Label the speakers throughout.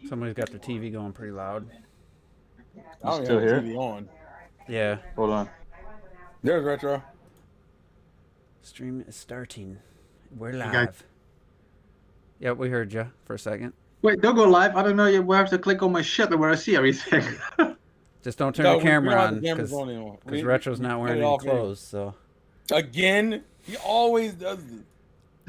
Speaker 1: Somebody's got their TV going pretty loud.
Speaker 2: I don't even
Speaker 3: Still
Speaker 2: have the
Speaker 3: here?
Speaker 2: TV on.
Speaker 1: Yeah.
Speaker 3: Hold on.
Speaker 2: There's Retro.
Speaker 1: Stream is starting. We're
Speaker 4: guys-
Speaker 1: live. Yep, we heard you for a second.
Speaker 4: Wait, don't go live. I don't know where I have to click on my shit and where I see everything.
Speaker 1: Just don't turn
Speaker 2: No,
Speaker 1: your
Speaker 2: we
Speaker 1: camera
Speaker 2: don't have
Speaker 1: on
Speaker 2: the cameras
Speaker 1: because
Speaker 2: on anymore.
Speaker 1: Retro's not
Speaker 2: cut
Speaker 1: wearing
Speaker 2: it
Speaker 1: any
Speaker 2: off anyway.
Speaker 1: clothes. So
Speaker 2: Again, he always does this.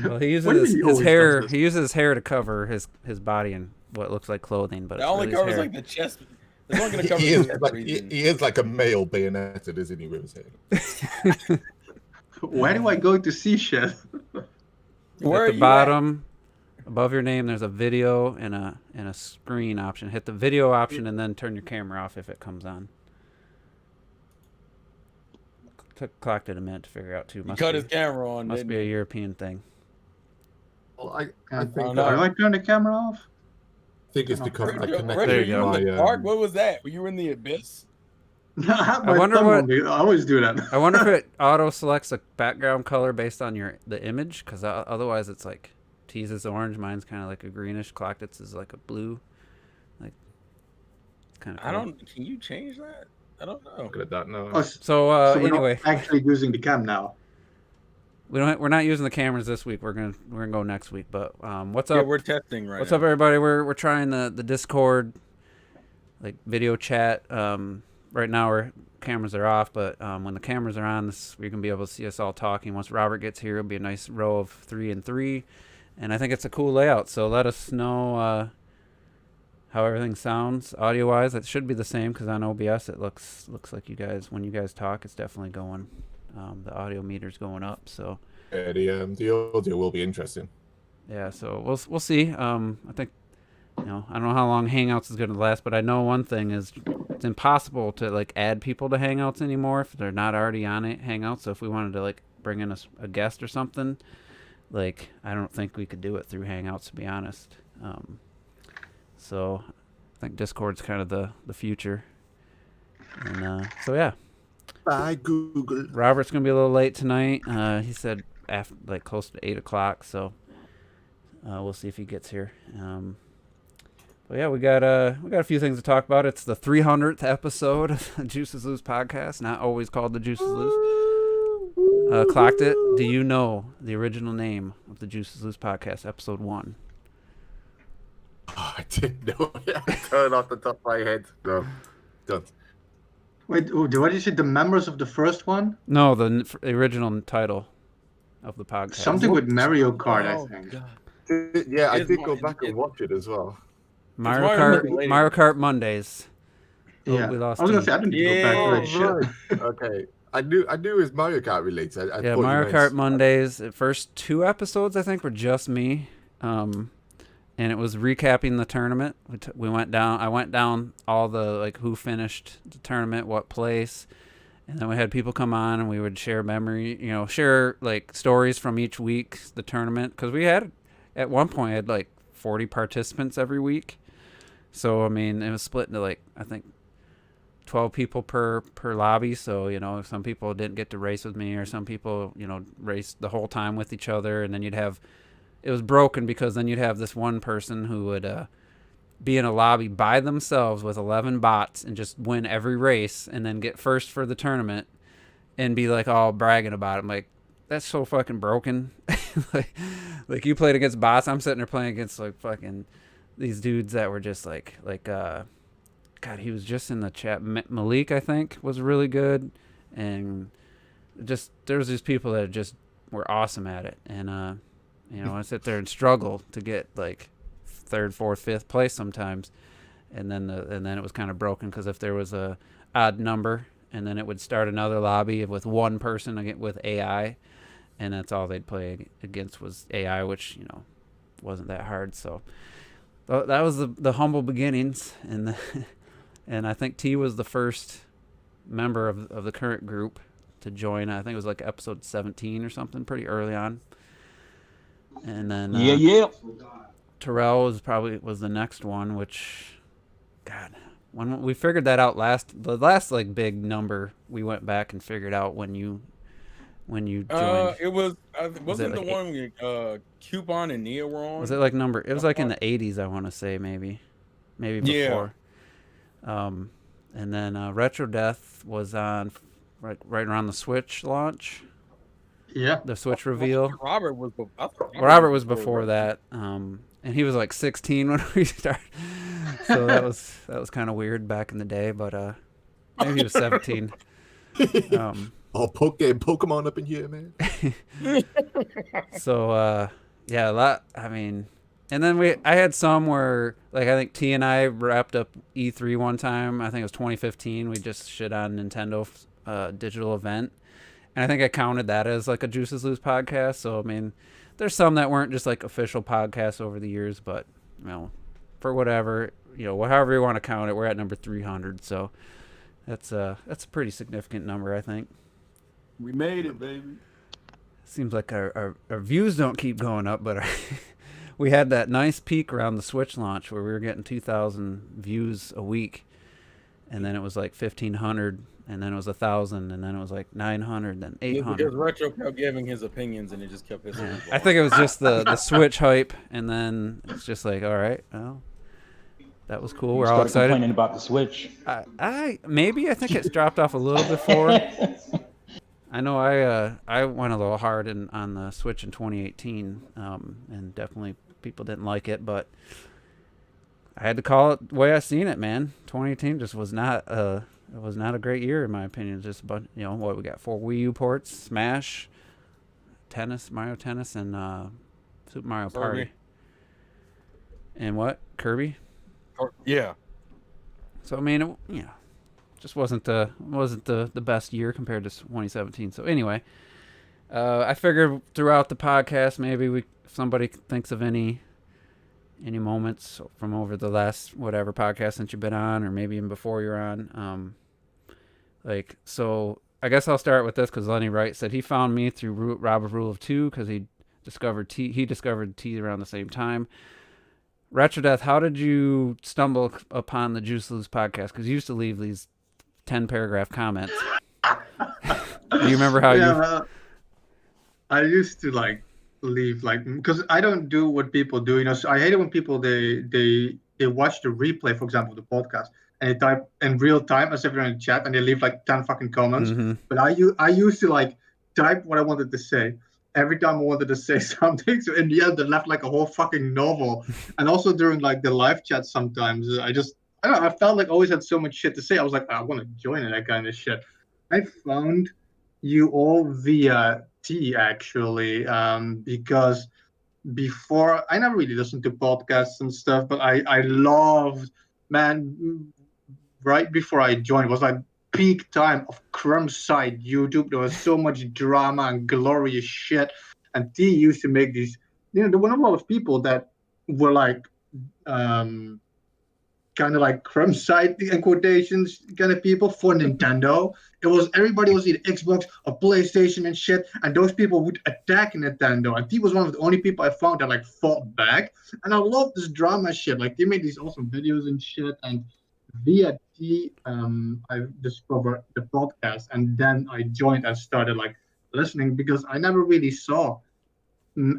Speaker 1: well, he
Speaker 4: What do you
Speaker 1: uses
Speaker 4: mean he
Speaker 1: his
Speaker 4: always
Speaker 1: hair.
Speaker 4: does this?
Speaker 1: He uses his hair to cover his body and what looks like clothing, but
Speaker 2: That
Speaker 1: it's
Speaker 2: only
Speaker 1: really his
Speaker 2: covers
Speaker 1: hair.
Speaker 2: like the chest. It's only gonna cover
Speaker 5: He
Speaker 2: the
Speaker 5: is
Speaker 2: chest
Speaker 5: like
Speaker 2: region.
Speaker 5: he is like a male bayoneted, isn't he, with his head?
Speaker 4: Where do I go to see shit?
Speaker 2: Where are
Speaker 1: At the
Speaker 2: you
Speaker 1: bottom, above your name, there's a video and a screen option. Hit the video option and then turn your camera off if it comes on. Clocked it a minute to figure out too.
Speaker 2: He cut his camera on.
Speaker 1: Must
Speaker 2: didn't
Speaker 1: be a
Speaker 2: he?
Speaker 1: European thing.
Speaker 5: Well, I
Speaker 2: don't
Speaker 5: think
Speaker 2: know.
Speaker 4: Do I turn the camera off?
Speaker 5: it's because I
Speaker 2: Retro,
Speaker 5: connected
Speaker 1: There you go.
Speaker 2: you in the
Speaker 5: my.
Speaker 2: dark? What was that? Were you in the abyss?
Speaker 4: I have my
Speaker 1: wonder
Speaker 4: thumb
Speaker 1: what-
Speaker 4: on me. I always do that.
Speaker 1: I wonder if it auto selects a background color based on the image, because otherwise it's like T's is orange, mine's kind of like a greenish, clocked is like a blue. Like, it's kind of.
Speaker 2: I don't. Can you change that? I don't know.
Speaker 5: Look at that now.
Speaker 4: Oh,
Speaker 1: So,
Speaker 4: so we're
Speaker 1: anyway,
Speaker 4: not actually using the cam now.
Speaker 1: we're not using the cameras this week. We're gonna go next week. But what's
Speaker 2: Yeah,
Speaker 1: up?
Speaker 2: we're testing right
Speaker 1: What's
Speaker 2: now.
Speaker 1: up, everybody? We're trying the Discord, like video chat. Right now our cameras are off, but when the cameras are on, you're gonna be able to see us all talking. Once Robert gets here, it'll be a nice row of 3 and 3, and I think it's a cool layout. So let us know how everything sounds audio wise. It should be the same because on OBS it looks like you guys, when you guys talk, it's definitely going. The audio meter's going up. So
Speaker 5: Yeah, the audio will be interesting.
Speaker 1: yeah, so we'll see. I think, I don't know how long Hangouts is going to last, but I know one thing is it's impossible to like add people to Hangouts anymore if they're not already on it, Hangouts. So if we wanted to like bring in a guest or something, like I don't think we could do it through Hangouts, to be honest. So I think Discord's kind of the future. And so yeah,
Speaker 5: Bye, Google.
Speaker 1: Robert's gonna be a little late tonight. He said after like close to 8 o'clock, so we'll see if he gets here. But yeah, we got a few things to talk about. It's the 300th episode of the Juices Loose podcast, not always called the Juices Loose. Clocked it. Do you know the original name of the Juices Loose podcast, episode 1?
Speaker 5: Oh, I didn't know. Turn off the top of my head. No, don't.
Speaker 4: Wait, what did you say? The members of the first one?
Speaker 1: No, the original title of the podcast.
Speaker 4: Something with Mario Kart,
Speaker 2: Oh,
Speaker 4: I think.
Speaker 2: God.
Speaker 5: Yeah, I
Speaker 2: It's
Speaker 5: did go
Speaker 2: mine.
Speaker 5: back and watch it as well.
Speaker 1: Mario
Speaker 2: Mario
Speaker 1: Kart.
Speaker 2: related.
Speaker 1: Mario Kart Mondays. Oh,
Speaker 4: Yeah.
Speaker 1: we lost
Speaker 4: I was gonna
Speaker 1: him.
Speaker 4: say I didn't go back
Speaker 2: Yeah,
Speaker 4: to that shit.
Speaker 5: Okay. I knew it was Mario Kart related. I
Speaker 1: Yeah,
Speaker 5: thought you
Speaker 1: Mario
Speaker 5: meant-
Speaker 1: Kart Mondays. The first 2 episodes, I think, were just me, and it was recapping the tournament. We went down. I went down all the like who finished the tournament, what place, and then we had people come on and we would share share like stories from each week the tournament, because we had at one point had like 40 participants every week. So I mean, it was split into like I think 12 people per lobby, so some people didn't get to race with me, or some people raced the whole time with each other, and then it was broken because then you'd have this one person who would be in a lobby by themselves with 11 bots and just win every race and then get first for the tournament and be like all bragging about it. I'm like, that's so fucking broken. like you played against bots, I'm sitting there playing against like fucking these dudes that were just like God, he was just in the chat. Malik, I think, was really good, and just there was these people that just were awesome at it, and I sit there and struggle to get like 3rd, 4th, 5th place sometimes, and then it was kind of broken because if there was a odd number, and then it would start another lobby with one person with AI, and that's all they'd play against was AI, which wasn't that hard. So that was the humble beginnings, and and I think T was the first member of the current group to join. I think it was like episode 17 or something, pretty early on. And then Terrell was the next one, which, God, when we figured that out the last like big number, we went back and figured out when you joined.
Speaker 2: It was wasn't
Speaker 1: like
Speaker 2: the one with Coupon and Nia were on?
Speaker 1: Was it like number? It was like in the 80s, I want to say maybe. maybe
Speaker 2: Yeah.
Speaker 1: before. And then Retro Death was on right around the Switch launch,
Speaker 4: Yeah.
Speaker 1: the Switch reveal.
Speaker 2: Robert was. I thought
Speaker 1: Robert was before that, and he was like 16 when we started. So that was kind of weird back in the day, but maybe he was 17.
Speaker 5: Oh, Pokemon up in here, man.
Speaker 1: So yeah, a lot. I mean, and then I had some where like I think T and I wrapped up E3 one time. I think it was 2015. We just shit on Nintendo digital event, and I think I counted that as like a Juices Loose podcast. So I mean, there's some that weren't just like official podcasts over the years, but you know, for whatever, you know, however you want to count it, we're at number 300. So that's a pretty significant number, I think.
Speaker 2: We made it, baby.
Speaker 1: Seems like our views don't keep going up, but we had that nice peak around the Switch launch where we were getting 2,000 views a week, and then it was like 1,500, and then it was 1,000, and then it was like 900, then 800.
Speaker 2: Because Retro kept giving his opinions, and it just kept pissing me
Speaker 1: I
Speaker 2: off.
Speaker 1: think it was just the Switch hype, and then it's just like, all right, well, that was cool. We're all excited.
Speaker 3: Complaining about the Switch.
Speaker 1: I think it's dropped off a little before. I know I went a little hard on the Switch in 2018, and definitely people didn't like it, but I had to call it the way I seen it, man. 2018 just was not a great year in my opinion. Just about, you know, what we got 4 Wii U ports, Smash, Mario Tennis, and Super Mario Party.
Speaker 2: Kirby.
Speaker 1: And what? Kirby?
Speaker 2: Yeah.
Speaker 1: So I mean, just wasn't the best year compared to 2017. So anyway, I figured throughout the podcast maybe if somebody thinks of any moments from over the last whatever podcast since you've been on, or maybe even before you're on, so I guess I'll start with this because Lenny Wright said he found me through Robert Rule of Two because he discovered T around the same time. Retro Death, how did you stumble upon the Juice Loose podcast? Because you used to leave these 10-paragraph comments. Do you remember how
Speaker 4: I used to leave because I don't do what people do. You know, so I hate it when people they watch the replay, for example, of the podcast, and they type in real time as if they're in a chat, and they leave 10 fucking comments.
Speaker 1: Mm-hmm.
Speaker 4: But I used to type what I wanted to say every time I wanted to say something. So in the end, they left a whole fucking novel. And also during the live chat, sometimes I don't know, I felt like I always had so much shit to say. I was like, I want to join in that kind of shit. I found you all via T actually, because before I never really listened to podcasts and stuff, but I loved, man, right before I joined, it was peak time of crumb side YouTube. There was so much drama and glorious shit, and T used to make these, you know, there were a lot of people that were kind of crumb side in quotations kind of people for Nintendo. It was everybody was either Xbox or PlayStation and shit, and those people would attack Nintendo. And T was one of the only people I found that fought back. And I love this drama shit. They made these awesome videos and shit. And via T, I discovered the podcast, and then I joined and started listening because I never really saw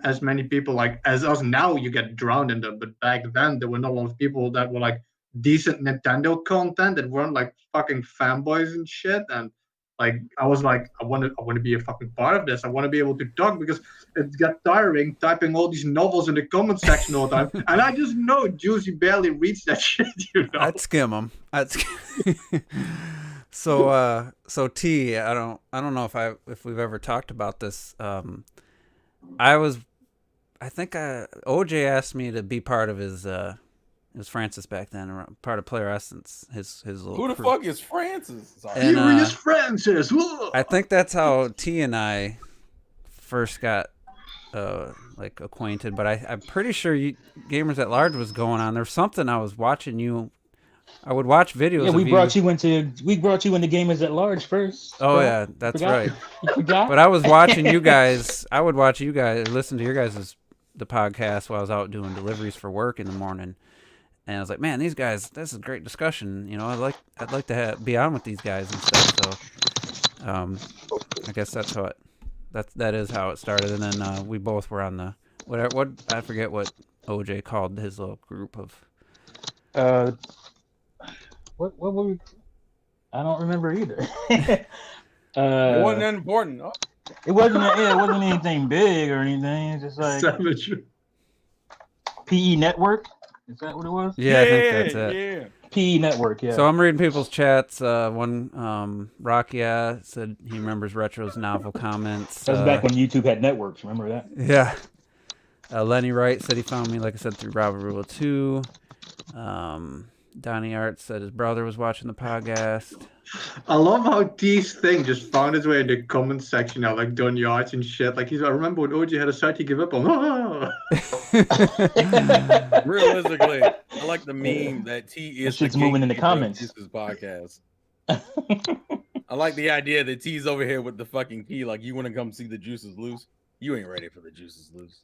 Speaker 4: as many people as us. Now you get drowned in them, but back then there were not a lot of people that were decent Nintendo content that weren't fucking fanboys and shit. And I was I want to be a fucking part of this. I want to be able to talk because it got tiring typing all these novels in the comment section all the time. And I just know Juicy barely reads that shit. You know?
Speaker 1: I'd skim them. So T, I don't know if we've ever talked about this. I think OJ asked me to be part of his. It was Francis back then, part of Player Essence. His little.
Speaker 2: Who the
Speaker 1: crew.
Speaker 2: fuck is Francis? Sorry.
Speaker 1: And,
Speaker 4: Furious Francis. Whoa!
Speaker 1: I think that's how T and I first got acquainted. But I'm pretty sure Gamers at Large was going on. There's something I was watching you. I would watch videos.
Speaker 3: Yeah, we brought you into Gamers at Large first.
Speaker 1: Oh yeah, that's right.
Speaker 3: You forgot?
Speaker 1: But I was watching you guys. I would watch you guys, listen to your guys' the podcast while I was out doing deliveries for work in the morning. And I was like, man, these guys, this is great discussion. You know, I'd like to be on with these guys and stuff. So, I guess that is how it started. And then we both were on the what I forget what OJ called his little group of.
Speaker 3: Uh, what were we? I don't remember either.
Speaker 2: It wasn't
Speaker 3: uh,
Speaker 2: that important. Oh,
Speaker 3: it wasn't. Yeah, it wasn't anything big or anything. It's just like
Speaker 4: Savagery.
Speaker 3: PE Network. Is that what it was?
Speaker 1: Yeah, I think that's it.
Speaker 2: Yeah.
Speaker 3: PE Network. Yeah.
Speaker 1: So I'm reading people's chats. One Rakia said he remembers Retro's novel comments.
Speaker 3: That was back when YouTube had networks. Remember that?
Speaker 1: Yeah. Lenny Wright said he found me, like I said, through Robert Rule 2. Donnie Art said his brother was watching the podcast.
Speaker 4: I love how T's thing just found its way in the comment section now, like Don Yards and shit. Like I remember when OG had a site he gave up on.
Speaker 2: Realistically, I like the meme that T is
Speaker 3: shit's
Speaker 2: the
Speaker 3: moving in the
Speaker 2: gatekeeper of
Speaker 3: comments.
Speaker 2: Juice's podcast. I like the idea that T's over here with the fucking P. Like, you want to come see the Juices lose? You ain't ready for the Juices lose.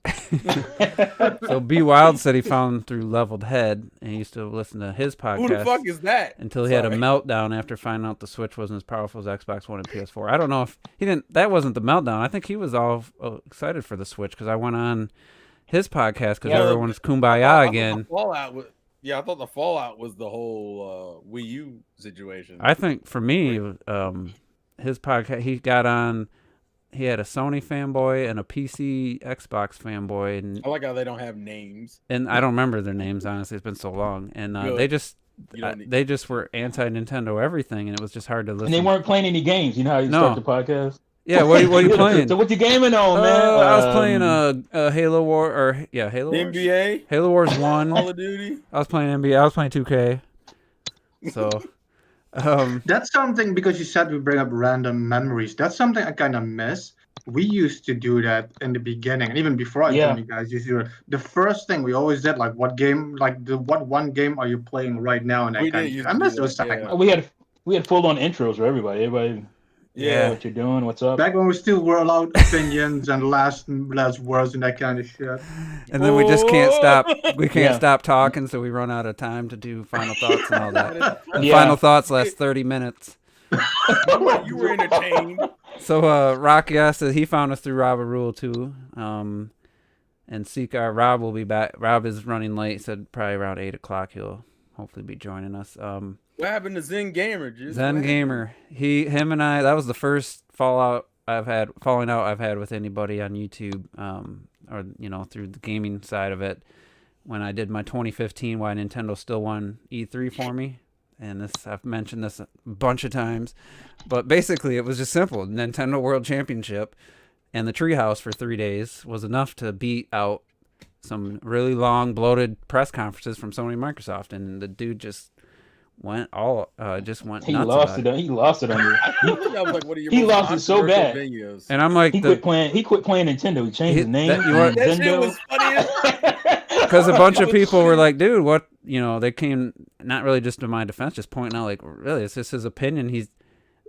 Speaker 1: So B Wild said he found him through Leveled Head, and he used to listen to his podcast.
Speaker 2: Who the fuck is that?
Speaker 1: Until he had a meltdown after finding out the Switch wasn't as powerful as Xbox One and PS4. I don't know if he didn't. That wasn't the meltdown. I think he was all excited for the Switch because I went on his podcast because everyone's kumbaya again.
Speaker 2: I thought the fallout was the whole Wii U situation.
Speaker 1: I think for me, his podcast, he got on. He had a Sony fanboy and a PC Xbox fanboy, and
Speaker 2: I like how they don't have names.
Speaker 1: And I don't remember their names, honestly. It's been so long, and they just were anti Nintendo everything, and it was just hard to listen.
Speaker 3: And they weren't playing any games. You know how you start the podcast.
Speaker 1: Yeah, what are you playing?
Speaker 3: So what you gaming on, man?
Speaker 1: I was playing Halo War Halo Wars.
Speaker 2: NBA,
Speaker 1: Halo Wars 1.
Speaker 2: Call of Duty.
Speaker 1: I was playing NBA. I was playing 2K. So.
Speaker 4: That's something, because you said we bring up random memories. That's something I kind of miss. We used to do that in the beginning, and even before I joined you guys, used to do it. The first thing we always did, like, what one game are you playing right now? And that kind of shit. I miss those times.
Speaker 3: We had full on intros for everybody. Everybody, what you're doing, what's up.
Speaker 4: Back when we still were allowed opinions and last words and that kind of shit.
Speaker 1: And then we just can't stop. We can't stop talking, so we run out of time to do final thoughts and all that. And final thoughts last 30 minutes.
Speaker 2: You were entertained.
Speaker 1: So Rocky said he found us through Robert Rule 2. And Seekar Rob will be back. Rob is running late. Said probably around 8 o'clock he'll hopefully be joining us.
Speaker 2: What happened to Zen Gamer?
Speaker 1: Zen Gamer. Him and I. That was the first falling out I've had with anybody on YouTube, or through the gaming side of it. When I did my 2015 Why Nintendo Still Won E3 for me, and I've mentioned this a bunch of times, but basically it was just simple. Nintendo World Championship and the Treehouse for 3 days was enough to beat out some really long bloated press conferences from Sony and Microsoft, and the dude just went nuts.
Speaker 3: He lost it on you. He lost it so bad.
Speaker 2: Videos.
Speaker 1: And I'm like,
Speaker 3: he quit playing Nintendo. He changed his name.
Speaker 2: That shit was funny.
Speaker 1: Because a bunch of people were like, dude, what? They came not really just to my defense, just pointing out, like, really, it's just his opinion.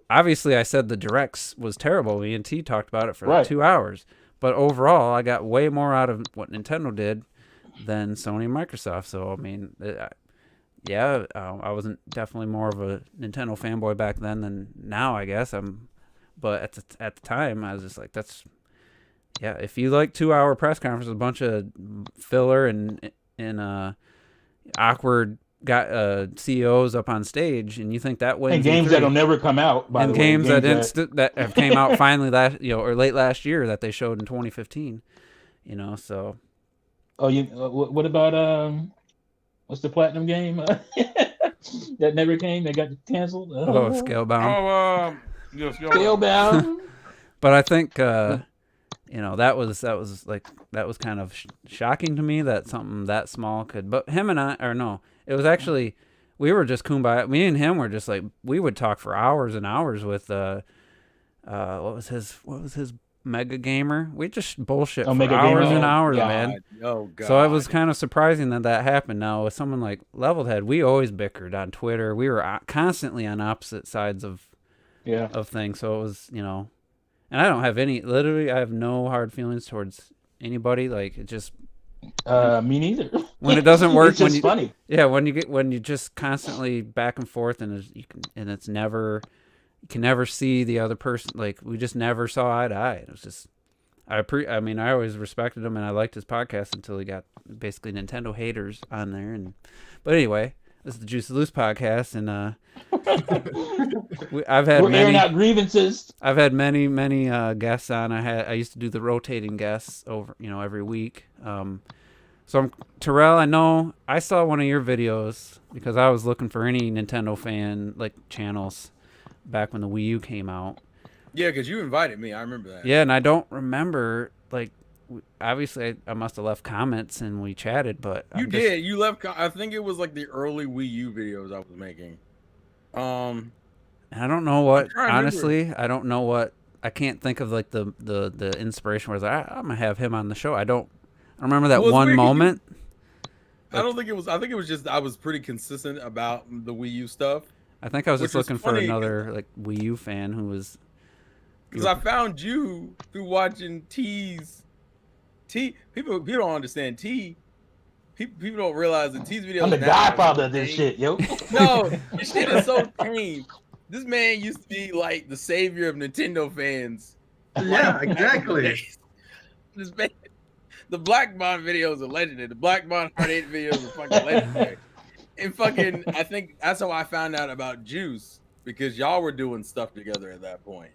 Speaker 1: Obviously, I said the Directs was terrible. Me and T talked about it for like 2 hours. But overall, I got way more out of what Nintendo did than Sony and Microsoft. So, I mean, I wasn't definitely more of a Nintendo fanboy back then than now, I guess. But at the time, I was just like, if you like 2 hour press conference, a bunch of filler and awkward CEOs up on stage, and you think that wins,
Speaker 3: and games that'll never come out, by the way,
Speaker 1: games that have came out finally or late last year that they showed in 2015, so.
Speaker 3: Oh, what about what's the platinum game that never came? That got canceled.
Speaker 1: Scalebound.
Speaker 3: Scalebound.
Speaker 1: But I think that was kind of shocking to me that something that small could. But him and I, or no, it was actually, we were just kumbaya. Me and him were just like, we would talk for hours and hours with what was his Mega Gamer? We just bullshit for hours and hours, man.
Speaker 2: Oh God.
Speaker 1: So it was kind of surprising that happened. Now with someone like Leveled Head, we always bickered on Twitter. We were constantly on opposite sides of things. So it was, and I don't have I have no hard feelings towards anybody. Like, it just
Speaker 3: me neither.
Speaker 1: When it doesn't work,
Speaker 3: it's just funny.
Speaker 1: Yeah, when you just constantly back and forth, and it's never. You can never see the other person. Like, we just never saw eye to eye. It was just, I always respected him, and I liked his podcast until he got basically Nintendo haters on there. But anyway, This is the Juice Loose podcast, and I've had
Speaker 3: We're airing
Speaker 1: many.
Speaker 3: out grievances.
Speaker 1: I've had many guests on. I used to do the rotating guests over every week. So Terrell, I know I saw one of your videos because I was looking for any Nintendo fan like channels back when the Wii U came out.
Speaker 2: Yeah, because you invited me. I remember that.
Speaker 1: Yeah, and I don't remember like. Obviously, I must have left comments and we chatted, but
Speaker 2: You did. You left. I think it was like the early Wii U videos I was making.
Speaker 1: And I don't know what.
Speaker 2: trying to
Speaker 1: Honestly, I don't know what. I can't think of like the inspiration where I was like, I'm gonna have him on the show. I remember that
Speaker 2: Well, it's
Speaker 1: one
Speaker 2: weird 'cause
Speaker 1: moment.
Speaker 2: I don't think it was. I think it was just I was pretty consistent about the Wii U stuff
Speaker 1: I think I was
Speaker 2: which
Speaker 1: just
Speaker 2: was
Speaker 1: looking for
Speaker 2: funny
Speaker 1: another like Wii U fan who was.
Speaker 2: because I found you through watching T's. People don't understand T. People don't realize that T's videos.
Speaker 3: I'm the
Speaker 2: now
Speaker 3: godfather
Speaker 2: are
Speaker 3: of this
Speaker 2: tame.
Speaker 3: shit, yo.
Speaker 2: No, this shit is so tame. This man used to be like the savior of Nintendo fans.
Speaker 4: Yeah,
Speaker 2: Back in the
Speaker 4: exactly.
Speaker 2: days. This man, the Black Bond videos are legendary. The Black Bond Heart 8 videos are fucking legendary. And fucking, I think that's how I found out about Juice because y'all were doing stuff together at that point.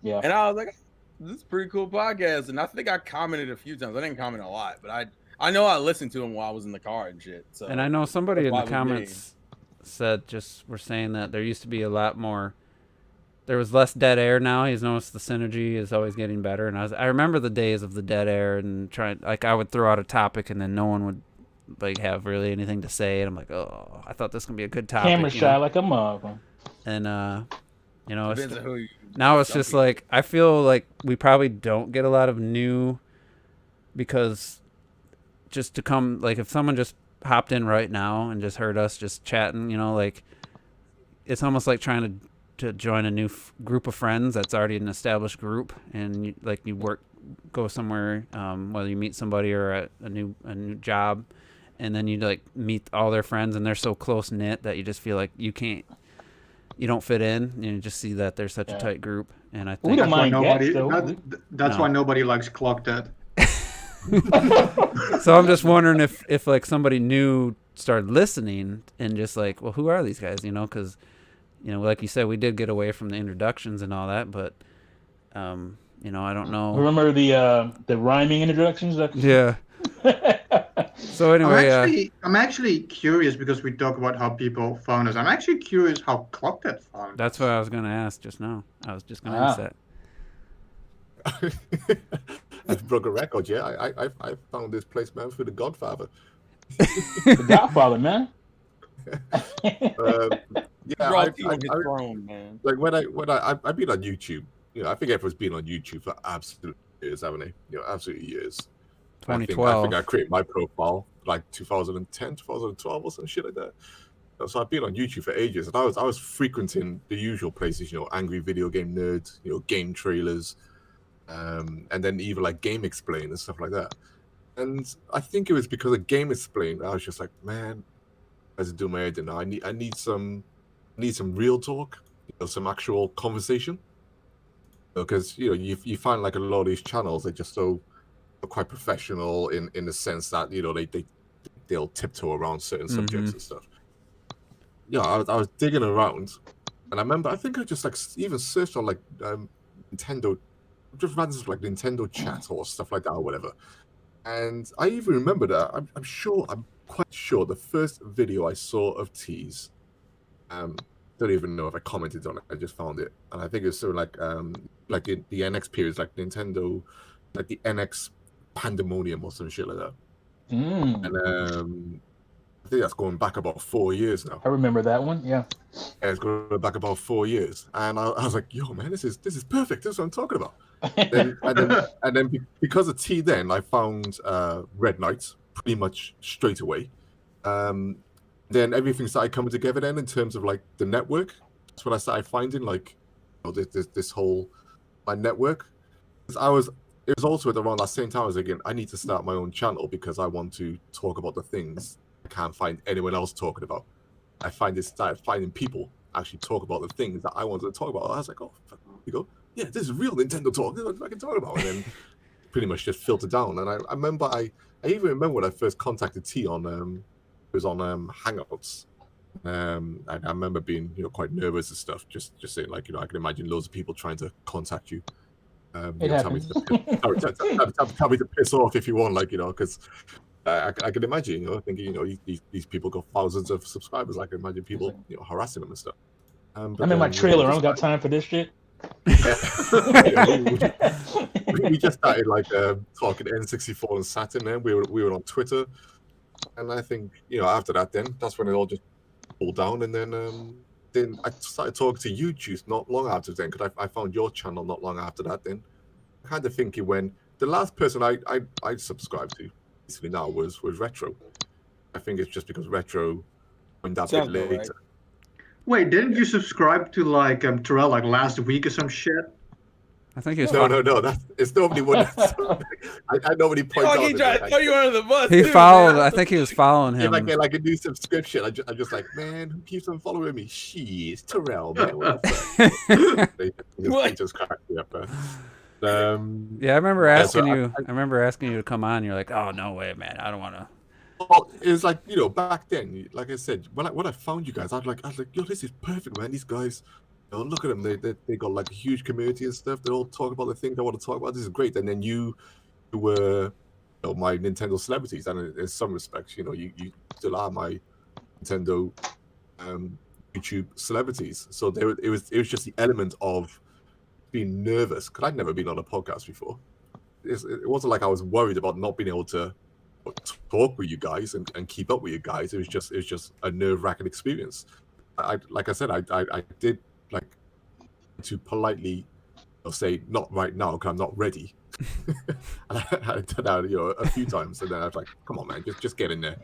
Speaker 3: Yeah.
Speaker 2: And I was like, this is a pretty cool podcast. And I think I commented a few times. I didn't comment a lot, but I know I listened to him while I was in the car and shit. So
Speaker 1: And I know somebody in
Speaker 2: That's
Speaker 1: the
Speaker 2: why we
Speaker 1: comments were saying that there used to be a lot more. There was less dead air now. He's noticed the synergy is always getting better. And I remember the days of the dead air and I would throw out a topic and then no one would like have really anything to say. And I'm like, oh, I thought this could be a good topic.
Speaker 3: Camera shy like a mother.
Speaker 1: And
Speaker 2: depends on who you,
Speaker 1: now it's
Speaker 2: some
Speaker 1: just
Speaker 2: people-
Speaker 1: like I feel like we probably don't get a lot of new because just to come like if someone just hopped in right now and just heard us just chatting, like it's almost like trying to join a new group of friends that's already an established group and you go somewhere whether you meet somebody or at a new job and then you like meet all their friends and they're so close knit that you just feel like you don't fit in and you just see that they're such a tight group and I
Speaker 3: We
Speaker 1: think
Speaker 3: don't mind
Speaker 4: nobody.
Speaker 3: guests, though.
Speaker 4: That's
Speaker 1: No.
Speaker 4: why nobody likes Clock Dead.
Speaker 1: so I'm just wondering if like somebody new started listening and just like, well, who are these guys? Because like you said, we did get away from the introductions and all that, but I don't know.
Speaker 3: Remember the rhyming introductions?
Speaker 1: Yeah. So anyway,
Speaker 4: I'm actually curious because we talk about how people found us. I'm actually curious how Clock Dead found us.
Speaker 1: that's what I was gonna ask just now. I was just gonna ask that.
Speaker 5: I broke a record, yeah. I found this place, man, through The Godfather.
Speaker 3: The Godfather, man.
Speaker 5: Yeah,
Speaker 2: Draw T on his throne, man.
Speaker 5: like when I've been on YouTube. I think everyone's been on YouTube for absolute years, haven't they? Absolutely years. I think
Speaker 1: 2012.
Speaker 5: I created my profile like 2010, 2012 or some shit like that. So I've been on YouTube for ages, and I was frequenting the usual places, angry video game nerds, game trailers, and then even like Game Explain and stuff like that. And I think it was because of Game Explain, I was just like, man, as do my head now. I need some real talk, some actual conversation. Because you find like a lot of these channels, they're just so quite professional in the sense that they'll tiptoe around certain subjects and stuff. I was digging around, and I remember I think I just like even searched on like Nintendo, just ran like Nintendo chat or stuff like that or whatever. And I even remember that I'm quite sure the first video I saw of T's, don't even know if I commented on it. I just found it, and I think it's sort of like in the NX periods, like Nintendo, like the NX Pandemonium or some shit like that. And I think that's going back about 4 years now.
Speaker 3: I remember that one. Yeah.
Speaker 5: Yeah, it's going back about 4 years, and I was like, "Yo, man, this is perfect. This is what I'm talking about." and then because of T, then I found Red Knights pretty much straight away. Then everything started coming together. Then in terms of like the network, that's when I started finding like this whole my network. It was also at around that same time I was again, I need to start my own channel because I want to talk about the things I can't find anyone else talking about. I started finding people actually talk about the things that I wanted to talk about. I was like, oh, you go, yeah, this is real Nintendo talk. This is what I can talk about. And then pretty much just filtered down. And I remember, I even remember when I first contacted T on, it was on Hangouts. I remember being, quite nervous and stuff. Just saying, like, I can imagine loads of people trying to contact you.
Speaker 3: It
Speaker 5: Tell me
Speaker 3: happens.
Speaker 5: tell me to piss off if you want, like, because I can imagine, thinking, these people got thousands of subscribers. I can imagine people, harassing them and stuff. But
Speaker 3: I'm in my
Speaker 5: then,
Speaker 3: trailer. I
Speaker 5: we
Speaker 3: don't got time for this shit.
Speaker 5: we just started like talking N64 and Saturn. Then we were on Twitter, and I think after that, then that's when it all just pulled down. And then I started talking to you, Juice, not long after then, because I found your channel not long after that. Then I kind of thinking when the last person I subscribed to basically now was Retro. I think it's just because Retro went that bit
Speaker 2: Sounds about
Speaker 5: later.
Speaker 2: right.
Speaker 4: Wait, didn't you subscribe to like Terrell like last week or some shit?
Speaker 1: I think he was.
Speaker 5: No. It's nobody would. I nobody points
Speaker 2: Oh,
Speaker 5: out.
Speaker 2: he tried to throw you under the bus.
Speaker 1: He
Speaker 2: too,
Speaker 1: followed.
Speaker 2: man.
Speaker 1: I think he was following him.
Speaker 5: Like a new subscription. I'm just like, man, who keeps on following me? She is Terrell, man. What the fuck? They just cracked me up.
Speaker 1: Yeah, I remember asking
Speaker 5: so
Speaker 1: you. I remember asking you to come on. You're like, "Oh no way, man! I don't want to."
Speaker 5: Well, it was like back then, like I said, when I found you guys, I was like, yo, this is perfect, man. These guys, look at them. They got like a huge community and stuff. They all talk about the things I want to talk about. This is great. And then you were, my Nintendo celebrities, and in some respects, you still are my Nintendo YouTube celebrities. So it was just the element of being nervous because I'd never been on a podcast before. It wasn't like I was worried about not being able to talk with you guys and keep up with you guys. It was just a nerve-wracking experience. Like I said, I did like to politely say not right now because I'm not ready. And I did that a few times, and then I was like, come on, man, just get in there.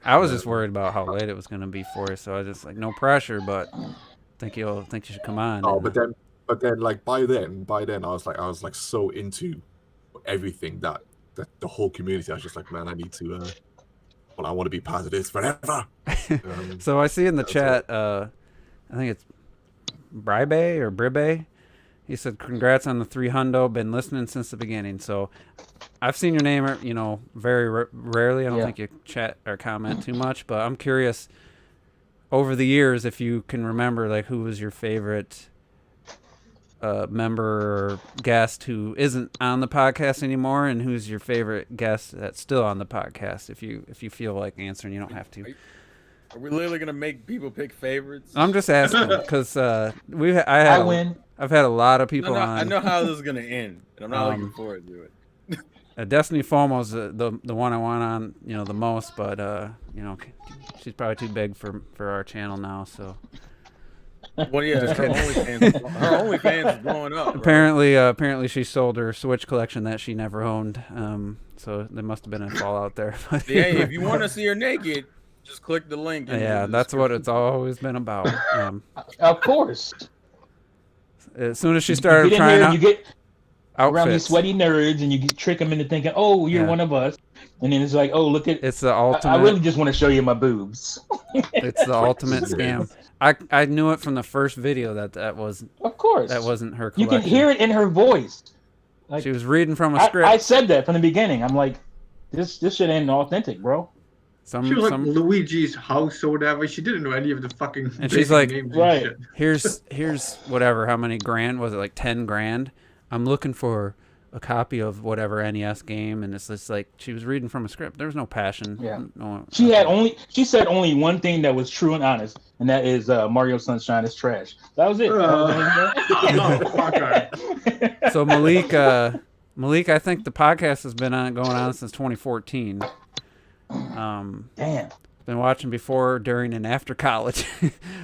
Speaker 1: I was just worried about how late it was going to be for you, so I was just like, no pressure, but think you should come on.
Speaker 5: Oh, but then like by then I was like so into everything that the whole community. I was just like, man, I need to. I want to be part of this forever.
Speaker 1: So I see in the chat, I think it's Bribe or Bribe. He said, "Congrats on the 300. Been listening since the beginning." So I've seen your name, very rarely. I don't think you chat or comment too much, but I'm curious. Over the years, if you can remember, like, who was your favorite member or guest who isn't on the podcast anymore, and who's your favorite guest that's still on the podcast? If you feel like answering, you don't have to.
Speaker 2: Are we literally gonna make people pick favorites?
Speaker 1: I'm just asking because I
Speaker 3: win.
Speaker 1: I've had a lot of people on.
Speaker 2: I know how this is gonna end, and I'm not looking forward to it.
Speaker 1: Destiny Fomo's the one I want on, the most, but she's probably too big for our channel now, so.
Speaker 2: Well, yeah, her OnlyFans is blowing up.
Speaker 1: Apparently she sold her Switch collection that she never owned. So there must have been a fallout there.
Speaker 2: Hey, if you want to see her naked, just click the link.
Speaker 1: Yeah, that's what it's always been about.
Speaker 3: Of course.
Speaker 1: As soon as she started trying out,
Speaker 3: you get
Speaker 1: outfits.
Speaker 3: around these sweaty nerds, and you trick them into thinking, "Oh, you're one of us," and then it's like, "Oh, look at."
Speaker 1: It's the ultimate.
Speaker 3: I really just want to show you my boobs.
Speaker 1: It's the ultimate scam. I knew it from the first video that was.
Speaker 3: Of course.
Speaker 1: That wasn't her collection.
Speaker 3: You can hear it in her voice. Like,
Speaker 1: she was reading from a script.
Speaker 3: I said that from the beginning. I'm like, this shit ain't authentic, bro.
Speaker 4: She was like Luigi's house or whatever. She didn't know any of the fucking.
Speaker 1: And she's like,
Speaker 3: right.
Speaker 1: Here's whatever. How many grand was it? Like 10 grand. I'm looking for a copy of whatever NES game, and it's just like she was reading from a script. There was no passion.
Speaker 3: Yeah.
Speaker 1: No,
Speaker 3: She said only one thing that was true and honest, and that is Mario Sunshine is trash. That was it.
Speaker 1: So Malik, I think the podcast has been going on since 2014.
Speaker 3: Damn.
Speaker 1: Been watching before, during, and after college.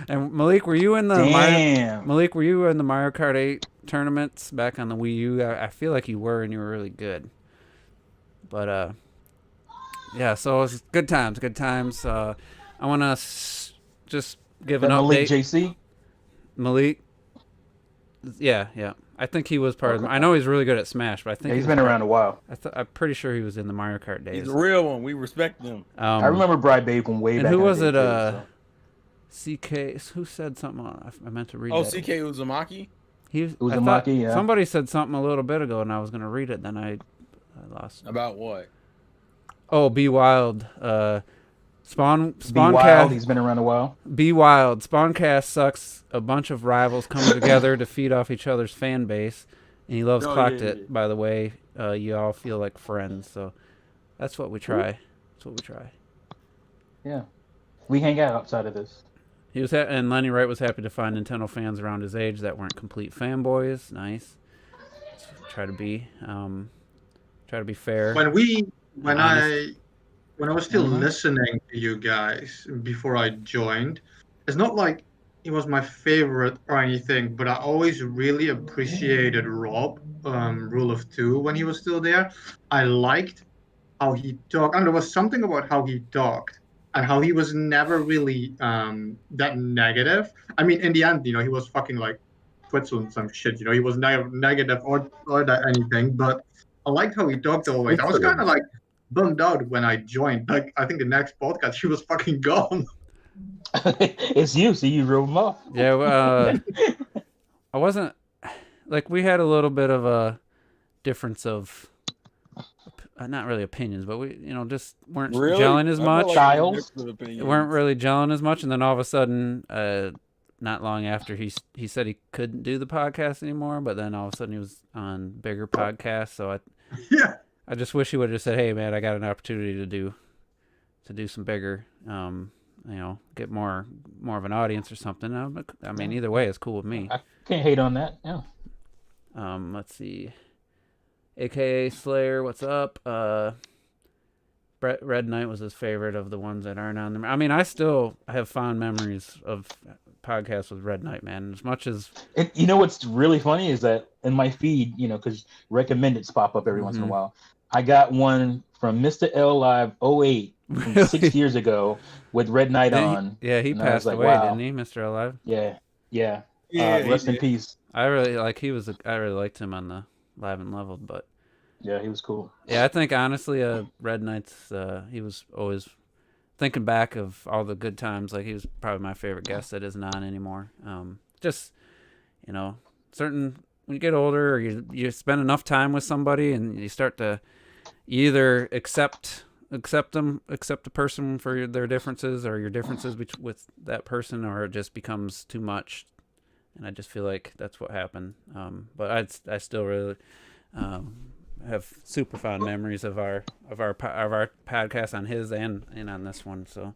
Speaker 1: And Malik, were you in the Mario Kart 8 tournaments back on the Wii U? I feel like you were, and you were really good. But yeah, so it was good times. I want to just give an update.
Speaker 3: Malik JC.
Speaker 1: Malik. Yeah. I think he was part of. I know he's really good at Smash, but I think
Speaker 3: he's been around a while.
Speaker 1: I'm pretty sure he was in the Mario Kart days.
Speaker 2: He's a real one. We respect him.
Speaker 3: I remember Bribe Babe from way back.
Speaker 1: And who was it? CK. Who said something? I meant to read.
Speaker 2: CK Uzumaki.
Speaker 3: Uzumaki. Yeah.
Speaker 1: Somebody said something a little bit ago, and I was going to read it. Then I lost.
Speaker 2: About what?
Speaker 1: Oh, Be Wild.
Speaker 3: Be wild.
Speaker 1: Spawncast.
Speaker 3: He's been around a while.
Speaker 1: Be wild. Spawncast sucks. A bunch of rivals coming together to feed off each other's fan base, and he loves Clocked It. By the way, you all feel like friends, so that's what we try. That's what we try.
Speaker 3: Yeah, we hang out outside of this.
Speaker 1: He was and Lenny Wright was happy to find Nintendo fans around his age that weren't complete fanboys. Nice. Try to be fair.
Speaker 4: When I was still listening to you guys before I joined, it's not like he was my favorite or anything, but I always really appreciated Rob, Rule of Two, when he was still there. I liked how he talked, and there was something about how he talked and how he was never really that negative. I mean, in the end, he was fucking like Switzerland, some shit. He was never negative or that anything, but I liked how he talked always. I was kind of like bummed out when I joined. Like, I think the next podcast, he was fucking gone.
Speaker 3: It's you, so you drove him off.
Speaker 1: Yeah, I wasn't like we had a little bit of a difference of not really opinions, but we just weren't gelling as much. Weren't really gelling as much, and then all of a sudden, not long after he said he couldn't do the podcast anymore, but then all of a sudden he was on bigger podcasts. So I just wish he would have just said, "Hey man, I got an opportunity to do some bigger." Get more of an audience or something. I mean, either way, it's cool with me.
Speaker 3: I can't hate on that. Yeah.
Speaker 1: Let's see. AKA Slayer, what's up? Red Knight was his favorite of the ones that aren't on there. I mean, I still have fond memories of podcasts with Red Knight, man. As much as
Speaker 3: what's really funny is that in my feed, because recommendeds pop up every once in a while. I got one from Mr. L Live 08 from 6 years ago with Red Knight on.
Speaker 1: He passed away, didn't he, Mr. L Live?
Speaker 3: Yeah. Rest in peace.
Speaker 1: I really liked him on the Live and Leveled, but
Speaker 3: yeah, he was cool.
Speaker 1: Yeah, I think honestly, Red Knight's he was always thinking back of all the good times. Like, he was probably my favorite guest that isn't on anymore. Just certain when you get older, or you spend enough time with somebody, and you start to either accept the person for their differences or your differences with that person, or it just becomes too much. And I just feel like that's what happened. But I still really have super fond memories of our podcast on his and on this one. So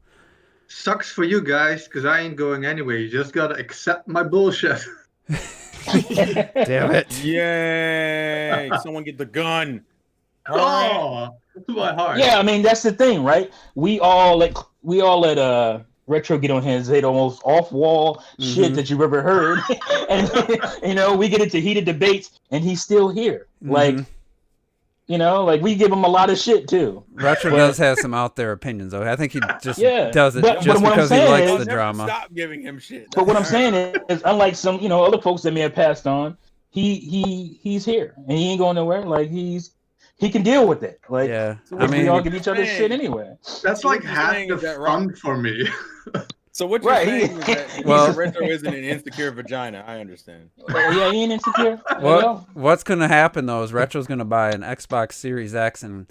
Speaker 4: sucks for you guys because I ain't going anyway. You just gotta accept my bullshit.
Speaker 1: Damn it!
Speaker 2: Yay! Someone get the gun.
Speaker 4: Oh, to my heart.
Speaker 3: Yeah, I mean that's the thing, right? We all let Retro get on his head, almost off-wall shit that you've ever heard, and we get into heated debates, and he's still here. Like we give him a lot of shit too.
Speaker 1: Retro does have some out there opinions, though. I think he just does it just because he likes the drama.
Speaker 2: Stop giving him shit.
Speaker 3: But what I'm saying is, unlike some other folks that may have passed on, he's here and he ain't going nowhere. Like he can deal with it. Like, so we all give each other shit anyway.
Speaker 4: That's like half the fun for me.
Speaker 2: So what you're saying is that Retro isn't an insecure vagina. I understand.
Speaker 3: Yeah, he ain't insecure.
Speaker 1: What's gonna happen though is Retro's gonna buy an Xbox Series X and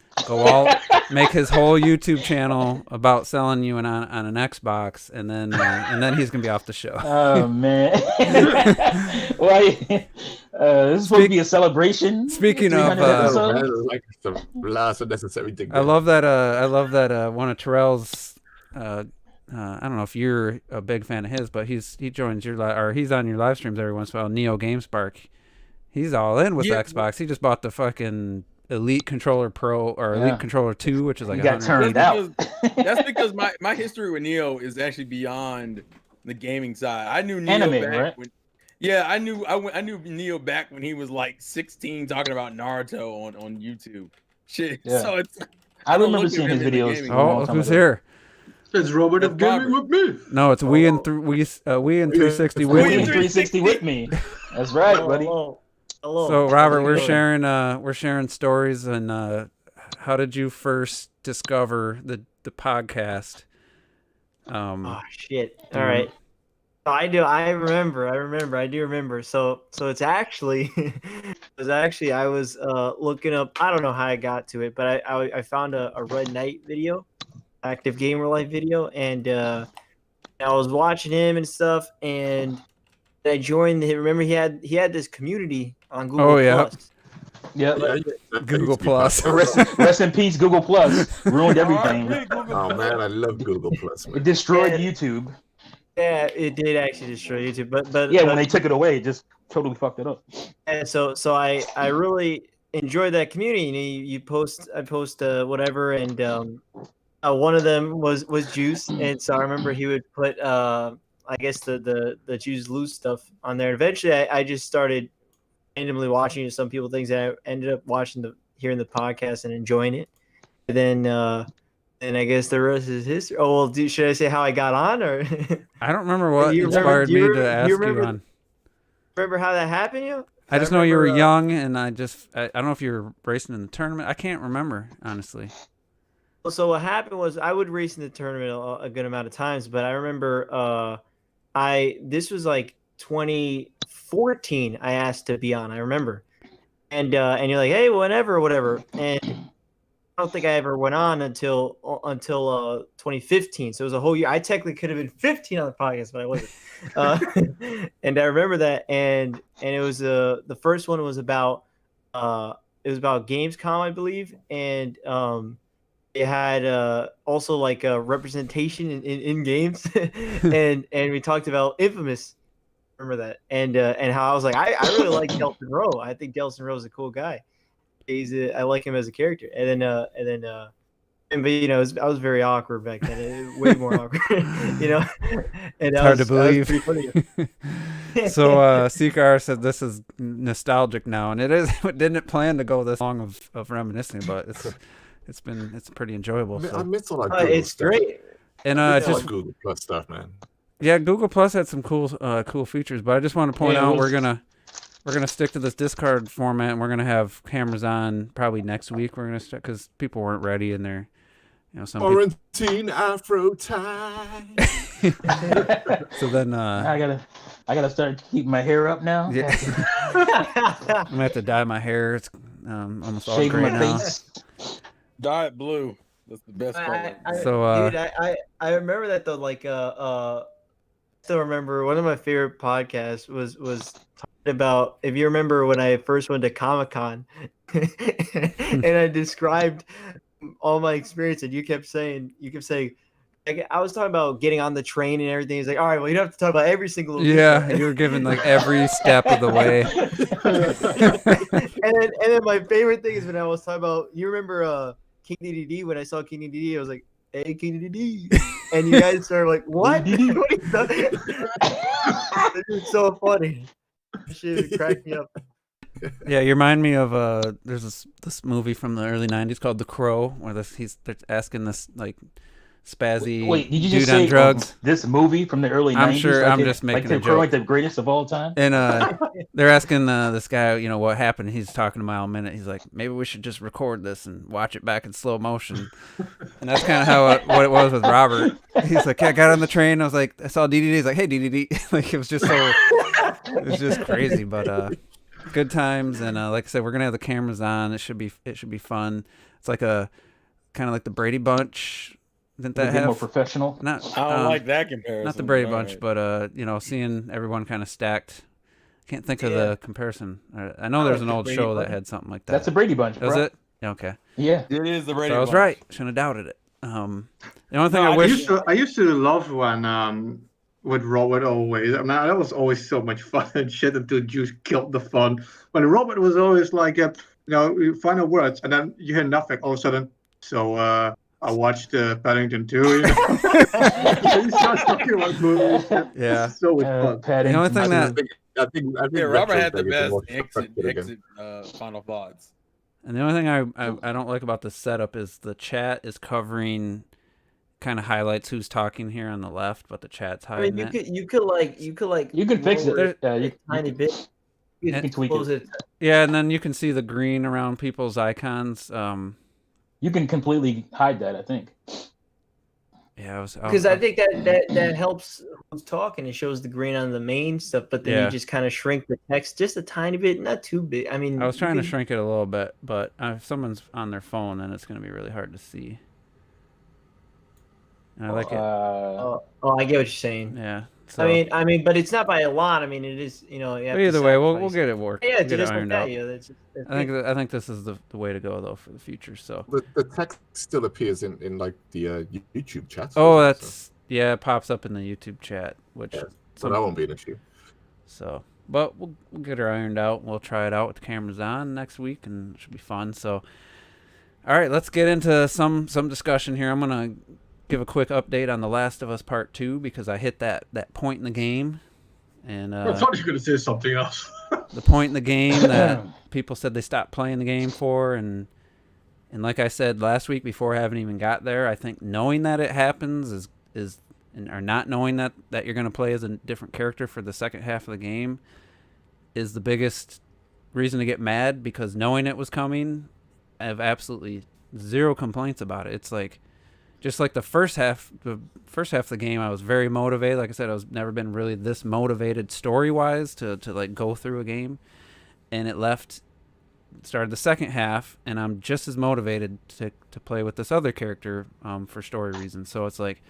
Speaker 1: make his whole YouTube channel about selling you on an Xbox, and then he's gonna be off the show.
Speaker 3: Oh man. This is supposed to be a celebration.
Speaker 1: Speaking of,
Speaker 5: like the last unnecessary thing.
Speaker 1: I love that one of Terrell's. I don't know if you're a big fan of his, but he joins he's on your live streams every once in a while. Neo GameSpark, he's all in with Xbox. He just bought the fucking Elite Controller Pro or Elite Controller 2, which is like
Speaker 3: he got turned out.
Speaker 2: That's because my history with Neo is actually beyond the gaming side. I knew Neo back when. Yeah, I knew Neo back when he was like 16 talking about Naruto on YouTube. Shit.
Speaker 3: Yeah.
Speaker 2: So
Speaker 3: I remember seeing his videos.
Speaker 1: Oh, who's here?
Speaker 4: It's Robert of Gaming with me.
Speaker 1: No, it's we and 360 with me.
Speaker 3: 360 with me. That's right, buddy.
Speaker 6: Hello.
Speaker 1: So Robert, we're sharing stories, and how did you first discover the podcast?
Speaker 6: Oh shit! All right. So I do remember. So it's actually, I was looking up. I don't know how I got to it, but I found a Red Knight video active gamer life video, and I was watching him and stuff, and I joined. Remember, he had this community on Google
Speaker 1: Oh, yeah.
Speaker 6: Plus.
Speaker 3: Yep.
Speaker 5: Yeah,
Speaker 1: Google Plus.
Speaker 3: Rest in peace, Google Plus. Ruined everything.
Speaker 5: Oh man, I love Google Plus.
Speaker 3: It
Speaker 5: Man.
Speaker 3: destroyed
Speaker 6: Yeah.
Speaker 3: YouTube.
Speaker 6: Yeah, it did actually destroy YouTube, but
Speaker 3: Yeah, when they took it away, it just totally fucked it up.
Speaker 6: and so I really enjoyed that community. You know, I post whatever, and one of them was Juice, and so I remember he would put I guess the Juice Loose stuff on there. Eventually, I just started randomly watching some people things, and I ended up hearing the podcast and enjoying it. And then and I guess the rest is history. Oh well, should I say how I got on, or
Speaker 1: I don't remember what
Speaker 6: You
Speaker 1: inspired
Speaker 6: remember-
Speaker 1: me to ask you on.
Speaker 6: remember how that happened? You?
Speaker 1: I just know you were
Speaker 6: remember,
Speaker 1: young, and I don't know if you were racing in the tournament. I can't remember, honestly.
Speaker 6: So what happened was I would race in the tournament a good amount of times, but I remember this was like 2014. I asked to be on. I remember, and you're like, hey, whenever, whatever, and I don't think I ever went on until 2015. So it was a whole year. I technically could have been 15 on the podcast, but I wasn't. And I remember that, and it was the first one was about Gamescom, I believe, and it had also like a representation in games, and we talked about Infamous. Remember that, and how I was like, I really like Delson Rowe. I think Delson Rowe is a cool guy. I like him as a character, and but you know, I was very awkward back then, way more awkward, you know. And
Speaker 1: It's hard to believe. So CKR said this is nostalgic now, and it is. Didn't plan to go this long of reminiscing, but it's pretty enjoyable.
Speaker 5: I
Speaker 1: So.
Speaker 5: miss all that Google
Speaker 6: It's
Speaker 5: stuff.
Speaker 6: great.
Speaker 1: And
Speaker 5: I miss all
Speaker 1: just
Speaker 5: that Google Plus stuff, man.
Speaker 1: yeah, Google Plus had some cool features, but I just want to point out we're gonna stick to this Discord format, and we're gonna have cameras on probably next week. We're gonna start because people weren't ready, and they're, you know, some people.
Speaker 5: Quarantine Afro time.
Speaker 1: So then
Speaker 3: I gotta start keeping my hair up now.
Speaker 1: yeah, I'm gonna have to dye my hair. It's almost all
Speaker 3: Shaving
Speaker 1: gray
Speaker 3: my
Speaker 1: now.
Speaker 3: face.
Speaker 2: Dye it blue. That's the best color.
Speaker 1: So
Speaker 6: Dude, I remember that though. Like still remember one of my favorite podcasts was talking about, if you remember when I first went to Comic-Con and I described all my experience, and you kept saying like, I was talking about getting on the train and everything. He's like, all right, well, you don't have to talk about every single
Speaker 1: yeah, you were given like every step of the way.
Speaker 6: and then my favorite thing is when I was talking about, you remember King DDD, when I saw King DDD, I was like, hey, King DDD. And you guys started like, what? It's so funny. Shit cracked me up.
Speaker 1: Yeah, you remind me of there's this movie from the early '90s called The Crow, where they're asking this like spazzy
Speaker 3: Wait, did you
Speaker 1: dude
Speaker 3: just
Speaker 1: on
Speaker 3: say
Speaker 1: drugs.
Speaker 3: this movie from the early 90s?
Speaker 1: I'm sure.
Speaker 3: Like
Speaker 1: I'm
Speaker 3: it-
Speaker 1: just making
Speaker 3: like
Speaker 1: a
Speaker 3: the Crow,
Speaker 1: joke.
Speaker 3: like the greatest of all time.
Speaker 1: And they're asking this guy, you know, what happened. He's talking to Mile Minute. He's like, maybe we should just record this and watch it back in slow motion. And that's kind of how what it was with Robert. He's like, yeah, I got on the train. I was like, I saw DDD. He's like, hey, DDD. Like, it was just crazy. But good times. And like I said, we're gonna have the cameras on. It should be fun. It's like a kind of like the Brady Bunch. Didn't that
Speaker 3: Make it
Speaker 1: have
Speaker 3: more professional?
Speaker 1: not?
Speaker 2: I don't like that comparison.
Speaker 1: Not the Brady
Speaker 2: All
Speaker 1: Bunch,
Speaker 2: right.
Speaker 1: but you know, seeing everyone kind of stacked. Can't think of
Speaker 6: Yeah.
Speaker 1: the comparison. I know there's an
Speaker 6: the
Speaker 1: old
Speaker 6: Brady
Speaker 1: show that
Speaker 6: Bunch.
Speaker 1: had something like that.
Speaker 3: That's a Brady Bunch,
Speaker 1: Was
Speaker 3: bro.
Speaker 1: it? Yeah, okay.
Speaker 3: Yeah.
Speaker 2: It is the radio.
Speaker 1: So I was right. Shouldn't have doubted it. The only thing
Speaker 2: No,
Speaker 1: I
Speaker 2: I
Speaker 1: wish.
Speaker 4: I used to love when with Robert always. I mean, that was always so much fun and shit until Juice killed the fun. When Robert was always like, you know, you final words, and then you hear nothing all of a sudden. So I watched Paddington 2. You know? He starts talking about movies.
Speaker 1: Yeah.
Speaker 4: It's so much fun.
Speaker 1: The only thing that
Speaker 5: I think
Speaker 2: Yeah, Robert had the
Speaker 5: retrospect is
Speaker 2: best
Speaker 5: most effective again.
Speaker 2: final thoughts.
Speaker 1: and the only thing I don't like about this setup is the chat is covering kind of highlights who's talking here on the left, but the chat's
Speaker 6: I
Speaker 1: hiding
Speaker 6: mean,
Speaker 1: it.
Speaker 6: you could
Speaker 3: You can fix
Speaker 6: lower
Speaker 3: it.
Speaker 6: a
Speaker 3: You
Speaker 6: tiny
Speaker 3: can-
Speaker 6: bit. You
Speaker 1: can
Speaker 3: tweak
Speaker 6: close it.
Speaker 1: Yeah, and then you can see the green around people's icons.
Speaker 3: You can completely hide that, I think.
Speaker 1: Yeah,
Speaker 6: Because I think that helps who's talking. It shows the green on the main stuff, but then
Speaker 1: Yeah.
Speaker 6: you just kind of shrink the text just a tiny bit, not too big. I mean,
Speaker 1: I was trying to
Speaker 6: you
Speaker 1: shrink it a little bit, but if someone's on their phone, then it's going to be really hard to see. And I like it.
Speaker 6: I get what you're saying.
Speaker 1: Yeah. So,
Speaker 6: I mean, but it's not by a lot. I mean, it is. You know, you have
Speaker 1: but either
Speaker 6: to
Speaker 1: way, we'll
Speaker 6: sacrifice.
Speaker 1: get it worked.
Speaker 6: Yeah,
Speaker 1: We'll
Speaker 6: it's
Speaker 1: get it
Speaker 6: just like
Speaker 1: ironed
Speaker 6: that.
Speaker 1: out.
Speaker 6: You know, that's
Speaker 1: I think this is the way to go though for the future. So
Speaker 5: The text still appears in like the YouTube chat.
Speaker 1: oh,
Speaker 5: doesn't it?
Speaker 1: that's yeah, it pops up in the YouTube chat, which
Speaker 5: Yeah, so that won't be an issue.
Speaker 1: so. But we'll get her ironed out. We'll try it out with the cameras on next week, and it should be fun. So, all right, let's get into some discussion here. I'm gonna give a quick update on The Last of Us Part 2 because I hit that point in the game, and
Speaker 4: I thought you were going to say something else.
Speaker 1: the point in the game that people said they stopped playing the game for, and like I said last week before I haven't even got there, I think knowing that it happens is or not knowing that you're going to play as a different character for the second half of the game is the biggest reason to get mad, because knowing it was coming, I have absolutely zero complaints about it. It's like just like the first half of the game, I was very motivated. Like I said, I was never been really this motivated story-wise to like go through a game, and started the second half, and I'm just as motivated to play with this other character for story reasons. So it's like,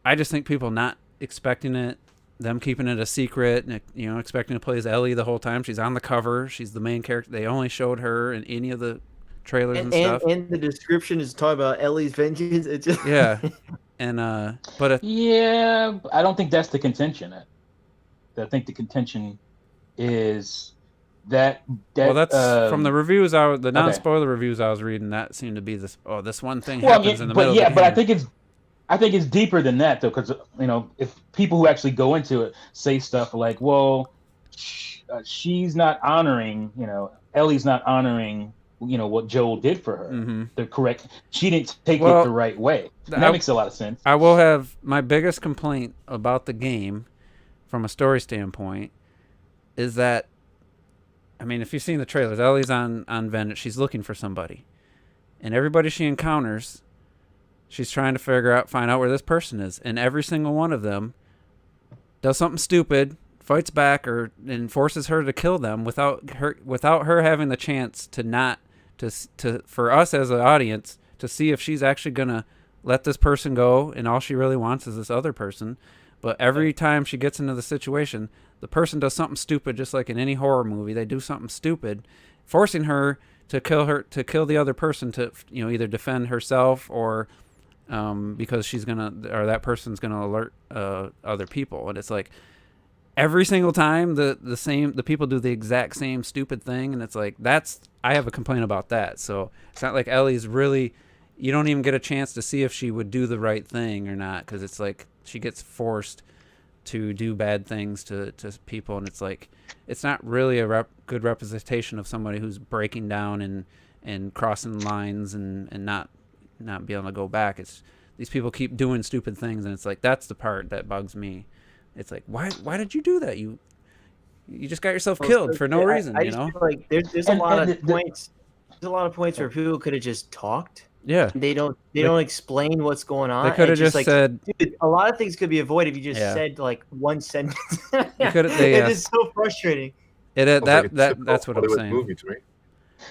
Speaker 1: I just think people not expecting it, them keeping it a secret, and expecting to play as Ellie the whole time. She's on the cover. She's the main character. They only showed her in any of the trailers and stuff.
Speaker 6: And the description is talking about Ellie's vengeance. It just
Speaker 1: yeah, and
Speaker 3: yeah, I don't think that's the contention. I think the contention is that
Speaker 1: well, that's from the reviews. The non-spoiler reviews I was reading, that seemed to be this one thing happens in the middle of the game.
Speaker 3: But I think it's deeper than that, though, because if people who actually go into it say stuff like, "Well, she's not honoring, Ellie's not honoring, what Joel did for her.
Speaker 1: Mm-hmm.
Speaker 3: The correct, she didn't take it the right way." That makes a lot of sense.
Speaker 1: I will have my biggest complaint about the game, from a story standpoint, is that, I mean, if you've seen the trailers, Ellie's on vengeance. She's looking for somebody, and everybody she encounters, she's trying to find out where this person is, and every single one of them does something stupid, fights back, and forces her to kill them without her having the chance for us as an audience to see if she's actually gonna let this person go, and all she really wants is this other person. But every time she gets into the situation, the person does something stupid, just like in any horror movie. They do something stupid, forcing her to kill the other person to either defend herself or because that person's gonna alert other people. And it's like every single time the people do the exact same stupid thing, and it's like I have a complaint about that. So it's not like Ellie's really, you don't even get a chance to see if she would do the right thing or not, because it's like she gets forced to do bad things to people, and it's like it's not really a good representation of somebody who's breaking down and crossing lines and not be able to go back. It's these people keep doing stupid things, and it's like that's the part that bugs me. It's like, why did you do that? You just got yourself killed for no reason.
Speaker 6: I just feel like there's a lot of points. There's a lot of points where people could have just talked.
Speaker 1: Yeah.
Speaker 6: They don't explain what's going on.
Speaker 1: They could have just said,
Speaker 6: dude, a lot of things could be avoided if you just said like one sentence.
Speaker 1: It's
Speaker 6: so frustrating.
Speaker 1: That's what I'm saying.
Speaker 5: Movie to me.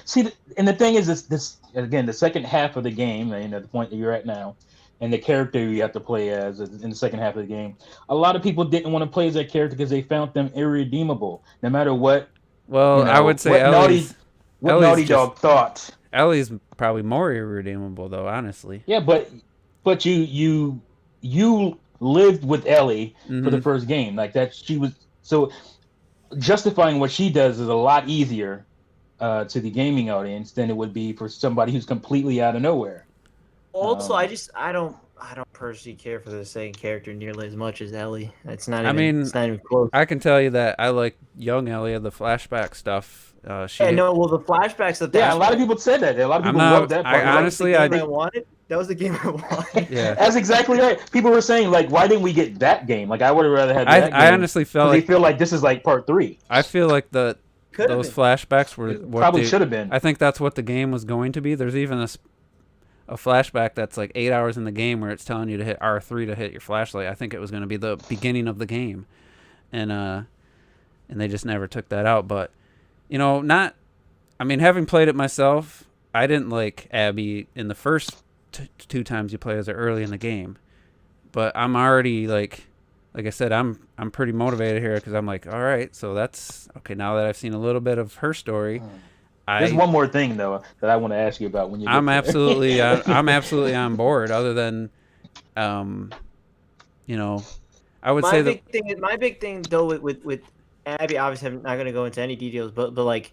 Speaker 3: See, and the thing is, this again, the second half of the game, the point that you're at now, and the character you have to play as in the second half of the game, a lot of people didn't want to play as that character because they found them irredeemable, no matter what.
Speaker 1: Well, I would say
Speaker 3: what Naughty Dog thought.
Speaker 1: Ellie's probably more irredeemable, though, honestly.
Speaker 3: Yeah, but you lived with Ellie for the first game, like that. She was so justifying what she does is a lot easier to the gaming audience than it would be for somebody who's completely out of nowhere.
Speaker 6: Also, I don't personally care for the second character nearly as much as Ellie. It's not even close.
Speaker 1: I can tell you that I like young Ellie, the flashback stuff.
Speaker 6: The flashbacks of that.
Speaker 3: Yeah, a lot of people said that. A lot of people loved that part.
Speaker 6: I wanted. That was the game I wanted.
Speaker 3: Yeah, that's exactly right. People were saying like, why didn't we get that game? Like, I would have rather had that game.
Speaker 1: I honestly felt
Speaker 3: they feel like this is like part 3.
Speaker 1: I feel like those flashbacks were what
Speaker 3: probably should have been.
Speaker 1: I think that's what the game was going to be. There's even a flashback that's like 8 hours in the game where it's telling you to hit R3 to hit your flashlight. I think it was going to be the beginning of the game, and they just never took that out. But having played it myself, I didn't like Abby in the first two times you play as her early in the game. but I'm already like I said, I'm pretty motivated here because I'm like, all right, so that's okay. Now that I've seen a little bit of her story,
Speaker 3: There's one more thing though that I want to ask you about when you.
Speaker 1: I'm absolutely on board. Other than, you know, I would say that
Speaker 6: my big thing though with Abby, obviously I'm not gonna go into any details, but like,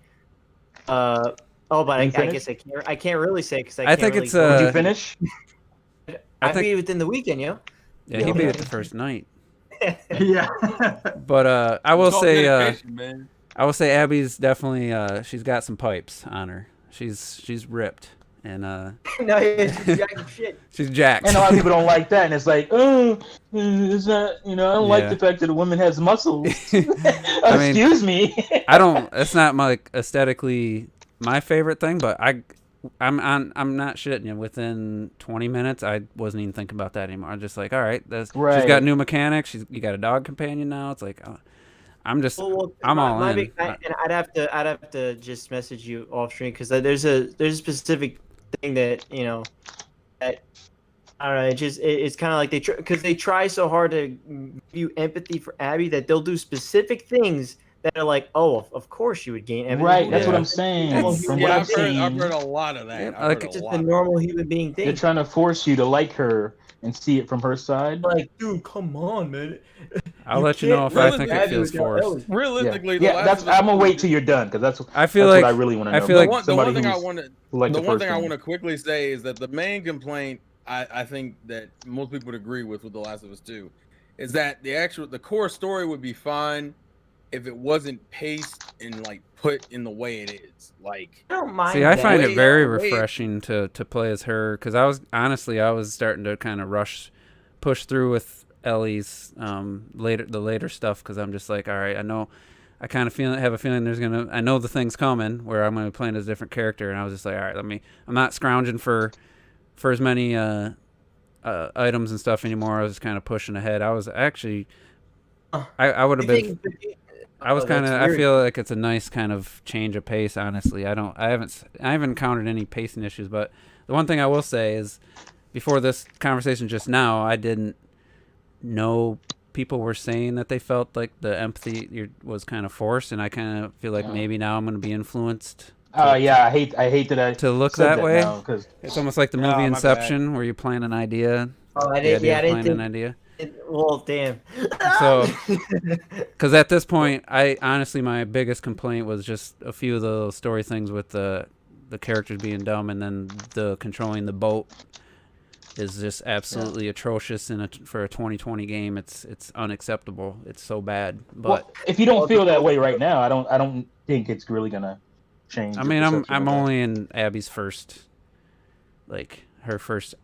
Speaker 6: but I guess I can't really say because
Speaker 1: I think it's
Speaker 3: Did you finish?
Speaker 6: I beat it within the weekend,
Speaker 1: Yeah, he beat it the first night.
Speaker 4: Yeah.
Speaker 1: But I will
Speaker 2: It's all
Speaker 1: say
Speaker 2: dedication, man.
Speaker 1: I will say Abby's definitely she's got some pipes on her. She's ripped and
Speaker 6: no, yeah, she's jacked shit.
Speaker 1: she's jacked.
Speaker 3: And a lot of people don't like that, and it's like, oh, it's not, I don't like the fact that a woman has muscles. Excuse me.
Speaker 1: I don't. It's not my aesthetically my favorite thing, but I'm not shitting you. Within 20 minutes, I wasn't even thinking about that anymore. I'm just like, all right, she's got new mechanics. You got a dog companion now. It's like, I'm all in.
Speaker 6: And I'd have to just message you off stream because there's a specific thing that that I don't know. It's kind of like they try so hard to give you empathy for Abby that they'll do specific things that are like, oh, of course you would gain empathy.
Speaker 3: Right, that's what I'm saying.
Speaker 2: I've heard a lot of that.
Speaker 6: It's just a normal human being thing.
Speaker 3: They're trying to force you to like her and see it from her side.
Speaker 6: Like, dude, come on, man.
Speaker 1: I'll let you know if I think it feels forced.
Speaker 2: Realistically,
Speaker 3: I'm gonna wait till you're done because that's what I really want to know.
Speaker 1: I feel like
Speaker 2: the one thing I want to quickly say is that the main complaint I think that most people would agree with The Last of Us 2 is that the core story would be fine if it wasn't paced and like put in the way it is. Like,
Speaker 6: I don't mind.
Speaker 1: See, I find it very refreshing to play as her because I was starting to kind of push through with Ellie's the later stuff because I'm just like, all right, I kind of have a feeling I know the thing's coming where I'm gonna be playing as a different character, and I was just like, all right, I'm not scrounging for as many items and stuff anymore. I was just kind of pushing ahead. I was actually I would have been. I feel like it's a nice kind of change of pace. Honestly, I haven't encountered any pacing issues. But the one thing I will say is, before this conversation just now, I didn't know people were saying that they felt like the empathy was kind of forced, and I kind of feel like maybe now I'm going to be influenced.
Speaker 3: I hate that
Speaker 1: to look that way.
Speaker 3: Because
Speaker 1: it's almost like the movie Inception, where you plan an idea.
Speaker 6: Oh, I didn't. Yeah, I didn't.
Speaker 1: An idea.
Speaker 6: Well, damn.
Speaker 1: So, because at this point, I honestly, my biggest complaint was just a few of the story things with the characters being dumb, and then the controlling the boat is just absolutely atrocious for a 2020 game. It's unacceptable. It's so bad. But
Speaker 3: if you don't feel that way right now, I don't think it's really gonna change.
Speaker 1: I mean, I'm only in Abby's first, like her first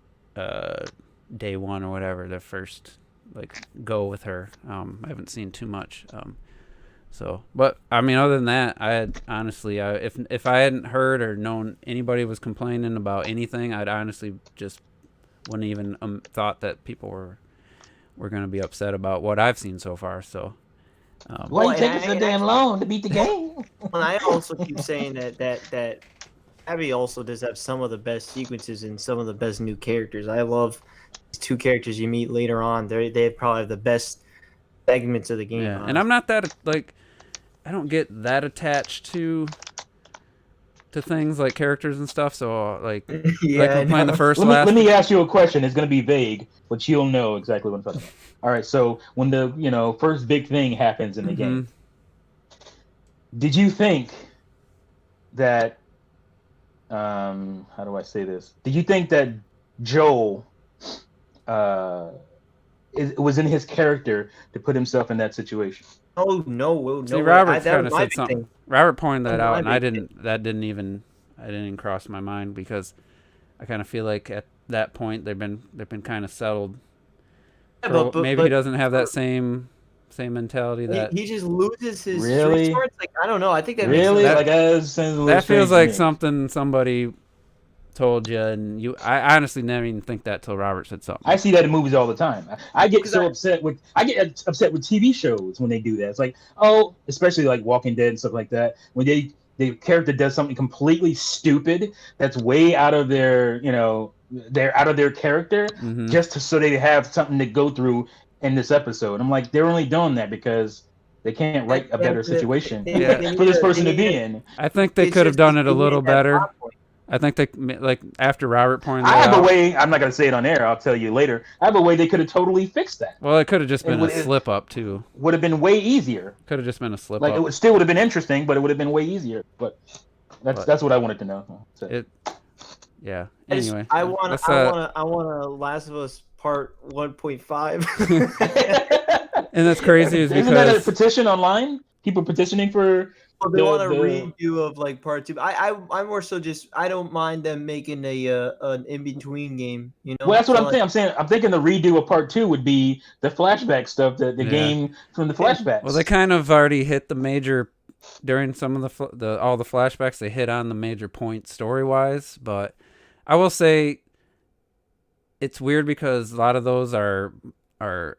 Speaker 1: day one or whatever, the first go with her. I haven't seen too much. So, but I mean, other than that, I had honestly, if I hadn't heard or known anybody was complaining about anything, I'd honestly just wouldn't even thought that people were going to be upset about what I've seen so far. So,
Speaker 3: why you taking so damn long to beat the game?
Speaker 6: And I also keep saying that Abby also does have some of the best sequences and some of the best new characters. I love these two characters you meet later on. They probably have the best segments of the game.
Speaker 1: Yeah, and I'm not that I don't get that attached to things like characters and stuff. So I'm playing the first.
Speaker 3: Let me ask you a question. It's gonna be vague, but you'll know exactly what I'm talking about. All right. So when the first big thing happens in the game, did you think that how do I say this? Did you think that Joel was in his character to put himself in that situation?
Speaker 6: Oh no!
Speaker 1: See, Robert kind of said something. Robert pointed that out, and I didn't even cross my mind because I kind of feel like at that point they've been kind of settled. Yeah, maybe he doesn't have that same mentality that
Speaker 6: he just loses his
Speaker 3: really.
Speaker 6: Like I don't know. I think that
Speaker 3: really
Speaker 6: makes
Speaker 1: that feels like something somebody told you, and I honestly never even think that till Robert said something.
Speaker 3: I see that in movies all the time. I get upset with TV shows when they do that. It's like, especially like Walking Dead and stuff like that, when they the character does something completely stupid that's way out of their, they're out of their character,
Speaker 1: Mhm.
Speaker 3: so they have something to go through in this episode. I'm like, they're only doing that because they can't write a better situation
Speaker 1: Yeah.
Speaker 3: for this person to be in.
Speaker 1: I think they
Speaker 6: It's
Speaker 1: could have
Speaker 6: just
Speaker 1: done
Speaker 6: that
Speaker 1: it a
Speaker 6: they
Speaker 1: little
Speaker 6: needed that
Speaker 1: better.
Speaker 6: plot point.
Speaker 1: I think they like after Robert pointed
Speaker 3: I
Speaker 1: it
Speaker 3: have
Speaker 1: out.
Speaker 3: a way. I'm not going to say it on air. I'll tell you later. I have a way they could have totally fixed that.
Speaker 1: Well, it could have just
Speaker 3: It
Speaker 1: been
Speaker 3: would-
Speaker 1: a slip up too.
Speaker 3: Would have been way easier.
Speaker 1: Could have just been a slip
Speaker 3: Like
Speaker 1: up.
Speaker 3: it still would have been interesting, but it would have been way easier. But that's what I wanted to know. So.
Speaker 1: It. Yeah.
Speaker 6: I just-
Speaker 1: Anyway,
Speaker 6: I want
Speaker 1: let's,
Speaker 6: to Last of Us Part 1.5.
Speaker 1: and that's crazy is
Speaker 3: Isn't that a
Speaker 1: because
Speaker 3: petition online? People petitioning for.
Speaker 6: Well, they want a
Speaker 3: the-
Speaker 6: redo of like part 2. I'm more so just I don't mind them making an in between game. You know.
Speaker 3: Well, that's what
Speaker 6: So,
Speaker 3: I'm saying. I'm thinking the redo of part 2 would be the flashback stuff, the
Speaker 1: Yeah.
Speaker 3: game from the flashbacks.
Speaker 1: well, they kind of already hit the major during some of all the flashbacks. They hit on the major points story wise, but I will say it's weird because a lot of those are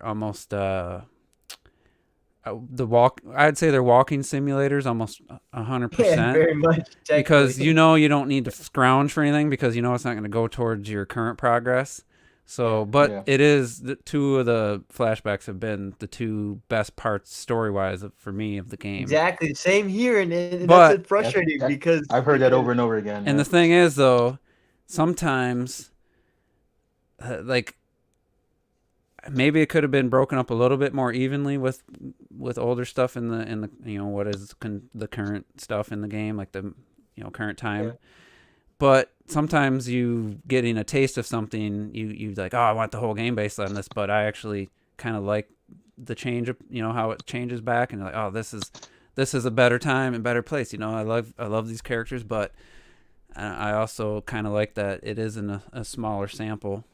Speaker 1: almost I'd say they're walking simulators almost 100%.
Speaker 6: Yeah, very much.
Speaker 1: Because
Speaker 6: technically.
Speaker 1: you don't need to scrounge for anything because it's not going to go towards your current progress. So, but
Speaker 3: Yeah.
Speaker 1: it is the two of the flashbacks have been the two best parts story wise for me of the game.
Speaker 6: Exactly. Same here, and
Speaker 1: But-
Speaker 6: that's frustrating
Speaker 3: That-
Speaker 6: because
Speaker 3: I've heard that over and over again.
Speaker 1: And the thing is, though, sometimes, like, maybe it could have been broken up a little bit more evenly with older stuff in the what is the current stuff in the game, like the current time.
Speaker 6: Yeah.
Speaker 1: But sometimes you getting a taste of something, you like, oh, I want the whole game based on this, but I actually kind of like the change of how it changes back, and you're like, oh, this is a better time and better place. I love these characters, but I also kind of like that it is in a smaller sample,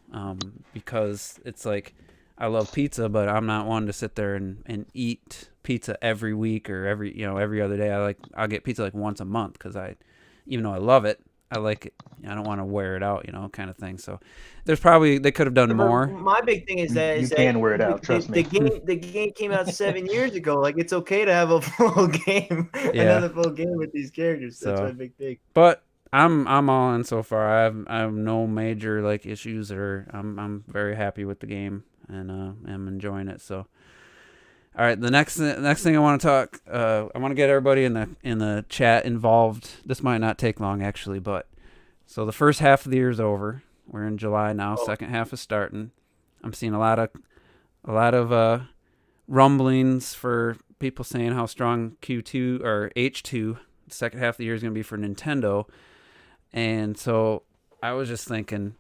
Speaker 1: because it's like I love pizza, but I'm not one to sit there and eat pizza every week or every other day. I'll get pizza like once a month because even though I love it, I like it. I don't want to wear it out, kind of thing. So they could have done more.
Speaker 6: My big thing is that
Speaker 3: You can wear it out, trust me.
Speaker 6: The game came out 7 years ago. Like it's okay to have a full game, another full game with these characters. That's
Speaker 1: So-
Speaker 6: my big thing.
Speaker 1: But I'm all in so far. I have no major issues, or I'm very happy with the game and am enjoying it. So, all right, the next thing I want to talk, I want to get everybody in the chat involved. This might not take long actually, but so the first half of the year is over. We're in July now. Second half is starting. I'm seeing a lot of rumblings for people saying how strong Q2 or H2, the second half of the year, is going to be for Nintendo. And so I was just thinking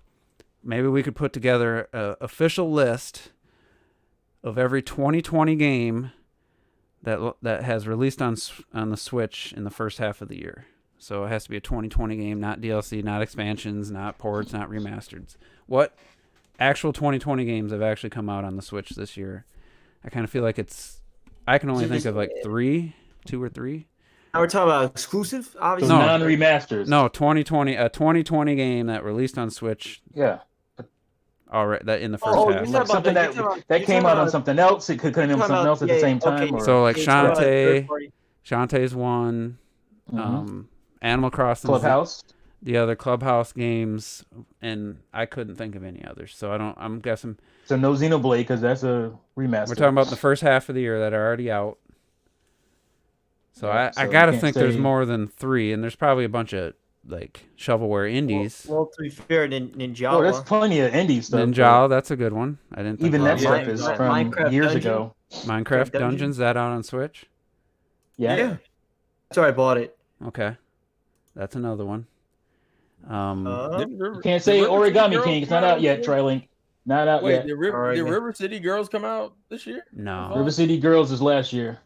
Speaker 1: maybe we could put together an official list of every 2020 game that has released on the Switch in the first half of the year. So it has to be a 2020 game, not DLC, not expansions, not ports, not remasters. What actual 2020 games have actually come out on the Switch this year? I kind of feel like I can only think of like two or three.
Speaker 6: Now we're talking about exclusive,
Speaker 3: So
Speaker 6: obviously.
Speaker 1: No.
Speaker 3: non-remasters.
Speaker 1: No, 2020, a 2020 game that released on Switch.
Speaker 3: Yeah.
Speaker 1: All right, that in the first
Speaker 6: Oh,
Speaker 1: half.
Speaker 6: you're
Speaker 3: Like something
Speaker 6: you're talking about-
Speaker 3: that
Speaker 6: you're
Speaker 3: came
Speaker 6: talking
Speaker 3: out on
Speaker 6: about-
Speaker 3: something else. It could have been
Speaker 6: you're
Speaker 3: something
Speaker 6: talking
Speaker 3: else at
Speaker 6: about-
Speaker 3: the same
Speaker 6: yeah,
Speaker 3: time.
Speaker 6: okay.
Speaker 3: Or,
Speaker 1: So like
Speaker 6: It's about third
Speaker 1: Shantae,
Speaker 6: party.
Speaker 1: Shantae's one,
Speaker 3: Mhm.
Speaker 1: Animal Crossing,
Speaker 3: Clubhouse.
Speaker 1: the other Clubhouse games, and I couldn't think of any others. So I'm guessing
Speaker 3: So no Xenoblade because that's a remaster.
Speaker 1: we're talking about the first half of the year that are already out. So
Speaker 3: Yeah,
Speaker 1: I
Speaker 3: so
Speaker 1: gotta
Speaker 3: you
Speaker 1: think
Speaker 3: can't
Speaker 1: there's
Speaker 3: say-
Speaker 1: more than 3, and there's probably a bunch of like shovelware indies.
Speaker 6: Well, to be fair, Ninjawa.
Speaker 3: Oh, there's plenty of indie stuff.
Speaker 1: Ninja, that's a good one. I didn't think
Speaker 3: Even
Speaker 1: about
Speaker 3: that
Speaker 6: Yeah,
Speaker 3: stuff is
Speaker 6: Mi-
Speaker 3: from
Speaker 6: Minecraft
Speaker 3: years
Speaker 6: Dungeon.
Speaker 3: ago.
Speaker 1: Minecraft
Speaker 6: Dungeon?
Speaker 1: Dungeons, that out on Switch?
Speaker 3: Yeah.
Speaker 6: Yeah. That's where I bought it.
Speaker 1: Okay. That's another one.
Speaker 3: You can't say Origami King. It's not out yet, TriLink. Not out
Speaker 2: Wait,
Speaker 3: yet.
Speaker 2: did
Speaker 6: Alright.
Speaker 2: River City Girls come out this year?
Speaker 1: No.
Speaker 3: River City Girls is last year.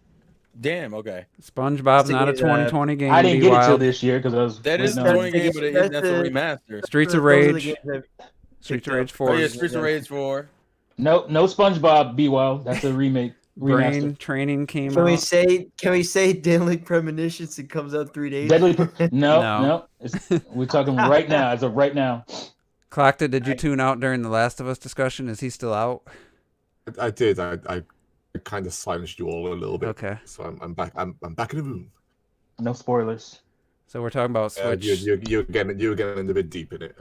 Speaker 2: Damn. Okay.
Speaker 1: SpongeBob's not a
Speaker 6: Sticky,
Speaker 1: 2020 game.
Speaker 3: I didn't
Speaker 1: Be
Speaker 3: get it till
Speaker 1: Wild.
Speaker 3: this year because I was.
Speaker 2: That is
Speaker 3: waiting
Speaker 2: the
Speaker 3: on-
Speaker 2: 20 game, but that's a remaster.
Speaker 1: Streets of
Speaker 6: Those are the
Speaker 1: Rage.
Speaker 6: games that-
Speaker 1: Streets of Rage
Speaker 2: Oh
Speaker 1: 4.
Speaker 2: yeah, Streets of Rage 4.
Speaker 3: No SpongeBob. Be Wild. That's a remake.
Speaker 1: Brain
Speaker 3: Remaster.
Speaker 1: Training came
Speaker 6: Can we
Speaker 1: out.
Speaker 6: say Deadly Premonitions? It comes out 3 days.
Speaker 3: Deadly.
Speaker 1: No.
Speaker 3: No. We're talking right now. As of right now.
Speaker 1: Clocked, did you tune out during the Last of Us discussion? Is he still out?
Speaker 5: I did. I kind of silenced you all a little bit.
Speaker 1: Okay.
Speaker 5: So I'm back. I'm back in the room.
Speaker 3: No spoilers.
Speaker 1: So we're talking about Switch.
Speaker 5: You're getting a bit deep in it.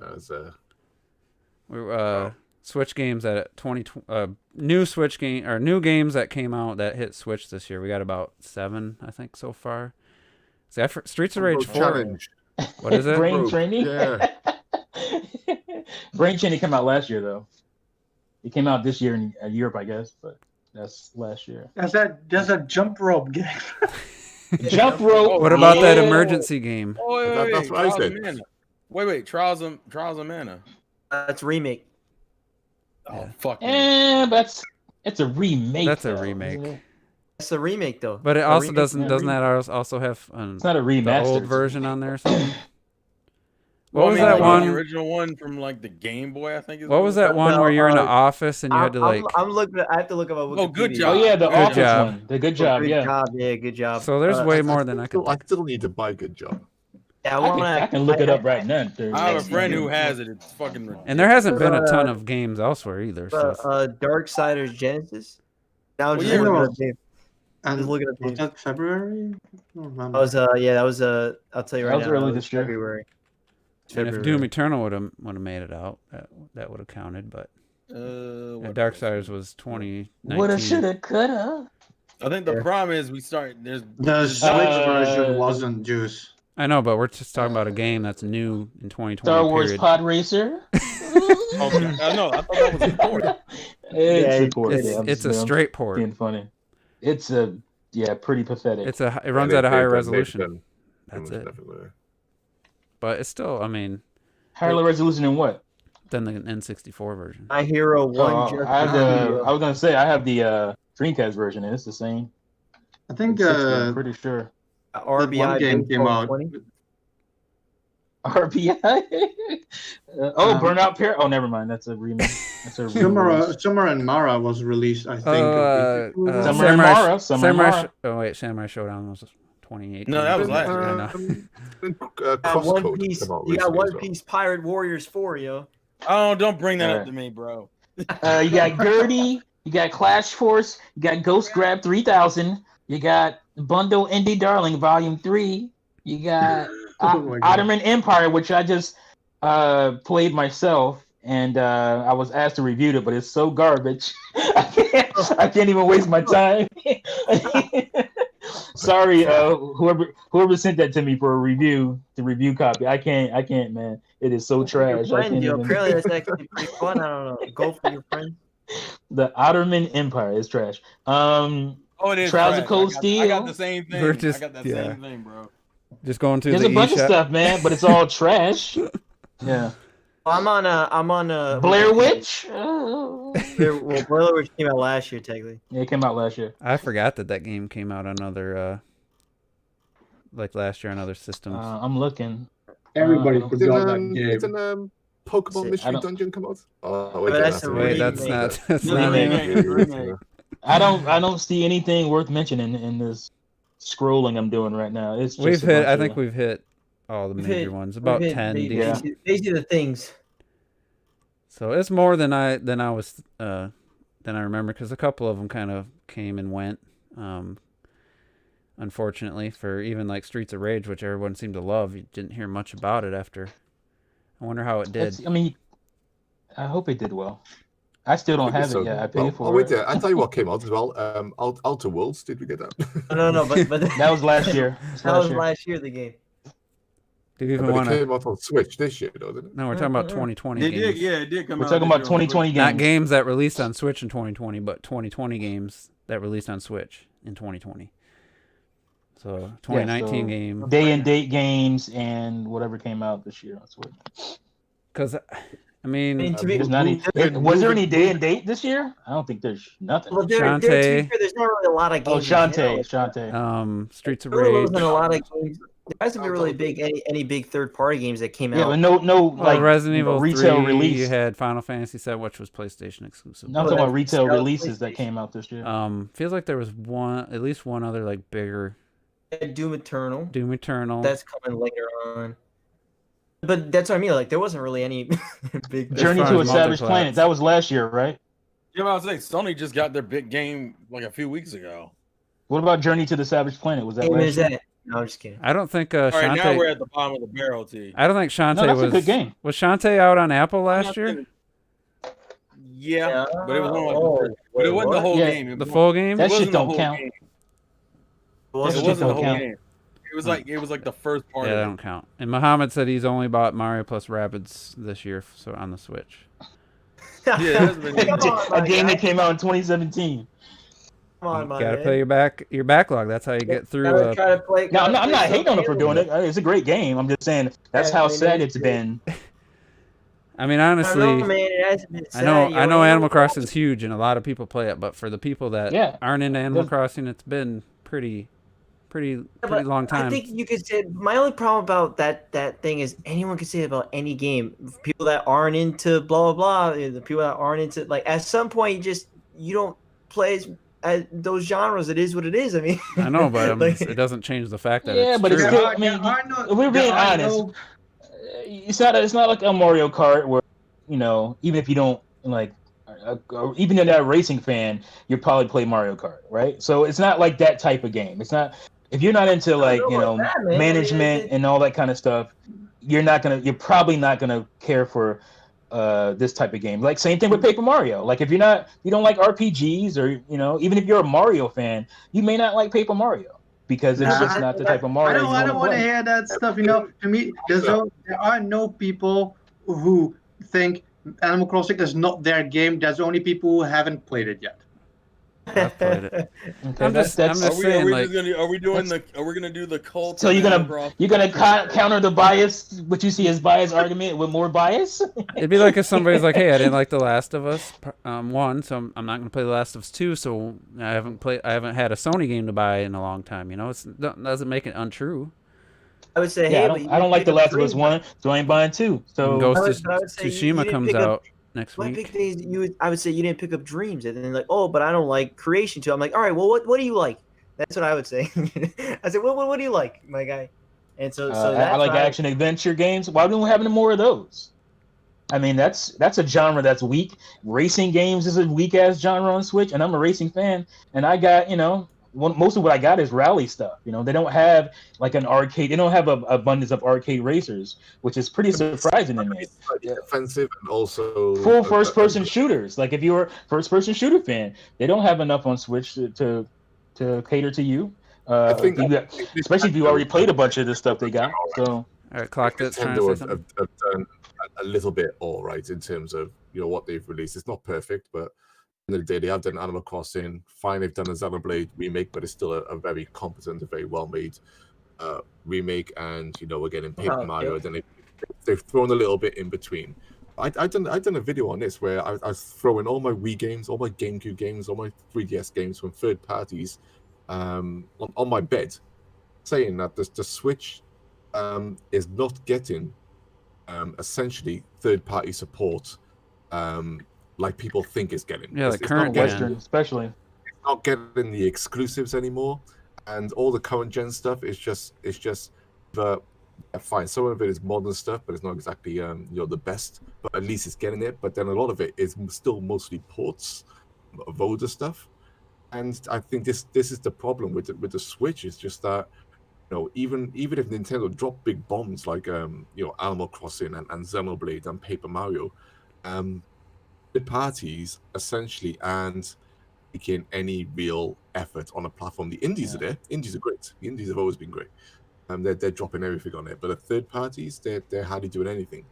Speaker 1: Switch games that new Switch game or new games that came out that hit Switch this year. We got about 7, I think, so far. See, Streets of Rage 4.
Speaker 5: Challenge.
Speaker 1: What is it?
Speaker 3: Brain Training.
Speaker 5: Yeah.
Speaker 3: Brain Training came out last year though. It came out this year in Europe, I guess, but that's last year.
Speaker 4: That's a jump rope game.
Speaker 3: Jump rope.
Speaker 1: What about that
Speaker 3: yeah.
Speaker 1: emergency game?
Speaker 2: Oh, wait,
Speaker 5: That's what I
Speaker 2: Trials of
Speaker 5: said.
Speaker 2: Mana. Wait, Trials of Mana.
Speaker 6: That's remake.
Speaker 2: Oh, fuck. me.
Speaker 3: But it's a remake.
Speaker 1: That's a
Speaker 3: though,
Speaker 1: remake.
Speaker 3: isn't it?
Speaker 6: It's a remake though.
Speaker 1: But it
Speaker 6: A
Speaker 1: also
Speaker 6: remake,
Speaker 1: doesn't
Speaker 6: not a
Speaker 1: doesn't
Speaker 6: remake.
Speaker 1: that also have
Speaker 3: It's not a
Speaker 1: the
Speaker 3: remaster.
Speaker 1: old
Speaker 3: it's a
Speaker 1: version on there or something?
Speaker 2: Well,
Speaker 1: What was
Speaker 2: I mean,
Speaker 1: that
Speaker 2: like,
Speaker 1: one?
Speaker 2: The original one from like the Game Boy, I think. Is
Speaker 1: What was that one
Speaker 6: No,
Speaker 1: where you're in an office and you had to like?
Speaker 6: I'm looking. I have to look up.
Speaker 2: Oh, good
Speaker 6: Wikipedia.
Speaker 2: job.
Speaker 3: Oh yeah, the
Speaker 2: Good
Speaker 3: office
Speaker 1: job.
Speaker 3: one. The good job.
Speaker 6: Good
Speaker 3: Yeah.
Speaker 6: job. Yeah, good job.
Speaker 1: So there's way
Speaker 5: I
Speaker 1: more than I could.
Speaker 5: I still need to buy Good Job.
Speaker 6: Yeah,
Speaker 3: I can look it up right now.
Speaker 2: I have a friend who has it. It's fucking ridiculous.
Speaker 1: And there hasn't been a ton of games elsewhere either. So
Speaker 6: Darksiders Genesis. Now I'm
Speaker 2: Well,
Speaker 6: just
Speaker 2: yeah,
Speaker 6: looking
Speaker 4: no.
Speaker 6: up Dave.
Speaker 4: And
Speaker 6: Just looking up
Speaker 4: was
Speaker 6: Dave.
Speaker 4: that February? I don't remember.
Speaker 6: That was that was I'll tell you
Speaker 3: That
Speaker 6: right
Speaker 3: was
Speaker 6: now.
Speaker 3: early
Speaker 6: that was
Speaker 3: this year.
Speaker 6: February.
Speaker 1: and if Doom Eternal would have made it out, that would have counted. But Darksiders was 2019.
Speaker 3: Woulda, shoulda, coulda.
Speaker 2: I think the problem is there's
Speaker 4: The Switch version wasn't Juice.
Speaker 1: I know, but we're just talking about a game that's new in 2020.
Speaker 3: Star Wars
Speaker 1: period.
Speaker 3: Pod Racer.
Speaker 2: Okay. I know. I thought that was important.
Speaker 3: It's a port.
Speaker 1: It's,
Speaker 3: yeah, I'm
Speaker 1: it's
Speaker 3: just
Speaker 1: a straight port.
Speaker 3: being funny. It's pretty pathetic.
Speaker 1: It runs at a higher
Speaker 5: They've
Speaker 1: resolution.
Speaker 5: done
Speaker 1: That's
Speaker 5: much
Speaker 1: it.
Speaker 5: definitely.
Speaker 1: But it's still, I mean,
Speaker 3: Higher resolution than what?
Speaker 1: than the N64 version.
Speaker 6: My Hero One.
Speaker 3: I was gonna say I have the Dreamcast version. And it's the same.
Speaker 4: I think
Speaker 3: It's 60, I'm pretty sure.
Speaker 6: RBI
Speaker 4: one game came out.
Speaker 6: 20.
Speaker 3: RBI. Burnout Pair. Oh, never mind. That's a remake. That's a
Speaker 4: Summer and Mara was released, I think.
Speaker 3: Summer and Mara.
Speaker 1: Samurai Showdown was 2018.
Speaker 2: No, that was last year.
Speaker 1: I know.
Speaker 6: One Piece. You got One Piece Pirate Warriors 4, yo.
Speaker 2: Oh, don't bring that up
Speaker 3: Alright.
Speaker 2: to me, bro.
Speaker 3: You got Gertie. You got Clash Force. You got Ghost Grab 3000. You got Bundle Indie Darling Volume 3. You got
Speaker 4: Oh my God.
Speaker 3: Ottoman Empire, which I just played myself, and I was asked to review it, but it's so garbage. I can't even waste my time. Sorry, whoever sent that to me for a review, the review copy. I can't, man. It is so trash. I can't even...
Speaker 6: Apparently, that's actually pretty fun. I don't know. Go for your friend.
Speaker 3: The Ottoman Empire is trash.
Speaker 2: Oh, it is.
Speaker 3: Trials
Speaker 2: trash.
Speaker 3: of Cold
Speaker 2: I
Speaker 3: Steel.
Speaker 2: got the same thing.
Speaker 1: We're just-
Speaker 2: I got that
Speaker 1: yeah.
Speaker 2: same thing, bro.
Speaker 1: Just going to
Speaker 3: There's
Speaker 1: the
Speaker 3: a bunch of
Speaker 1: eShop.
Speaker 3: stuff, man, but it's all trash. Yeah.
Speaker 6: I'm on a
Speaker 3: Blair Witch.
Speaker 6: Well, Blair Witch came out last year, technically.
Speaker 3: Yeah, it came out last year.
Speaker 1: I forgot that game came out on other, like last year on other systems.
Speaker 3: I'm looking.
Speaker 4: Everybody
Speaker 3: Uh,
Speaker 4: forgot that game.
Speaker 5: Didn't Pokemon
Speaker 3: I
Speaker 5: Mystery
Speaker 3: don't-
Speaker 5: Dungeon come out? Oh,
Speaker 6: But that's a
Speaker 1: Wait, that's
Speaker 6: remake.
Speaker 1: not. That's
Speaker 2: No,
Speaker 1: not
Speaker 2: remake.
Speaker 3: I don't see anything worth mentioning in this scrolling I'm doing right now. It's just
Speaker 1: We've
Speaker 3: a
Speaker 1: hit.
Speaker 3: bunch
Speaker 1: I
Speaker 3: of-
Speaker 1: think we've hit all the
Speaker 6: We've
Speaker 1: major
Speaker 6: hit-
Speaker 1: ones. About
Speaker 6: We've hit
Speaker 1: 10.
Speaker 6: These
Speaker 3: Yeah.
Speaker 6: these are the things.
Speaker 1: So it's more than I was than I remember because a couple of them kind of came and went. Unfortunately, for even like Streets of Rage, which everyone seemed to love, you didn't hear much about it after. I wonder how it did.
Speaker 3: I mean, I hope it did well. I still don't have it yet. I paid for
Speaker 5: wait,
Speaker 3: it.
Speaker 5: I tell you what came out as well. Outer Worlds. Did we get that?
Speaker 6: No, but
Speaker 3: That was last year.
Speaker 6: that was last year. The game.
Speaker 1: Do you even
Speaker 5: But
Speaker 1: want
Speaker 5: it
Speaker 1: to?
Speaker 5: came out on Switch this year, though, didn't it?
Speaker 1: No, we're talking about 2020
Speaker 2: It
Speaker 1: games.
Speaker 2: did, yeah, it did come
Speaker 3: We're
Speaker 2: out.
Speaker 3: talking
Speaker 2: this
Speaker 3: about
Speaker 2: year.
Speaker 3: 2020 games.
Speaker 1: Not games that released on Switch in 2020, but 2020 games that released on Switch in 2020. So 2019
Speaker 3: so
Speaker 1: game.
Speaker 3: Day and date games and whatever came out this year on Switch.
Speaker 1: Because I mean,
Speaker 6: To be-
Speaker 3: There's not any, was there any day and date this year? I don't think there's nothing.
Speaker 6: Well,
Speaker 1: Shantae.
Speaker 6: there's not really a lot of
Speaker 3: Oh,
Speaker 6: games. in general.
Speaker 3: Shantae.
Speaker 1: Streets of
Speaker 6: There really
Speaker 1: Rage.
Speaker 6: wasn't a lot of games. There hasn't been really big any big third party games that came
Speaker 3: Yeah,
Speaker 6: out.
Speaker 3: but no,
Speaker 1: Well,
Speaker 3: like
Speaker 1: Resident Evil
Speaker 3: retail
Speaker 1: 3,
Speaker 3: release.
Speaker 1: you had Final Fantasy VII, which was PlayStation exclusive.
Speaker 3: No, I'm
Speaker 6: Oh,
Speaker 3: talking about
Speaker 6: that's
Speaker 3: retail
Speaker 6: Scout
Speaker 3: releases that
Speaker 6: PlayStation.
Speaker 3: came out this year.
Speaker 1: Feels like there was at least one other like bigger
Speaker 6: Doom Eternal.
Speaker 1: Doom Eternal.
Speaker 6: That's coming later on. But that's what I mean. Like there wasn't really any big.
Speaker 3: Journey
Speaker 1: far
Speaker 3: to a
Speaker 1: as
Speaker 3: Savage
Speaker 1: multiplats.
Speaker 3: Planet. That was last year, right?
Speaker 2: Yeah, I was saying Sony just got their big game like a few weeks ago.
Speaker 3: What about Journey to the Savage Planet? Was that
Speaker 6: What game
Speaker 3: last
Speaker 6: is
Speaker 3: year?
Speaker 6: that? No, I'm just kidding.
Speaker 1: I don't think
Speaker 2: All right, now we're
Speaker 1: Shantae.
Speaker 2: at the bottom of the barrel, T.
Speaker 1: I don't think Shantae
Speaker 3: No, that's
Speaker 1: was.
Speaker 3: a good game.
Speaker 1: Was Shantae out on Apple
Speaker 2: I'm
Speaker 1: last
Speaker 2: not
Speaker 1: year?
Speaker 2: saying- Yeah, but it was only like
Speaker 6: Oh,
Speaker 2: the first. But it wasn't the
Speaker 6: what?
Speaker 2: whole
Speaker 3: Yeah,
Speaker 2: game. It
Speaker 1: The
Speaker 2: was
Speaker 1: full game?
Speaker 2: It
Speaker 3: That shit
Speaker 2: wasn't the
Speaker 3: don't
Speaker 2: whole
Speaker 3: count.
Speaker 2: game.
Speaker 3: That
Speaker 2: It
Speaker 3: shit
Speaker 2: wasn't the
Speaker 3: don't
Speaker 2: whole
Speaker 3: count.
Speaker 2: game. It was like the first part
Speaker 1: Yeah, that
Speaker 2: of
Speaker 1: don't
Speaker 2: it.
Speaker 1: count. And Muhammad said he's only bought Mario plus Rabbids this year, so on the Switch.
Speaker 2: Yeah, that's been
Speaker 6: Come on,
Speaker 3: A
Speaker 6: my
Speaker 3: game
Speaker 6: guy.
Speaker 3: that came out in 2017.
Speaker 6: Come on,
Speaker 1: You
Speaker 6: my
Speaker 1: gotta
Speaker 6: man.
Speaker 1: play your backlog. That's how you get through.
Speaker 6: Gotta try to play.
Speaker 3: No, I'm
Speaker 6: gotta
Speaker 3: not
Speaker 6: play
Speaker 3: hating on it for
Speaker 6: something.
Speaker 3: doing it. It's a great game. I'm just saying that's
Speaker 6: Yeah,
Speaker 3: how
Speaker 6: I mean,
Speaker 3: sad
Speaker 6: it's
Speaker 3: it's
Speaker 6: great.
Speaker 3: been.
Speaker 1: I mean,
Speaker 6: I
Speaker 1: honestly,
Speaker 6: know, man. It hasn't been
Speaker 1: I know
Speaker 6: sad,
Speaker 1: I
Speaker 6: yo.
Speaker 1: know Animal Crossing's huge and a lot of people play it, but for the people that
Speaker 3: Yeah.
Speaker 1: aren't into Animal
Speaker 3: There's-
Speaker 1: Crossing, it's been pretty
Speaker 6: Yeah, but
Speaker 1: long time.
Speaker 6: I think you could say my only problem about that thing is anyone can say it about any game. People that aren't into blah blah blah, the people that aren't into like at some point you don't play those genres. It is what it is. I mean,
Speaker 1: I know, but
Speaker 6: like,
Speaker 1: it doesn't change the fact that
Speaker 3: Yeah,
Speaker 1: it's
Speaker 3: but it's
Speaker 1: true.
Speaker 3: still. I mean, we're being honest. It's not like a Mario Kart where even if you don't like, or even if you're not a racing fan, you probably play Mario Kart, right? So it's not like that type of game. It's not if you're not into like
Speaker 6: know about that, man.
Speaker 3: management and all that kind of stuff. You're probably not gonna care for this type of game. Like same thing with Paper Mario. Like if you don't like RPGs or even if you're a Mario fan, you may not like Paper Mario because it's just not the type of Mario
Speaker 4: I
Speaker 3: you
Speaker 4: don't
Speaker 3: want
Speaker 4: want to
Speaker 3: to play.
Speaker 4: hear that stuff. To me, there are no people who think Animal Crossing is not their game. There's only people who haven't played it yet.
Speaker 1: I've played it.
Speaker 3: Okay,
Speaker 1: I'm just
Speaker 2: Are
Speaker 1: saying,
Speaker 2: we
Speaker 1: like,
Speaker 2: gonna do the cult?
Speaker 3: So
Speaker 2: of
Speaker 3: you're
Speaker 2: Animal
Speaker 3: gonna
Speaker 2: Crossing?
Speaker 3: counter the bias, what you see as bias argument with more bias?
Speaker 1: it'd be like if somebody's like, "Hey, I didn't like The Last of Us 1, so I'm not gonna play The Last of Us 2, so I haven't had a Sony game to buy in a long time." It doesn't make it untrue.
Speaker 6: I would say,
Speaker 3: Yeah,
Speaker 6: hey,
Speaker 3: I
Speaker 6: but you
Speaker 3: don't
Speaker 6: didn't
Speaker 3: like
Speaker 6: pick
Speaker 3: The
Speaker 6: up
Speaker 3: Last of Us
Speaker 6: Dream.
Speaker 3: 1, so I ain't buying 2. So
Speaker 1: Ghost
Speaker 6: I
Speaker 1: of
Speaker 6: would say you
Speaker 1: Tsushima
Speaker 6: didn't
Speaker 1: comes
Speaker 6: pick up-
Speaker 1: out next
Speaker 6: My
Speaker 1: week.
Speaker 6: big thing is I would say you didn't pick up Dreams, and then like, oh, but I don't like Creation too. I'm like, all right, well, what do you like? That's what I would say. I said, what do you like, my guy? And so that's
Speaker 3: I like
Speaker 6: why
Speaker 3: action adventure games. Why don't we have any more of those? I mean, that's a genre that's weak. Racing games is a weak ass genre on Switch, and I'm a racing fan, and I got most of what I got is rally stuff. They don't have like an arcade. They don't have a abundance of arcade racers, which is pretty surprising to me.
Speaker 5: It's slightly defensive and also
Speaker 3: Full first-person shooters. Like if you're a first-person shooter fan, they don't have enough on Switch to cater to you. Especially if you already played a bunch of the stuff they got. So
Speaker 1: All right, clocked it. Trying to
Speaker 5: Nintendo
Speaker 1: say
Speaker 5: have
Speaker 1: something.
Speaker 5: done a little bit all right in terms of what they've released. It's not perfect, but at the end of the day, they have done Animal Crossing. Fine, they've done a Xenoblade remake, but it's still a very competent, a very well made remake. And we're getting Paper Mario. Then they've thrown a little bit in between. I've done a video on this where I was throwing all my Wii games, all my GameCube games, all my 3DS games from third parties on my bed, saying that the Switch is not getting essentially third-party support like people think it's getting.
Speaker 1: Yeah,
Speaker 5: It's
Speaker 1: like
Speaker 5: not
Speaker 1: current
Speaker 5: getting-
Speaker 1: gen.
Speaker 3: Western, especially.
Speaker 5: It's not getting the exclusives anymore, and all the current gen stuff is just fine. Some of it is modern stuff, but it's not exactly the best. But at least it's getting it. But then a lot of it is still mostly ports of older stuff. And I think this is the problem with the Switch. Is just that even if Nintendo drop big bombs like Animal Crossing and Xenoblade and Paper Mario, the parties essentially aren't making any real effort on a platform. The indies are there. Indies are great. The indies have always been great. They're dropping everything on it. But the third parties, they're hardly doing anything.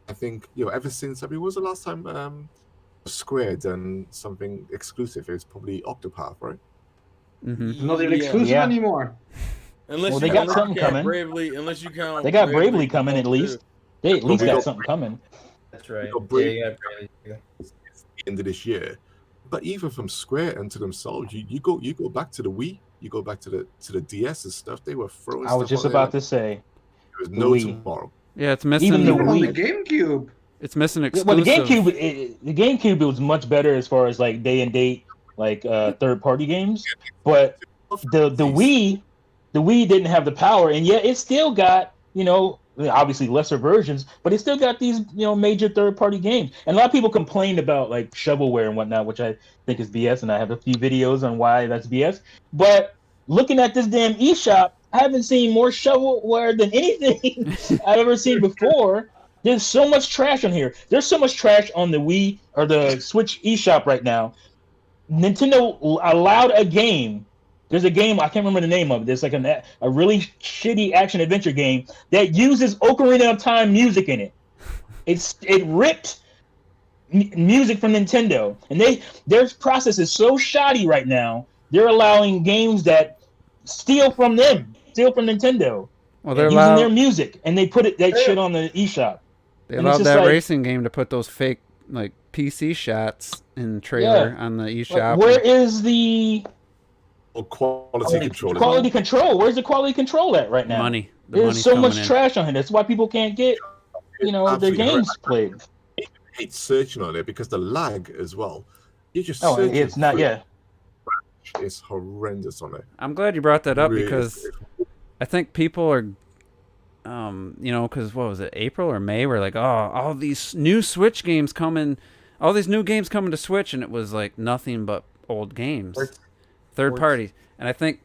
Speaker 5: I think ever since when was the last time Square done something exclusive? It's probably Octopath, right?
Speaker 1: Mm-hmm.
Speaker 4: It's not even exclusive
Speaker 3: Yeah.
Speaker 4: anymore.
Speaker 2: Unless
Speaker 3: They
Speaker 2: you,
Speaker 3: got
Speaker 2: unless
Speaker 3: something
Speaker 2: you count
Speaker 3: coming.
Speaker 2: Bravely, unless you count.
Speaker 3: They got Bravely coming at
Speaker 2: too.
Speaker 3: least. They at least
Speaker 5: we
Speaker 3: got
Speaker 5: got-
Speaker 3: something coming.
Speaker 6: That's right.
Speaker 5: got Bravely.
Speaker 6: Yeah, Bravely.
Speaker 5: It's the end of this year. But even from Square and to themselves, you go back to the Wii, you go back to the DS and stuff. They were throwing.
Speaker 3: I was just about to say.
Speaker 5: There was no
Speaker 3: Wii.
Speaker 5: tomorrow.
Speaker 1: Yeah, it's missing.
Speaker 3: Even the
Speaker 4: Even on the
Speaker 3: Wii.
Speaker 4: GameCube.
Speaker 1: It's missing
Speaker 3: Well,
Speaker 1: exclusive.
Speaker 3: the GameCube was much better as far as like day and date, like third party games. But the Wii didn't have the power, and yet it still got obviously lesser versions, but it still got these major third party games. And a lot of people complained about like shovelware and whatnot, which I think is BS, and I have a few videos on why that's BS. But looking at this damn eShop, I haven't seen more shovelware than anything I've ever seen before. There's so much trash on here. There's so much trash on the Wii or the Switch eShop right now. Nintendo allowed a game. There's a game I can't remember the name of it. There's like a really shitty action adventure game that uses Ocarina of Time music in it. It ripped music from Nintendo, and their process is so shoddy right now. They're allowing games that steal from Nintendo,
Speaker 1: Well, they're
Speaker 3: using their
Speaker 1: allowed.
Speaker 3: music, and they put that shit on the eShop.
Speaker 1: They
Speaker 3: And it's
Speaker 1: allowed
Speaker 3: just
Speaker 1: that
Speaker 3: like-
Speaker 1: racing game to put those fake like PC shots in the trailer on the
Speaker 3: Like,
Speaker 1: eShop.
Speaker 3: where is the
Speaker 5: Or quality control.
Speaker 3: quality control? Where's the quality control at right now?
Speaker 1: money? The
Speaker 3: There's
Speaker 1: money's
Speaker 3: so
Speaker 1: coming
Speaker 3: much
Speaker 1: in.
Speaker 3: trash on here. That's why people can't get their
Speaker 5: Absolutely
Speaker 3: games played.
Speaker 5: I hate searching on it because the lag as well. You just
Speaker 3: Oh,
Speaker 5: searching
Speaker 3: it's not.
Speaker 5: through
Speaker 3: Yeah,
Speaker 5: It's horrendous on it.
Speaker 1: I'm glad you brought that up
Speaker 5: Really,
Speaker 1: because I think people are, because what was it, April or May? We're like, oh, all these new Switch games coming, all these new games coming to Switch, and it was like nothing but old games, third party. And I think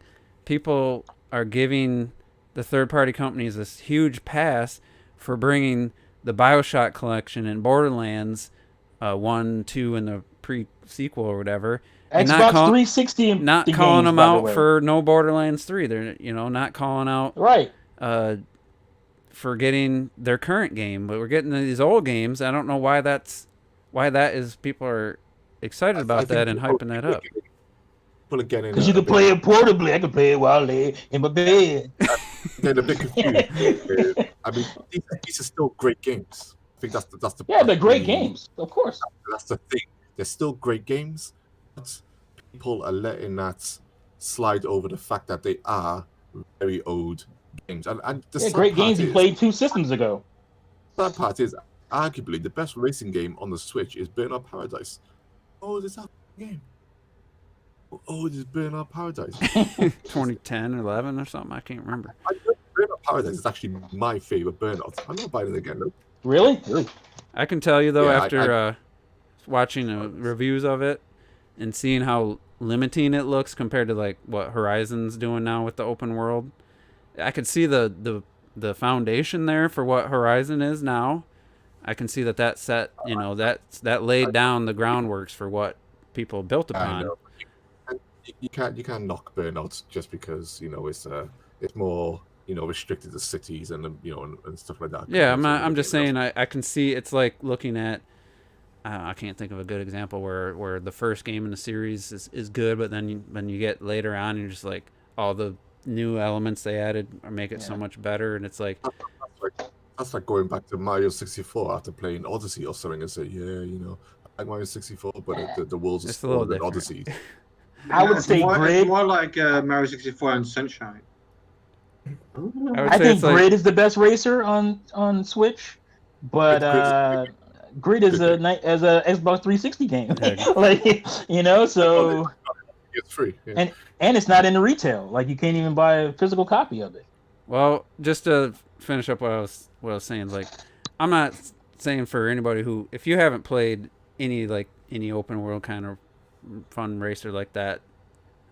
Speaker 1: people are giving the third party companies this huge pass for bringing the BioShock collection and Borderlands 1, 2, and the pre-sequel or whatever. And
Speaker 3: Xbox 360 and
Speaker 1: not
Speaker 3: the
Speaker 1: calling
Speaker 3: games,
Speaker 1: them
Speaker 3: by the
Speaker 1: out
Speaker 3: way.
Speaker 1: for no Borderlands 3. They're not calling out
Speaker 3: right.
Speaker 1: for getting their current game, but we're getting these old games. I don't know why that is. People are excited about that and hyping that up.
Speaker 5: People are getting
Speaker 3: Because you can play it portably. I can play it while laying in my bed.
Speaker 5: Getting a bit confused. I mean, these are still great games. I think that's the
Speaker 3: Yeah, they're great games, of course.
Speaker 5: That's the thing. They're still great games, but people are letting that slide over the fact that they are very old games. And the sad
Speaker 3: Great
Speaker 5: part
Speaker 3: games you
Speaker 5: is-
Speaker 3: played 2 systems ago.
Speaker 5: Sad part is, arguably, the best racing game on the Switch is Burnout Paradise. Oh, this is a game. Oh, this is Burnout Paradise.
Speaker 1: 2010, 11 or something. I can't remember.
Speaker 5: Burnout Paradise is actually my favorite Burnout. I'm not buying it again, though.
Speaker 3: Really?
Speaker 1: I can tell you though,
Speaker 5: Yeah,
Speaker 1: after watching reviews of it and seeing how limiting it looks compared to like what Horizon's doing now with the open world, I could see the foundation there for what Horizon is now. I can see that set, that laid down the groundworks for what people built
Speaker 5: I
Speaker 1: upon.
Speaker 5: know. And you can't knock Burnout just because it's more restricted to cities and and stuff like that.
Speaker 1: Yeah, I'm just saying I can see it's like looking at I can't think of a good example where the first game in the series is good, but then when you get later on, you're just like all the new elements they added make it so much better, and it's like
Speaker 5: that's like going back to Mario 64 after playing Odyssey or something and say, I like Mario 64, but the world's
Speaker 1: It's a little
Speaker 5: smaller than
Speaker 1: different.
Speaker 5: Odyssey.
Speaker 3: I would say
Speaker 4: it's
Speaker 3: Grid.
Speaker 4: more like Mario 64 and Sunshine.
Speaker 1: I would
Speaker 3: I
Speaker 1: say
Speaker 3: think
Speaker 1: it's like
Speaker 3: Grid is the best racer on Switch, but Grid is a Xbox 360 game.
Speaker 1: Yeah.
Speaker 3: So
Speaker 5: It's free. Yeah.
Speaker 3: and it's not in the retail. Like you can't even buy a physical copy of it.
Speaker 1: Well, just to finish up what I was saying, like I'm not saying for anybody who, if you haven't played any open world kind of fun racer like that,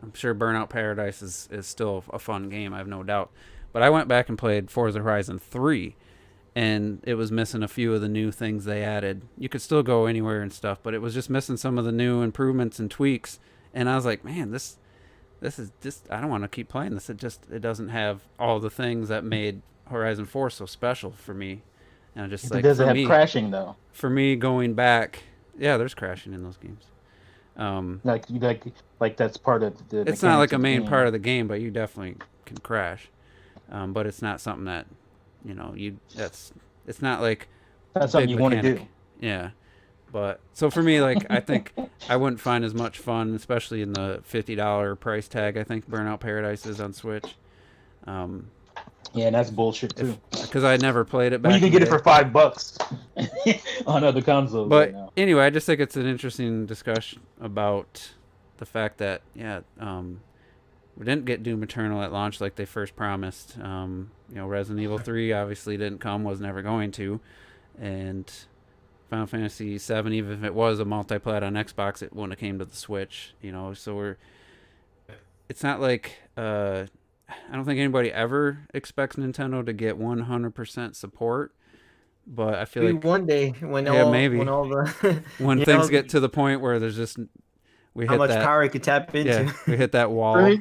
Speaker 1: I'm sure Burnout Paradise is still a fun game. I have no doubt. But I went back and played Forza Horizon 3, and it was missing a few of the new things they added. You could still go anywhere and stuff, but it was just missing some of the new improvements and tweaks. And I was like, man, this is just, I don't want to keep playing this. It doesn't have all the things that made Horizon 4 so special for me. And I just
Speaker 3: It
Speaker 1: like
Speaker 3: doesn't
Speaker 1: for
Speaker 3: have
Speaker 1: me,
Speaker 3: crashing though.
Speaker 1: for me going back, yeah, there's crashing in those games.
Speaker 3: Like that's part of the.
Speaker 1: It's not like a main part of the game, but you definitely can crash. But it's not something that, it's not like
Speaker 3: That's something
Speaker 1: big
Speaker 3: you want to
Speaker 1: mechanic.
Speaker 3: do.
Speaker 1: Yeah. But so for me, like, I think I wouldn't find as much fun, especially in the $50 price tag. I think Burnout Paradise is on Switch.
Speaker 3: Yeah, and that's bullshit too.
Speaker 1: Because I never played it back.
Speaker 3: Well, you can
Speaker 1: in
Speaker 3: get
Speaker 1: the
Speaker 3: it for
Speaker 1: day.
Speaker 3: $5 on other consoles.
Speaker 1: But
Speaker 3: right now.
Speaker 1: anyway, I just think it's an interesting discussion about the fact that we didn't get Doom Eternal at launch like they first promised. Resident Evil 3 obviously didn't come, was never going to, and Final Fantasy 7, even if it was a multi-plat on Xbox, it wouldn't have came to the Switch. So it's not like I don't think anybody ever expects Nintendo to get 100% support, but I feel
Speaker 6: Maybe
Speaker 1: like
Speaker 6: one day when
Speaker 1: maybe
Speaker 6: when all the
Speaker 1: when things get to the point where there's just we
Speaker 6: how
Speaker 1: hit
Speaker 6: much
Speaker 1: that
Speaker 6: power it could tap into.
Speaker 1: yeah we hit that wall.
Speaker 4: Right?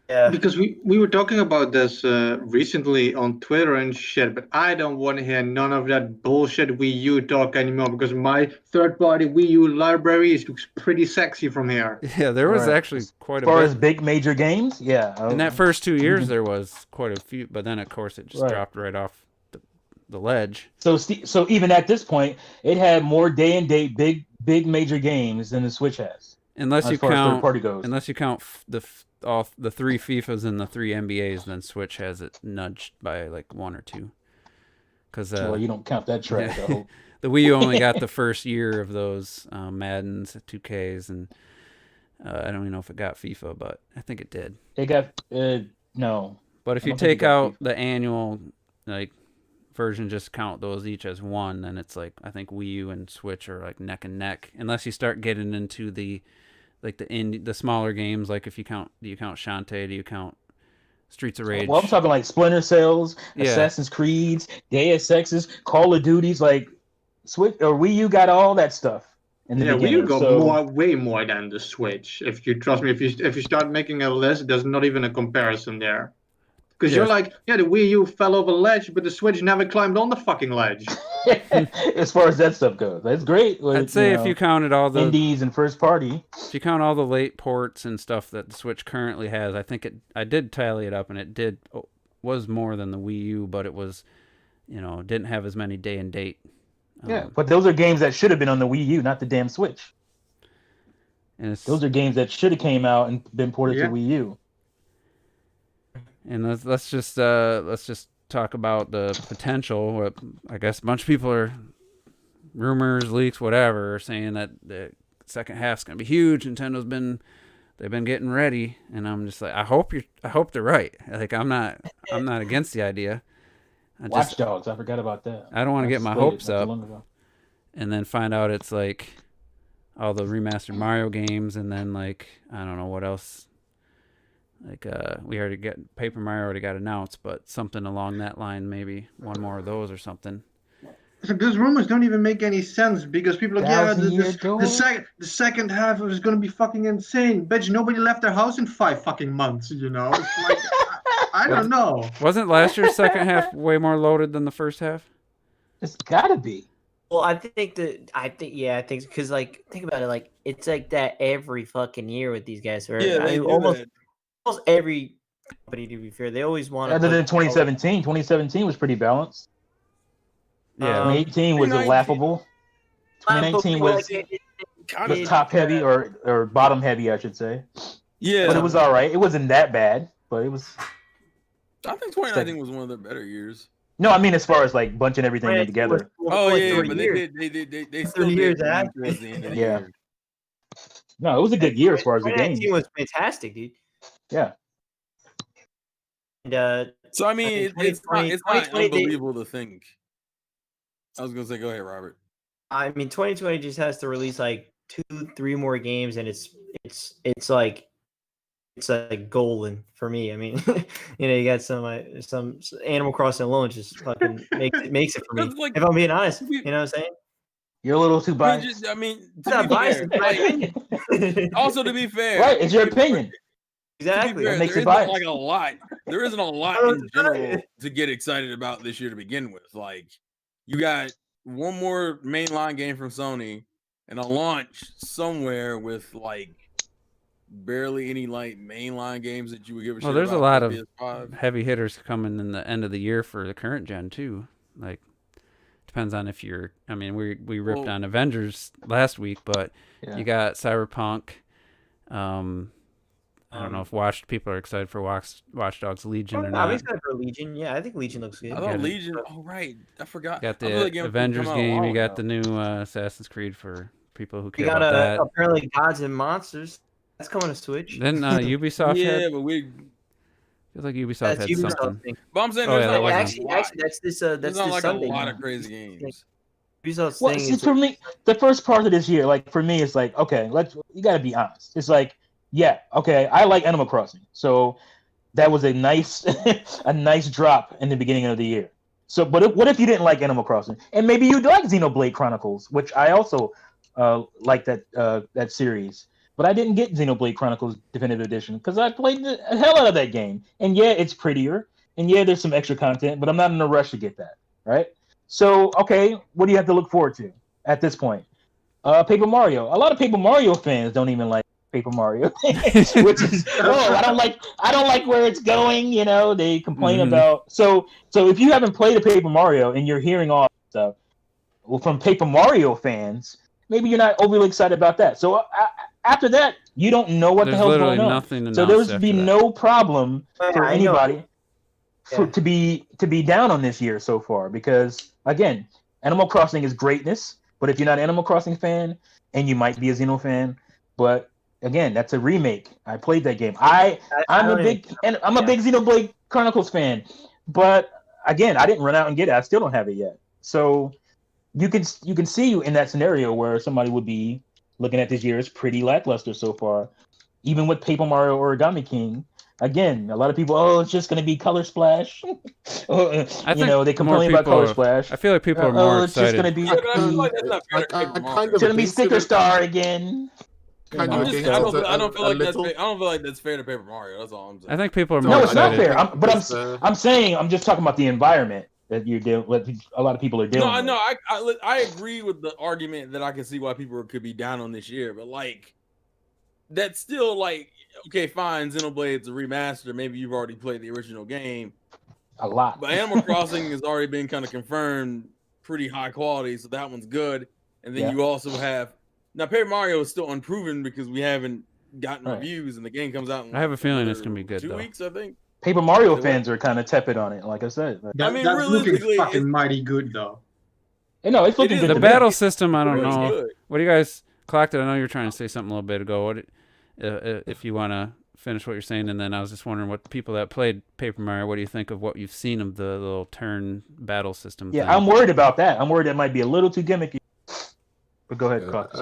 Speaker 6: Yeah.
Speaker 4: Because we were talking about this recently on Twitter and shit, but I don't want to hear none of that bullshit Wii U talk anymore because my third-party Wii U library looks pretty sexy from here.
Speaker 1: Yeah, there was
Speaker 3: Right.
Speaker 1: actually
Speaker 3: As
Speaker 1: quite a
Speaker 3: far
Speaker 1: bit.
Speaker 3: as big major games, yeah.
Speaker 1: In that first 2 years, there was quite a few, but then of course it just
Speaker 3: Right.
Speaker 1: dropped right off the ledge.
Speaker 3: So even at this point, it had more day and date big major games than the Switch has.
Speaker 1: Unless
Speaker 3: As
Speaker 1: you
Speaker 3: far as third
Speaker 1: count,
Speaker 3: party goes.
Speaker 1: unless you count all the 3 FIFAs and the 3 NBAs, then Switch has it nudged by like 1 or 2. Because
Speaker 3: Well, you don't count that trash. I hope.
Speaker 1: the Wii U only got the first year of those Maddens, 2Ks, and I don't even know if it got FIFA, but I think it did.
Speaker 3: It got no.
Speaker 1: But if
Speaker 3: I
Speaker 1: you
Speaker 3: don't think it
Speaker 1: take
Speaker 3: got
Speaker 1: out
Speaker 3: FIFA.
Speaker 1: the annual like version, just count those each as one, then it's like I think Wii U and Switch are like neck and neck. Unless you start getting into the like the smaller games, like if you count, do you count Shantae? Do you count Streets of Rage?
Speaker 3: Well, I'm talking like Splinter Cells,
Speaker 1: Yeah.
Speaker 3: Assassin's Creeds, Deus Exes, Call of Duties. Like Switch or Wii U got all that stuff in the
Speaker 4: Yeah, Wii
Speaker 3: beginning.
Speaker 4: U got
Speaker 3: so,
Speaker 4: way more than the Switch. If you trust me, if you start making a list, there's not even a comparison there. Because you're
Speaker 1: Yes.
Speaker 4: like, yeah, the Wii U fell off a ledge, but the Switch never climbed on the fucking ledge.
Speaker 3: as far as that stuff goes, that's great. With,
Speaker 1: I'd say if you counted all the
Speaker 3: indies and first party,
Speaker 1: if you count all the late ports and stuff that the Switch currently has, I think I did tally it up, and it was more than the Wii U, but it was, didn't have as many day and date.
Speaker 3: yeah. But those are games that should have been on the Wii U, not the damn Switch.
Speaker 1: And
Speaker 3: Those are games that should have came out and been ported
Speaker 4: Yeah.
Speaker 3: to Wii U.
Speaker 1: And let's just talk about the potential. What I guess a bunch of people are rumors, leaks, whatever, are saying that the second half's gonna be huge. They've been getting ready, and I'm just like, I hope they're right. Like I'm not against the idea.
Speaker 3: Watch Dogs, I forgot about that.
Speaker 1: I don't want to get my
Speaker 3: Played it
Speaker 1: hopes
Speaker 3: not too
Speaker 1: up,
Speaker 3: long ago.
Speaker 1: and then find out it's like all the remastered Mario games, and then like I don't know what else. Like we already Paper Mario already got announced, but something along that line, maybe one more of those or something.
Speaker 4: So those rumors don't even make any sense because people are like, yeah, the second half is going to be fucking insane. Bitch, nobody left their house in 5 fucking months, It's like, I don't know.
Speaker 1: Wasn't last year's second half way more loaded than the first half?
Speaker 3: It's gotta be.
Speaker 6: Well, I think because like think about it, like it's like that every fucking year with these guys. Right?
Speaker 2: Yeah,
Speaker 6: I
Speaker 2: they
Speaker 6: mean,
Speaker 2: do
Speaker 6: almost
Speaker 2: that.
Speaker 6: every company, to be fair, they always want to.
Speaker 3: Other than 2017, 2017 was pretty balanced.
Speaker 1: Yeah.
Speaker 3: 2018 was
Speaker 2: 2019
Speaker 3: laughable. 2019 was top heavy or bottom heavy, I should say.
Speaker 2: Yeah,
Speaker 3: But it was all right. It wasn't that bad, but it was.
Speaker 2: I think 2019 was one of the better years.
Speaker 3: No, I mean as far as like bunching everything in together.
Speaker 2: Oh yeah,
Speaker 6: 30
Speaker 2: but
Speaker 6: years.
Speaker 2: they still
Speaker 6: 30 years
Speaker 2: did
Speaker 6: after.
Speaker 2: towards the end of the
Speaker 3: Yeah.
Speaker 2: year.
Speaker 3: No, it was a good year as far as the game.
Speaker 6: 2019 was fantastic, dude.
Speaker 3: Yeah.
Speaker 6: And
Speaker 2: So I mean,
Speaker 6: I think
Speaker 2: it's not
Speaker 6: 2020 they-
Speaker 2: unbelievable to think. I was gonna say, go ahead, Robert.
Speaker 6: I mean, 2020 just has to release like 2-3 more games, and it's like golden for me. I mean, you got some Animal Crossing alone just fucking makes it for me.
Speaker 2: That's like-
Speaker 6: If I'm being honest, you know what I'm saying?
Speaker 3: You're a little too
Speaker 2: I
Speaker 3: biased.
Speaker 2: mean,
Speaker 6: It's not biased, it's my opinion.
Speaker 2: also to be fair,
Speaker 3: Right, it's your opinion.
Speaker 6: Exactly.
Speaker 3: That makes
Speaker 2: there
Speaker 3: it
Speaker 2: isn't
Speaker 3: biased.
Speaker 2: like a lot. There isn't a lot
Speaker 6: Oh,
Speaker 2: in general to get excited about this year to begin with. Like, you got one more mainline game from Sony and a launch somewhere with like barely any like mainline games that you would give a shit
Speaker 1: Well, there's a
Speaker 2: about
Speaker 1: lot
Speaker 2: for
Speaker 1: of
Speaker 2: PS5.
Speaker 1: heavy hitters coming in the end of the year for the current gen too. Like depends on if you're. I mean, we ripped
Speaker 2: Well-
Speaker 1: on Avengers last week, but
Speaker 3: Yeah.
Speaker 1: you got Cyberpunk. I don't know if people are excited for Watch Dogs Legion or
Speaker 6: I'm
Speaker 1: not.
Speaker 6: excited for Legion. Yeah, I think Legion looks good.
Speaker 2: I
Speaker 1: got
Speaker 2: thought
Speaker 1: it.
Speaker 2: Legion. Oh right, I forgot.
Speaker 1: Got
Speaker 2: I thought
Speaker 1: the
Speaker 2: game
Speaker 1: Avengers
Speaker 2: come out a
Speaker 1: game.
Speaker 2: while
Speaker 1: You got
Speaker 2: ago.
Speaker 1: the new Assassin's Creed for people who
Speaker 6: We
Speaker 1: care
Speaker 6: got
Speaker 1: about that.
Speaker 6: apparently Gods and Monsters. That's coming to Switch.
Speaker 1: Then Ubisoft
Speaker 2: Yeah,
Speaker 1: had.
Speaker 2: but we.
Speaker 1: Feels like Ubisoft
Speaker 6: That's
Speaker 1: had
Speaker 6: Ubisoft
Speaker 1: something.
Speaker 6: thing.
Speaker 2: But I'm saying
Speaker 1: Oh,
Speaker 2: there's
Speaker 1: yeah,
Speaker 2: not
Speaker 1: that
Speaker 2: like
Speaker 1: was
Speaker 2: a lot.
Speaker 6: Actually, that's this
Speaker 2: There's
Speaker 6: that's
Speaker 2: not
Speaker 6: this
Speaker 2: like
Speaker 6: Sunday.
Speaker 2: a lot of crazy games.
Speaker 6: Ubisoft's
Speaker 3: Well,
Speaker 6: thing
Speaker 3: see,
Speaker 6: is
Speaker 3: for me, the first part of this year, like for me, it's like, okay, you got to be honest. It's like, yeah, okay, I like Animal Crossing, so that was a nice a nice drop in the beginning of the year. So, but what if you didn't like Animal Crossing, and maybe you like Xenoblade Chronicles, which I also like that series, but I didn't get Xenoblade Chronicles Definitive Edition because I played the hell out of that game, and yeah, it's prettier, and yeah, there's some extra content, but I'm not in a rush to get that, right? So, okay, what do you have to look forward to at this point? Paper Mario. A lot of Paper Mario fans don't even like Paper Mario, which is I don't like where it's going. You know, they complain about so if you haven't played a Paper Mario and you're hearing all that stuff, well, from Paper Mario fans, maybe you're not overly excited about that. So after that, you don't know what the hell's going on.
Speaker 1: Nothing
Speaker 3: so there would be no problem for anybody to be down on this year so far because again, Animal Crossing is greatness. But if you're not an Animal Crossing fan, and you might be a Xeno fan, but again, that's a remake. I played that game. I'm a big Xenoblade Chronicles fan, but again, I didn't run out and get it. I still don't have it yet. So you can see in that scenario where somebody would be looking at this year as pretty lackluster so far, even with Paper Mario Origami King. Again, a lot of people, it's just going to be Color Splash. They complain about Color Splash.
Speaker 1: I feel like people are more excited.
Speaker 3: It's just going to be Sticker Star again.
Speaker 2: I don't feel like that's fair to Paper Mario. That's all I'm saying.
Speaker 1: I think people are more excited.
Speaker 3: It's not fair. I'm saying I'm just talking about the environment that you're dealing with. A lot of people are dealing with.
Speaker 2: No, I agree with the argument that I can see why people could be down on this year, but like that's still like. Okay, fine. Xenoblade's a remaster. Maybe you've already played the original game.
Speaker 3: A lot.
Speaker 2: But Animal Crossing has already been kind of confirmed pretty high quality, so that one's good. And then you also have... Now, Paper Mario is still unproven because we haven't gotten reviews, and the game comes out in...
Speaker 1: I have a feeling it's going to be good,
Speaker 2: 2 weeks, I think.
Speaker 3: Paper Mario fans are kind of tepid on it, like I said.
Speaker 4: That's looking fucking mighty good, though.
Speaker 3: No, it's looking good.
Speaker 1: The battle system, I don't know. Good. What do you guys... Clocked it, I know you were trying to say something a little bit ago. If you want to finish what you're saying, and then I was just wondering what people that played Paper Mario, what do you think of what you've seen of the little turn battle system?
Speaker 3: Yeah, thing? I'm worried about that. I'm worried it might be a little too gimmicky. But go ahead, Clark.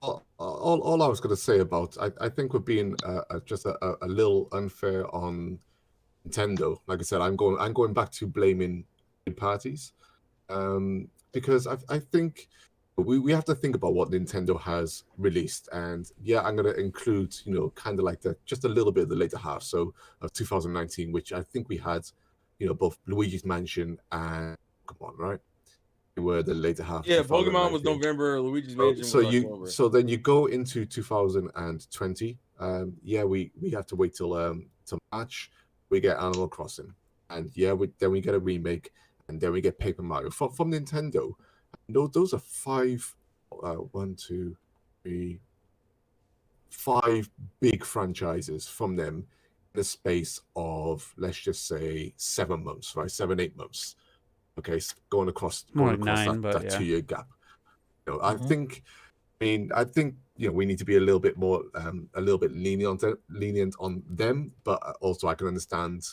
Speaker 5: All I was going to say about, I think we're being just a little unfair on Nintendo. Like I said, I'm going back to blaming parties, because I think. We have to think about what Nintendo has released, and yeah, I'm going to include, kind of like just a little bit of the later half, so of 2019, which I think we had, both Luigi's Mansion and Pokemon, right? They were the later half.
Speaker 2: Yeah, Pokemon was November, Luigi's Mansion was October.
Speaker 5: So then you go into 2020. We have to wait till March. We get Animal Crossing, and then we get a remake, and then we get Paper Mario from Nintendo. No, those are five big franchises from them in the space of, let's just say, 7 months, right? 7-8 months. Okay, going across that 2-year gap. I think we need to be a little bit more, a little bit lenient on them, but also I can understand,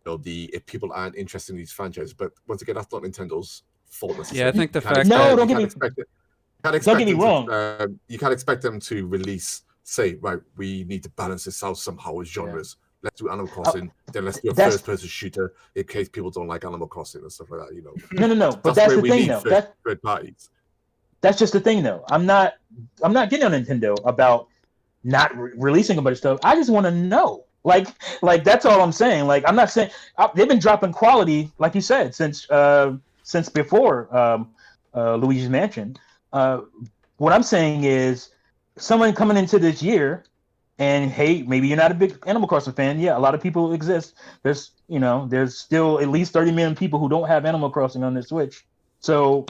Speaker 5: if people aren't interested in these franchises. But once again, that's not Nintendo's fault necessarily.
Speaker 1: Yeah, I think the fact
Speaker 3: don't get me wrong.
Speaker 5: You can't expect them to release, say, right, we need to balance this out somehow with genres. Yeah. Let's do Animal Crossing, then let's do a first-person shooter in case people don't like Animal Crossing and stuff like that.
Speaker 3: No. But that's the thing, though.
Speaker 5: Third parties.
Speaker 3: That's just the thing, though. I'm not getting on Nintendo about not releasing a bunch of stuff. I just want to know. Like that's all I'm saying. Like, I'm not saying they've been dropping quality, like you said, since before Luigi's Mansion. What I'm saying is, someone coming into this year, and hey, maybe you're not a big Animal Crossing fan. Yeah, a lot of people exist. There's still at least 30 million people who don't have Animal Crossing on their Switch. So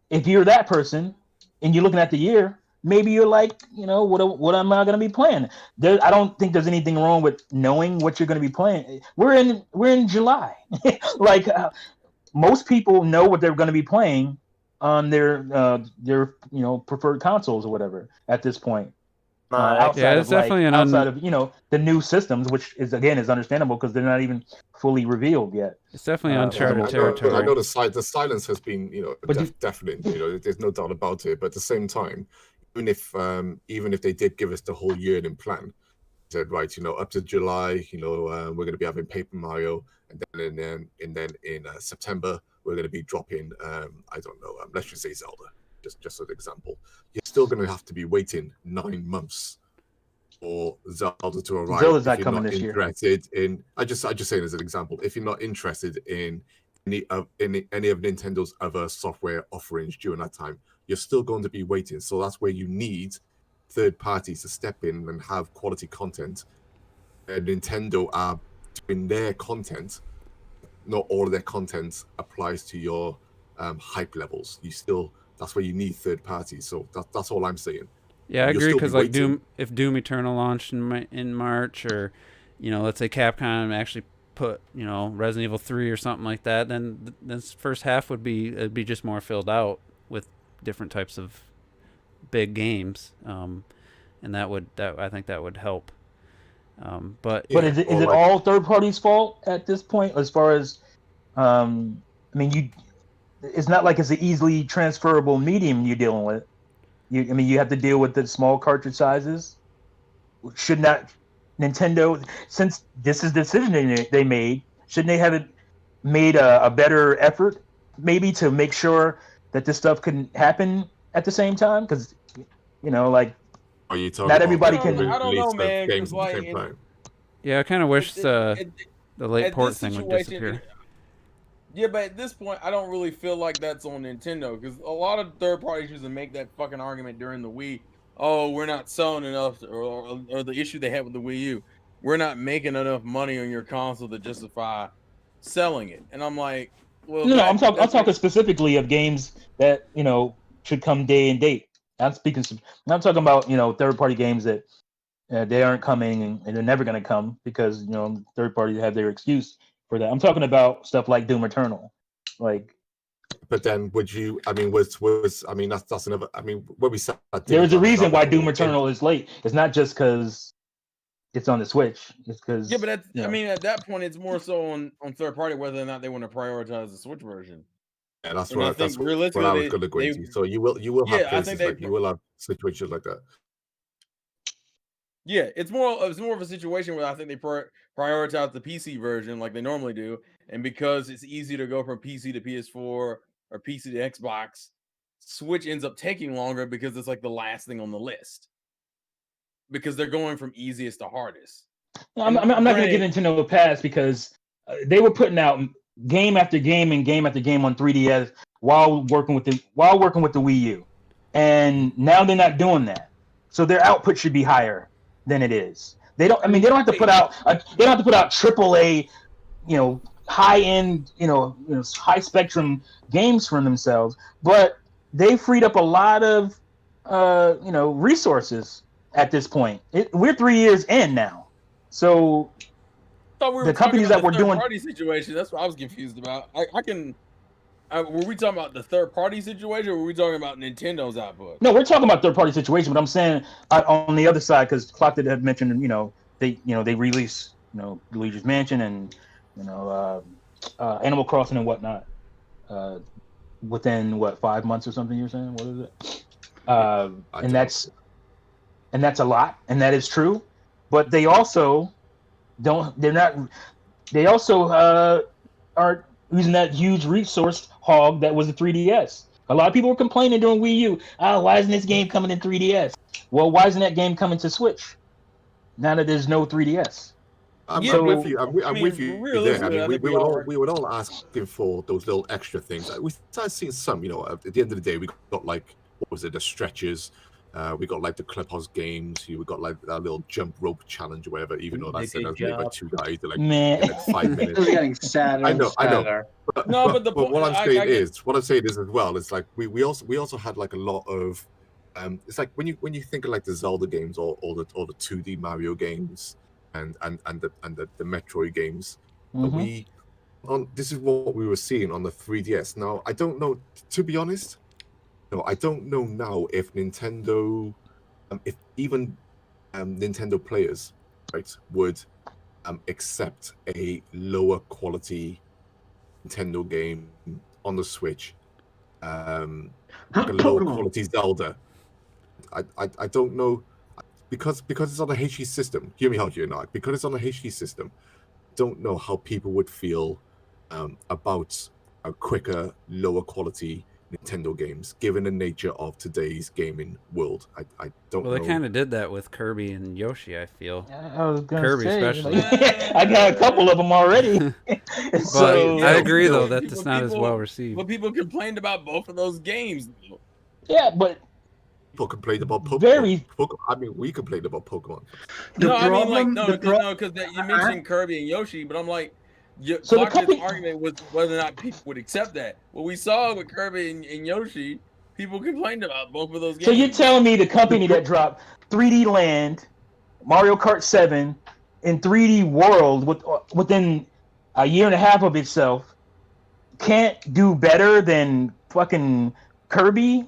Speaker 3: if you're that person and you're looking at the year, maybe you're like, what am I going to be playing? I don't think there's anything wrong with knowing what you're going to be playing. We're in July. Most people know what they're going to be playing on their preferred consoles or whatever at this point. Outside of the new systems, which is understandable because they're not even fully revealed yet.
Speaker 1: It's definitely uncharted territory.
Speaker 5: I know the silence has been, definitely, there's no doubt about it. But at the same time, even if they did give us the whole year in plan, said, right, up to July, we're going to be having Paper Mario, and then in September we're going to be dropping, I don't know, let's just say Zelda, just as an example. You're still going to have to be waiting 9 months for Zelda to arrive.
Speaker 3: Zelda's
Speaker 5: if
Speaker 3: not
Speaker 5: you're
Speaker 3: coming
Speaker 5: not
Speaker 3: this year.
Speaker 5: interested in, I just say it as an example. If you're not interested in any of Nintendo's other software offerings during that time, you're still going to be waiting. So that's where you need third parties to step in and have quality content. Nintendo are doing their content. Not all of their content applies to your hype levels. That's where you need third parties. So that's all I'm saying.
Speaker 1: Yeah, I
Speaker 5: You'll
Speaker 1: agree,
Speaker 5: still be
Speaker 1: because like
Speaker 5: waiting.
Speaker 1: if Doom Eternal launched in March, or let's say Capcom actually put Resident Evil 3 or something like that, then this first half would be just more filled out with different types of big games, and I think that would help. But
Speaker 3: But is it all third parties' fault at this point? As far as, it's not like it's an easily transferable medium you're dealing with. You have to deal with the small cartridge sizes. Should not Nintendo, since this is the decision they made, shouldn't they have made a better effort, maybe, to make sure that this stuff couldn't happen at the same time? Because like,
Speaker 5: Are you talking
Speaker 3: not
Speaker 5: about
Speaker 3: everybody
Speaker 5: the
Speaker 3: can.
Speaker 2: I don't
Speaker 5: release
Speaker 2: know,
Speaker 5: of
Speaker 2: man.
Speaker 5: games
Speaker 2: Because
Speaker 5: at the same time?
Speaker 1: yeah, I kind of wish the late
Speaker 2: at
Speaker 1: port
Speaker 2: this
Speaker 1: thing would
Speaker 2: situation,
Speaker 1: disappear.
Speaker 2: Yeah, but at this point, I don't really feel like that's on Nintendo, because a lot of third parties used to make that fucking argument during the Wii. Oh, we're not selling enough, or the issue they had with the Wii U, we're not making enough money on your console to justify selling it. And I'm like, well,
Speaker 3: No, I'm
Speaker 2: that's
Speaker 3: talking specifically of games that should come day and date. I'm speaking. I'm talking about third party games that they aren't coming, and they're never going to come because third parties have their excuse for that. I'm talking about stuff like Doom Eternal, like.
Speaker 5: But then, would you? I mean, that's another. I mean, when we sat,
Speaker 3: There's a reason why Doom Eternal is late. It's not just because it's on the Switch. It's because
Speaker 2: yeah, but that's, I mean, at that point, it's more so on third party whether or not they want to prioritize the Switch version.
Speaker 5: Yeah, that's
Speaker 2: And
Speaker 5: what
Speaker 2: I think
Speaker 5: what I was
Speaker 2: realistically,
Speaker 5: going to go
Speaker 2: they,
Speaker 5: into. So you will have
Speaker 2: yeah, I think
Speaker 5: cases you will have situations like that.
Speaker 2: Yeah, it's more of a situation where I think they prioritize the PC version like they normally do, and because it's easy to go from PC to PS4 or PC to Xbox, Switch ends up taking longer because it's like the last thing on the list, because they're going from easiest to hardest.
Speaker 3: I'm not going to get into no past, because they were putting out game after game and game after game on 3DS while working with the Wii U, and now they're not doing that. So their output should be higher than it is. They don't. I mean, they don't have to put out. They don't have to put out AAA, high end, high spectrum games for themselves. But they freed up a lot of, resources at this point. We're 3 years in now, so.
Speaker 2: I thought we were
Speaker 3: the companies that were doing
Speaker 2: party situation. That's what I was confused about. Were we talking about the third party situation, or were we talking about Nintendo's output?
Speaker 3: No, we're talking about third party situation, but I'm saying on the other side, because Clock had mentioned, they release, Luigi's Mansion and Animal Crossing and whatnot, within 5 months or something. You're saying, what is it? And that's a lot, and that is true, but they also they also aren't using that huge resource hog that was the 3DS. A lot of people were complaining during Wii U, why isn't this game coming in 3DS? Well, why isn't that game coming to Switch now that there's no 3DS?
Speaker 5: I'm with you. I'm with you there. I mean, we would all asking for those little extra things. We started seeing some. At the end of the day, we got like, what was it, the stretches. We got like the Clubhouse games. We got like that little jump rope challenge or whatever. Even though that's made by two guys, they're like 5 minutes.
Speaker 4: It's getting sadder.
Speaker 5: I know. But what I'm saying is as well. It's like we also had like a lot of. It's like when you think of like the Zelda games or the 2D Mario games and the Metroid games, this is what we were seeing on the 3DS. Now I don't know, to be honest. No, I don't know now if Nintendo, if even Nintendo players, right, would accept a lower quality Nintendo game on the Switch, like a lower quality Zelda. I don't know, because it's on a HD system. Hear me out here, not because it's on a HD system. Don't know how people would feel about a quicker, lower quality Nintendo games, given the nature of today's gaming world. I don't
Speaker 1: Well,
Speaker 5: know.
Speaker 1: they kind of did that with Kirby and Yoshi, I feel.
Speaker 3: I was gonna
Speaker 1: Kirby
Speaker 3: say,
Speaker 1: especially.
Speaker 3: like, I got a couple of them already.
Speaker 1: But
Speaker 3: So
Speaker 1: I agree, though,
Speaker 2: People-
Speaker 1: that it's not as well received.
Speaker 2: But people complained about both of those games.
Speaker 3: yeah, but
Speaker 5: People complained about Pokemon.
Speaker 3: Very-
Speaker 5: I mean, we complained about Pokemon.
Speaker 2: I mean, like, because you mentioned Kirby and Yoshi, but I'm like,
Speaker 3: So the
Speaker 2: Blockhead's
Speaker 3: company-
Speaker 2: argument was whether or not people would accept that. What we saw with Kirby and Yoshi, people complained about both of those games.
Speaker 3: So you're telling me the company that dropped 3D Land, Mario Kart 7, and 3D World within a year and a half of itself can't do better than fucking Kirby,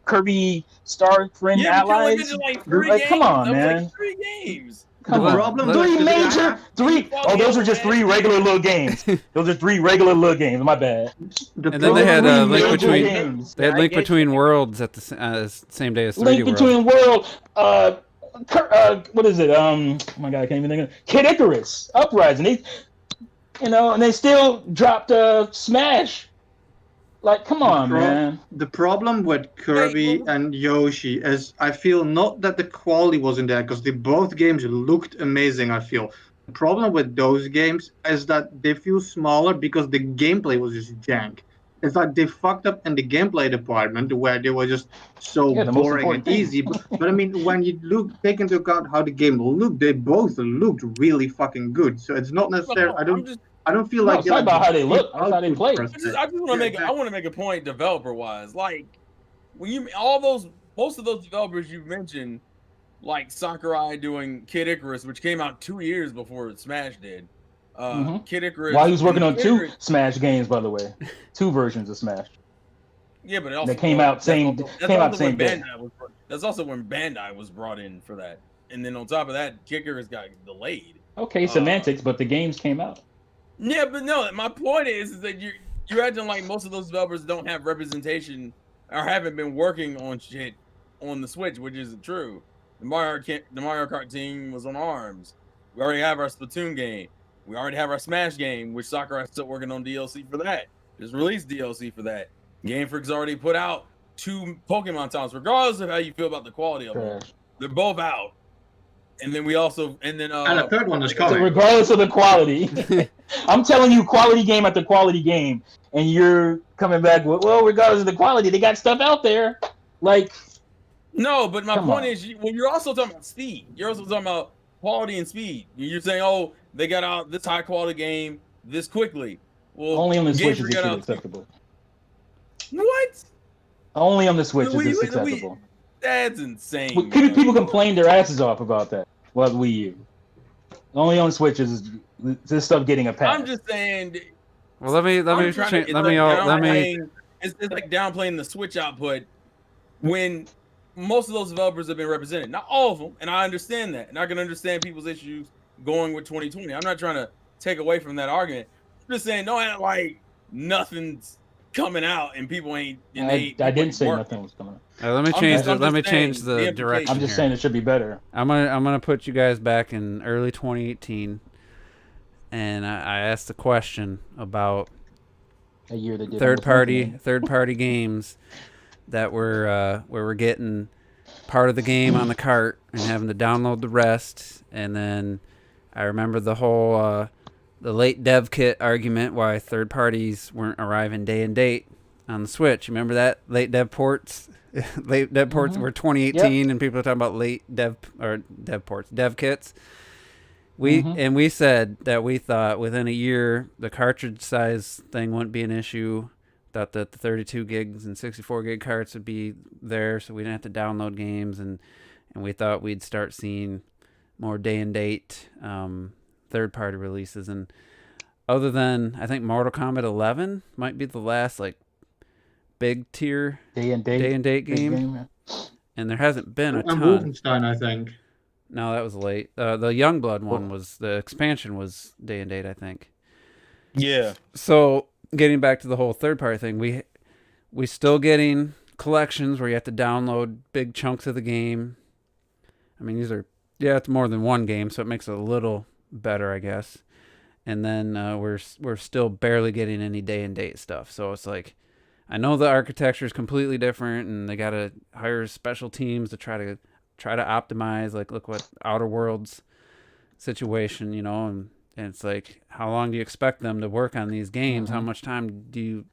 Speaker 3: Kirby Star Friend
Speaker 2: yeah, but you only
Speaker 3: Allies?
Speaker 2: mentioned like three
Speaker 3: Like,
Speaker 2: games.
Speaker 3: come on,
Speaker 2: That was
Speaker 3: man.
Speaker 2: like 3 games.
Speaker 3: Come
Speaker 4: The
Speaker 3: on.
Speaker 4: problem
Speaker 3: Three
Speaker 4: with-
Speaker 3: major, three. Oh, those are just 3 regular little games. Those are 3 regular little games. My bad.
Speaker 4: The
Speaker 1: And then they had
Speaker 4: problem-
Speaker 1: Link
Speaker 3: Major
Speaker 1: Between
Speaker 3: games.
Speaker 1: they had
Speaker 6: I
Speaker 1: Link
Speaker 6: get you.
Speaker 1: Between Worlds at the same day as 3D
Speaker 3: Link
Speaker 1: World.
Speaker 3: Between World. What is it? Oh my god, I can't even think of it. Kid Icarus, Uprising. And they still dropped Smash. Like, come on, man.
Speaker 4: The problem with Kirby
Speaker 2: Hey, well-
Speaker 4: and Yoshi is I feel not that the quality wasn't there because both games looked amazing, I feel. The problem with those games is that they feel smaller because the gameplay was just jank. It's like they fucked up in the gameplay department where they were just so
Speaker 3: Yeah, the most
Speaker 4: boring
Speaker 3: important
Speaker 4: and
Speaker 3: thing.
Speaker 4: easy. But I mean, when you take into account how the game looked, they both looked really fucking good. So it's not necessarily. I don't feel
Speaker 3: No,
Speaker 4: like
Speaker 3: it's not about how they look, it's how they
Speaker 4: output
Speaker 3: play.
Speaker 4: per
Speaker 2: I
Speaker 4: se.
Speaker 2: just want to make
Speaker 4: Yeah,
Speaker 2: I want to make a point developer wise. Like when you most of those developers you mentioned, like Sakurai doing Kid Icarus, which came out 2 years before Smash did.
Speaker 3: Mhm.
Speaker 2: Kid Icarus.
Speaker 3: While he was working on
Speaker 2: Kid
Speaker 3: 2
Speaker 2: Icarus-
Speaker 3: Smash games, by the way. 2 versions of Smash.
Speaker 2: Yeah, but it also
Speaker 3: That came out
Speaker 2: that's
Speaker 3: same-
Speaker 2: also- that's
Speaker 3: came out
Speaker 2: also
Speaker 3: same
Speaker 2: when
Speaker 3: day.
Speaker 2: That's also when Bandai was brought in for that. And then on top of that, Kid Icarus got delayed.
Speaker 3: Okay, semantics, but the games came out.
Speaker 2: Yeah, but no, my point is that you're acting like most of those developers don't have representation or haven't been working on shit on the Switch, which isn't true. The Mario Kart team was on ARMS. We already have our Splatoon game. We already have our Smash game, which Sakurai's still working on DLC for that. Just released DLC for that. Game Freak's already put out 2 Pokemon titles, regardless of how you feel about the quality of them.
Speaker 3: Trash.
Speaker 2: They're both out. And then
Speaker 4: and a third one is
Speaker 3: So
Speaker 4: coming.
Speaker 3: regardless of the quality, I'm telling you, quality game after quality game, and you're coming back with, well, regardless of the quality, they got stuff out there. Like,
Speaker 2: No, but my
Speaker 3: Come
Speaker 2: point
Speaker 3: on.
Speaker 2: is, you're also talking about speed. You're also talking about quality and speed. You're saying, oh, they got out this high quality game this quickly. Well,
Speaker 3: only on the
Speaker 2: Game
Speaker 3: Switch is
Speaker 2: Freak
Speaker 3: this
Speaker 2: got
Speaker 3: shit
Speaker 2: out-
Speaker 3: acceptable.
Speaker 2: What?
Speaker 3: Only on the Switch is
Speaker 2: We-
Speaker 3: this
Speaker 2: we-
Speaker 3: acceptable.
Speaker 2: That's insane.
Speaker 3: Well, people complain their asses off about that. Well, Wii U. Only on Switch is this stuff getting a pass.
Speaker 2: I'm just saying.
Speaker 1: Well, let me
Speaker 2: I'm trying to-
Speaker 1: cha-
Speaker 2: it's
Speaker 1: let me
Speaker 2: like
Speaker 1: let me
Speaker 2: downplaying- It's like downplaying the Switch output when most of those developers have been represented. Not all of them, and I understand that, and I can understand people's issues going with 2020. I'm not trying to take away from that argument. I'm just saying, don't act like nothing's coming out and people ain't. And
Speaker 3: I didn't say
Speaker 2: work.
Speaker 3: nothing was coming up.
Speaker 1: let me
Speaker 2: I'm
Speaker 1: change
Speaker 2: just-
Speaker 1: the
Speaker 2: I'm
Speaker 1: let
Speaker 2: just
Speaker 1: me change
Speaker 2: saying
Speaker 1: the
Speaker 2: the
Speaker 1: direction
Speaker 3: I'm just
Speaker 1: here.
Speaker 3: saying it should be better.
Speaker 1: I'm gonna put you guys back in early 2018, and I asked the question about
Speaker 3: A year they did
Speaker 1: third
Speaker 3: almost nothing.
Speaker 1: party games that were where we're getting part of the game on the cart and having to download the rest. And then I remember the whole the late dev kit argument why third parties weren't arriving day and date on the Switch. Remember that late dev ports? Late dev ports were 2018, and people are talking about late dev kits. We said that we thought within a year the cartridge size thing wouldn't be an issue. Thought that the 32 gigs and 64 gig carts would be there, so we didn't have to download games, and we thought we'd start seeing more day and date third party releases. And other than I think Mortal Kombat 11 might be the last like big tier
Speaker 3: Day and date
Speaker 1: big
Speaker 3: game.
Speaker 1: game, and there hasn't been a
Speaker 4: And
Speaker 1: ton.
Speaker 4: Wolfenstein, I think.
Speaker 1: No, that was late. The Youngblood one was the expansion was day and date, I think.
Speaker 2: Yeah.
Speaker 1: So getting back to the whole third party thing, we still getting collections where you have to download big chunks of the game. I mean, it's more than one game, so it makes it a little better, I guess. And then we're still barely getting any day and date stuff. So it's like, I know the architecture is completely different, and they gotta hire special teams to try to optimize. Like, look what Outer Worlds situation, and it's like, how long do you expect them to work on these games? How much time do you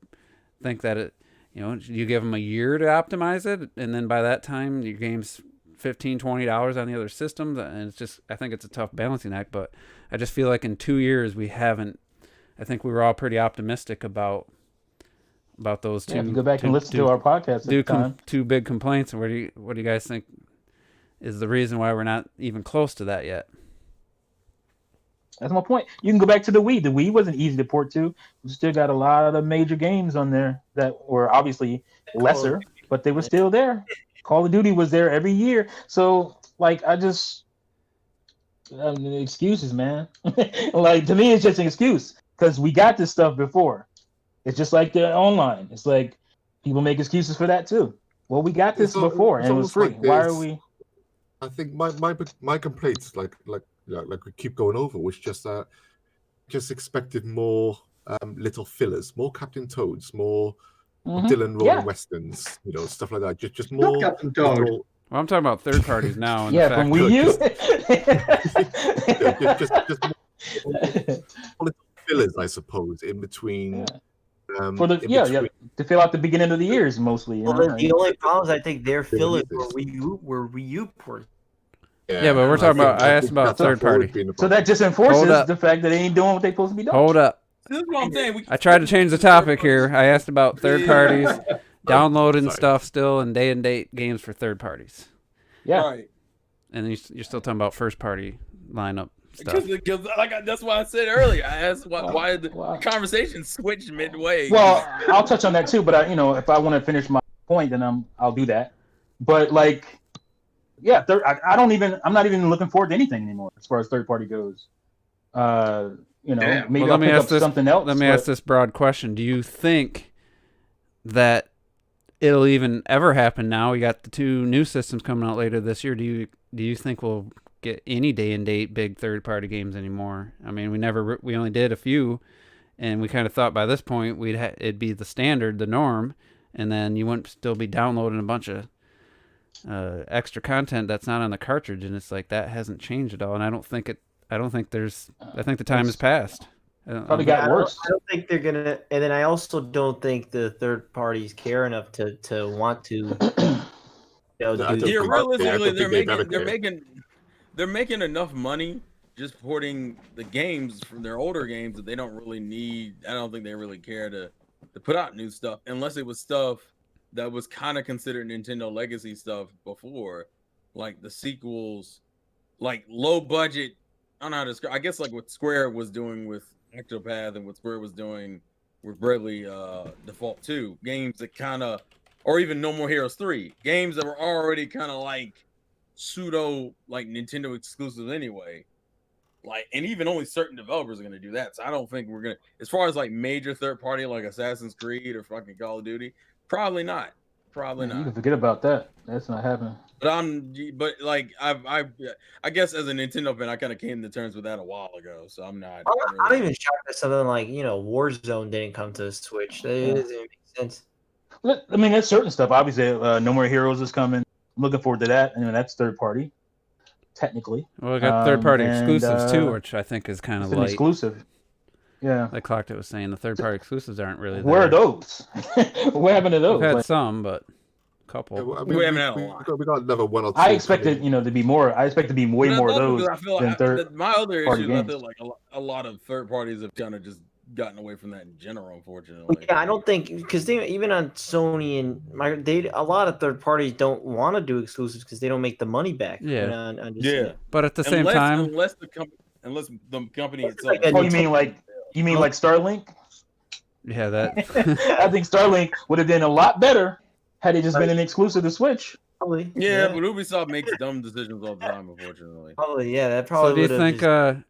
Speaker 1: think that it, you give them a year to optimize it, and then by that time your game's $15-$20 on the other systems, and it's just, I think it's a tough balancing act. But I just feel like in 2 years we haven't. I think we were all pretty optimistic about those two.
Speaker 3: If you go back and listen to our podcast at the time.
Speaker 1: Two big complaints. What do you guys think is the reason why we're not even close to that yet?
Speaker 3: That's my point. You can go back to the Wii. The Wii wasn't easy to port to. We still got a lot of the major games on there that were obviously lesser, but they were still there. Call of Duty was there every year. So, like, excuses, man. Like, to me, it's just an excuse because we got this stuff before. It's just like the online. It's like people make excuses for that too. Well, we got this before and it was free. Why are we?
Speaker 5: I think my complaints, like we keep going over, was just that just expected more little fillers, more Captain Toads, more Dylan Rolling Westerns, stuff like that. Just more
Speaker 4: Not Captain Toad.
Speaker 5: little,
Speaker 1: Well, I'm talking about third parties now. And
Speaker 3: Yeah, from Wii U.
Speaker 5: just more little fillers, I suppose, in between.
Speaker 3: For the to fill out the beginning of the years mostly.
Speaker 6: The only problem is I think their fillers were Wii U ports.
Speaker 1: Yeah, but we're talking about. I asked about third party.
Speaker 3: So that just enforces the fact that they ain't doing what they supposed to be doing.
Speaker 1: Hold up.
Speaker 2: This is what I'm saying.
Speaker 1: I tried to change the topic here. I asked about third parties, downloading stuff still, and day and date games for third parties.
Speaker 3: Yeah.
Speaker 2: Right.
Speaker 1: And you're still talking about first party lineup stuff.
Speaker 2: Because that's why I said earlier. I asked why the conversation switched midway.
Speaker 3: Well, I'll touch on that too, but if I want to finish my point, then I'll do that. But like, yeah, I'm not even looking forward to anything anymore as far as third party goes. Maybe I'll pick up something else.
Speaker 1: Let me ask this broad question: do you think that it'll even ever happen now? We got the 2 new systems coming out later this year. Do you think we'll get any day and date big third party games anymore? I mean, we only did a few, and we kind of thought by this point it'd be the standard, the norm, and then you wouldn't still be downloading a bunch of extra content that's not on the cartridge, and it's like that hasn't changed at all. And I think the time has passed.
Speaker 3: Probably got worse.
Speaker 6: I don't think they're gonna, and then I also don't think the third parties care enough to want to.
Speaker 2: Realistically, they're making enough money just porting the games from their older games that they don't really need. I don't think they really care to put out new stuff unless it was stuff that was kind of considered Nintendo legacy stuff before, like the sequels, like low budget. I don't know how to describe. I guess like what Square was doing with Octopath and what Square was doing with Bravely Default 2, games that kind of, or even No More Heroes 3, games that were already kind of like pseudo like Nintendo exclusives anyway. Like, and even only certain developers are going to do that. So I don't think we're going to, as far as like major third party like Assassin's Creed or fucking Call of Duty, probably not. Probably not.
Speaker 3: You can forget about that. That's not happening.
Speaker 2: But I guess as a Nintendo fan, I kind of came to terms with that a while ago. So I'm not.
Speaker 6: I'm even shocked that something like Warzone didn't come to the Switch. It doesn't make sense.
Speaker 3: I mean, there's certain stuff. Obviously, No More Heroes is coming. I'm looking forward to that. That's third party, technically.
Speaker 1: Well, we got third party exclusives too, which I think is kind of light.
Speaker 3: Exclusive. Yeah.
Speaker 1: Like Clocked was saying, the third party exclusives aren't really there.
Speaker 3: Where are those? What happened to those?
Speaker 1: We've had some, but a couple.
Speaker 5: Yeah, well, I mean,
Speaker 2: we haven't had a lot.
Speaker 5: We got another 1 or 2.
Speaker 3: I expected, to be more. I expect to be way more of those than third.
Speaker 2: My other
Speaker 3: party
Speaker 2: issue is I
Speaker 3: games.
Speaker 2: feel like a lot of third parties have kind of just gotten away from that in general, unfortunately.
Speaker 6: Yeah, I don't think because even on Sony and a lot of third parties don't want to do exclusives because they don't make the money back.
Speaker 1: Yeah,
Speaker 2: Yeah.
Speaker 1: But at the same time,
Speaker 2: unless the company itself.
Speaker 3: Oh, you mean like Starlink?
Speaker 1: yeah, that.
Speaker 3: I think Starlink would have been a lot better had it just been an exclusive to Switch.
Speaker 6: Probably.
Speaker 2: Yeah, but Ubisoft makes dumb decisions all the time, unfortunately.
Speaker 6: Probably, yeah. That probably.
Speaker 1: So do you think?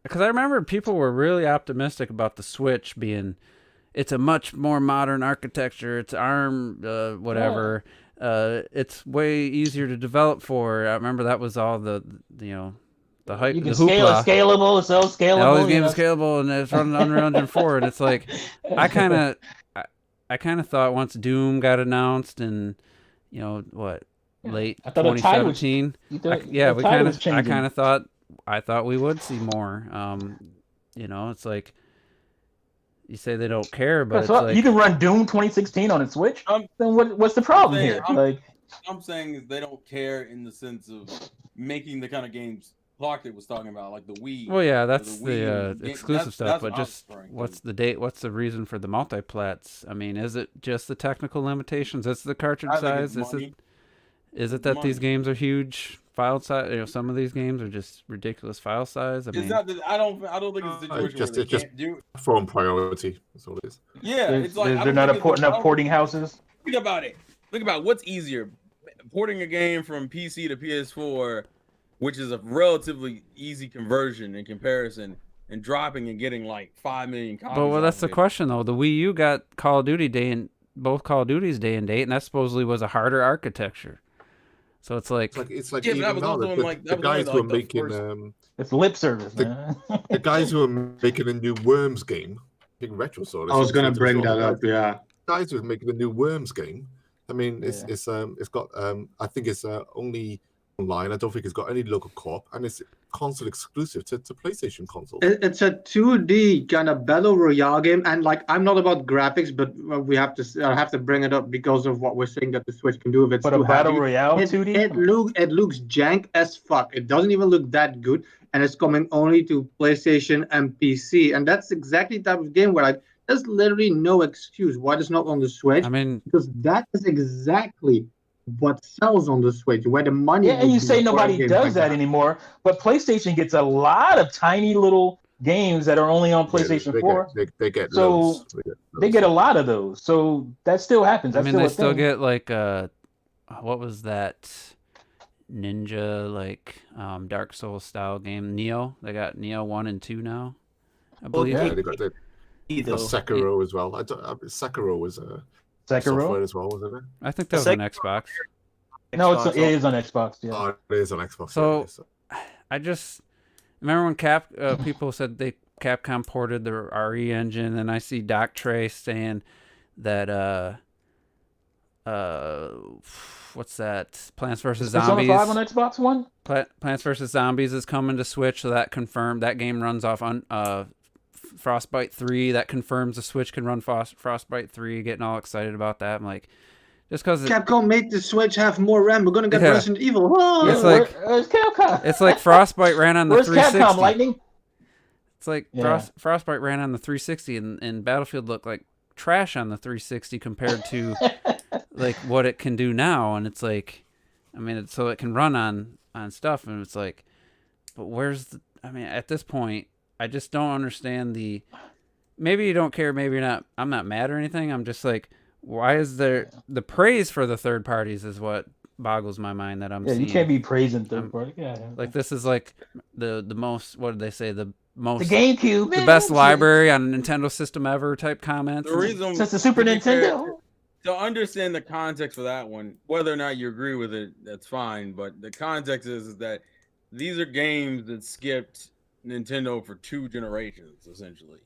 Speaker 1: Because I remember people were really optimistic about the Switch being, it's a much more modern architecture. It's ARM, whatever. it's way easier to develop for. I remember that was all the hype,
Speaker 3: You
Speaker 1: the
Speaker 3: can scale it,
Speaker 1: hoopla.
Speaker 3: scalable, it's so
Speaker 1: And all these
Speaker 3: scalable. You
Speaker 1: games
Speaker 3: know.
Speaker 1: are scalable, and it's running Unreal Engine 4, and it's like, I kind of, I kind of thought once Doom got announced in, what, late
Speaker 3: I thought the tide was.
Speaker 1: 2017.
Speaker 3: The
Speaker 1: We
Speaker 3: tide
Speaker 1: kind
Speaker 3: was
Speaker 1: of,
Speaker 3: changing.
Speaker 1: I thought we would see more. It's like you say they don't care, but it's like
Speaker 3: you can run Doom 2016 on a Switch.
Speaker 2: I'm-
Speaker 3: Then what's the problem here?
Speaker 2: I'm saying is they don't care in the sense of making the kind of games Clark was talking about, like the Wii.
Speaker 1: Well, yeah, that's
Speaker 2: the
Speaker 1: the exclusive stuff.
Speaker 2: that's
Speaker 1: But
Speaker 2: what I'm
Speaker 1: just
Speaker 2: referring to.
Speaker 1: what's the date? What's the reason for the multiplats? I mean, is it just the technical limitations? Is it the cartridge
Speaker 2: I think
Speaker 1: size?
Speaker 2: it's money.
Speaker 1: Is it that these games are huge file size? Some of these games are just ridiculous file size. I mean,
Speaker 2: It's not that I don't think it's a situation where they can't do.
Speaker 5: Phone priority. That's all it is.
Speaker 2: Yeah, it's like I
Speaker 3: they're
Speaker 2: don't
Speaker 3: not
Speaker 2: think it's
Speaker 3: enough porting houses.
Speaker 2: Think about it. Think about what's easier, porting a game from PC to PS4, which is a relatively easy conversion in comparison, and dropping and getting like 5 million copies.
Speaker 1: but that's
Speaker 2: off
Speaker 1: the
Speaker 2: it.
Speaker 1: question though. The Wii U got Call of Duty both Call of Duty's day and date, and that supposedly was a harder architecture. So it's like
Speaker 5: It's like
Speaker 2: Yeah, but
Speaker 5: even
Speaker 2: that was
Speaker 5: now,
Speaker 2: also
Speaker 5: the guys who are
Speaker 2: the
Speaker 5: making
Speaker 2: first-
Speaker 3: It's lip service, man.
Speaker 5: the guys who are making a new Worms game, I think Retro saw this.
Speaker 4: I was gonna
Speaker 5: Retro
Speaker 4: bring
Speaker 5: saw
Speaker 4: that up. Yeah.
Speaker 5: Guys who are making a new Worms game. I mean, it's
Speaker 3: Yeah.
Speaker 5: it's got I think it's only online. I don't think it's got any local co-op, and it's console exclusive to PlayStation consoles.
Speaker 4: It's a 2D kind of battle royale game, and like I'm not about graphics, but we have to I have to bring it up because of what we're saying that the Switch can do if it's
Speaker 3: But
Speaker 4: too
Speaker 3: a battle
Speaker 4: heavy.
Speaker 3: royale 2D.
Speaker 4: It looks jank as fuck. It doesn't even look that good, and it's coming only to PlayStation and PC, and that's exactly the type of game where like there's literally no excuse why it's not on the Switch.
Speaker 1: I mean,
Speaker 4: because that is exactly what sells on the Switch, where the money.
Speaker 3: Yeah, and
Speaker 4: would
Speaker 3: you
Speaker 4: be
Speaker 3: say
Speaker 4: for a
Speaker 3: nobody
Speaker 4: game
Speaker 3: does
Speaker 4: like
Speaker 3: that anymore, but PlayStation gets a lot of tiny little games that are only on PlayStation 4.
Speaker 5: They get
Speaker 3: So
Speaker 5: loads.
Speaker 3: they get a lot of those. So that still happens.
Speaker 1: I
Speaker 3: That's
Speaker 1: mean,
Speaker 3: still
Speaker 1: they
Speaker 3: a
Speaker 1: still
Speaker 3: thing.
Speaker 1: get like what was that Ninja Dark Souls style game Neo? They got Neo 1 and 2 now, I believe.
Speaker 5: Yeah, they got
Speaker 6: Though.
Speaker 5: Sekiro as well. Sekiro was
Speaker 3: Sekiro.
Speaker 5: software as well, wasn't it?
Speaker 1: I think that was on Xbox.
Speaker 3: No,
Speaker 6: Xbox
Speaker 3: it is on Xbox. Yeah.
Speaker 5: Oh, it is on Xbox.
Speaker 1: So-
Speaker 5: yeah,
Speaker 1: I just remember when people said Capcom ported the RE engine, and I see Doc Trace saying that what's that? Plants vs
Speaker 3: Persona
Speaker 1: Zombies.
Speaker 3: 5 on Xbox One.
Speaker 1: Plants vs Zombies is coming to Switch, so that confirmed that game runs off on Frostbite 3. That confirms the Switch can run Frostbite 3. Getting all excited about that. I'm like, just because
Speaker 4: Capcom made the Switch have more RAM. We're gonna get
Speaker 1: Yeah.
Speaker 4: Resident Evil. Oh!
Speaker 1: It's like-
Speaker 3: Where's Capcom?
Speaker 1: it's like Frostbite ran on the
Speaker 3: Where's
Speaker 1: 360.
Speaker 3: Capcom? Lightning.
Speaker 1: It's like
Speaker 3: Yeah.
Speaker 1: Frostbite ran on the 360, and Battlefield looked like trash on the 360 compared to like what it can do now. And it's like, I mean, so it can run on stuff, and it's like, but at this point, I just don't understand maybe you don't care, maybe you're not. I'm not mad or anything. I'm just like, why is there the praise for the third parties is what boggles my mind that I'm
Speaker 3: Yeah,
Speaker 1: seeing.
Speaker 3: you can't be praising third party. Yeah.
Speaker 1: Like, this is like the most, what did they say, the most,
Speaker 3: The GameCube.
Speaker 1: the best library on a Nintendo system ever type comments.
Speaker 2: The reason
Speaker 3: Since the Super
Speaker 2: to be fair,
Speaker 3: Nintendo.
Speaker 2: to understand the context for that one, whether or not you agree with it, that's fine. But the context is that these are games that skipped Nintendo for 2 generations, essentially.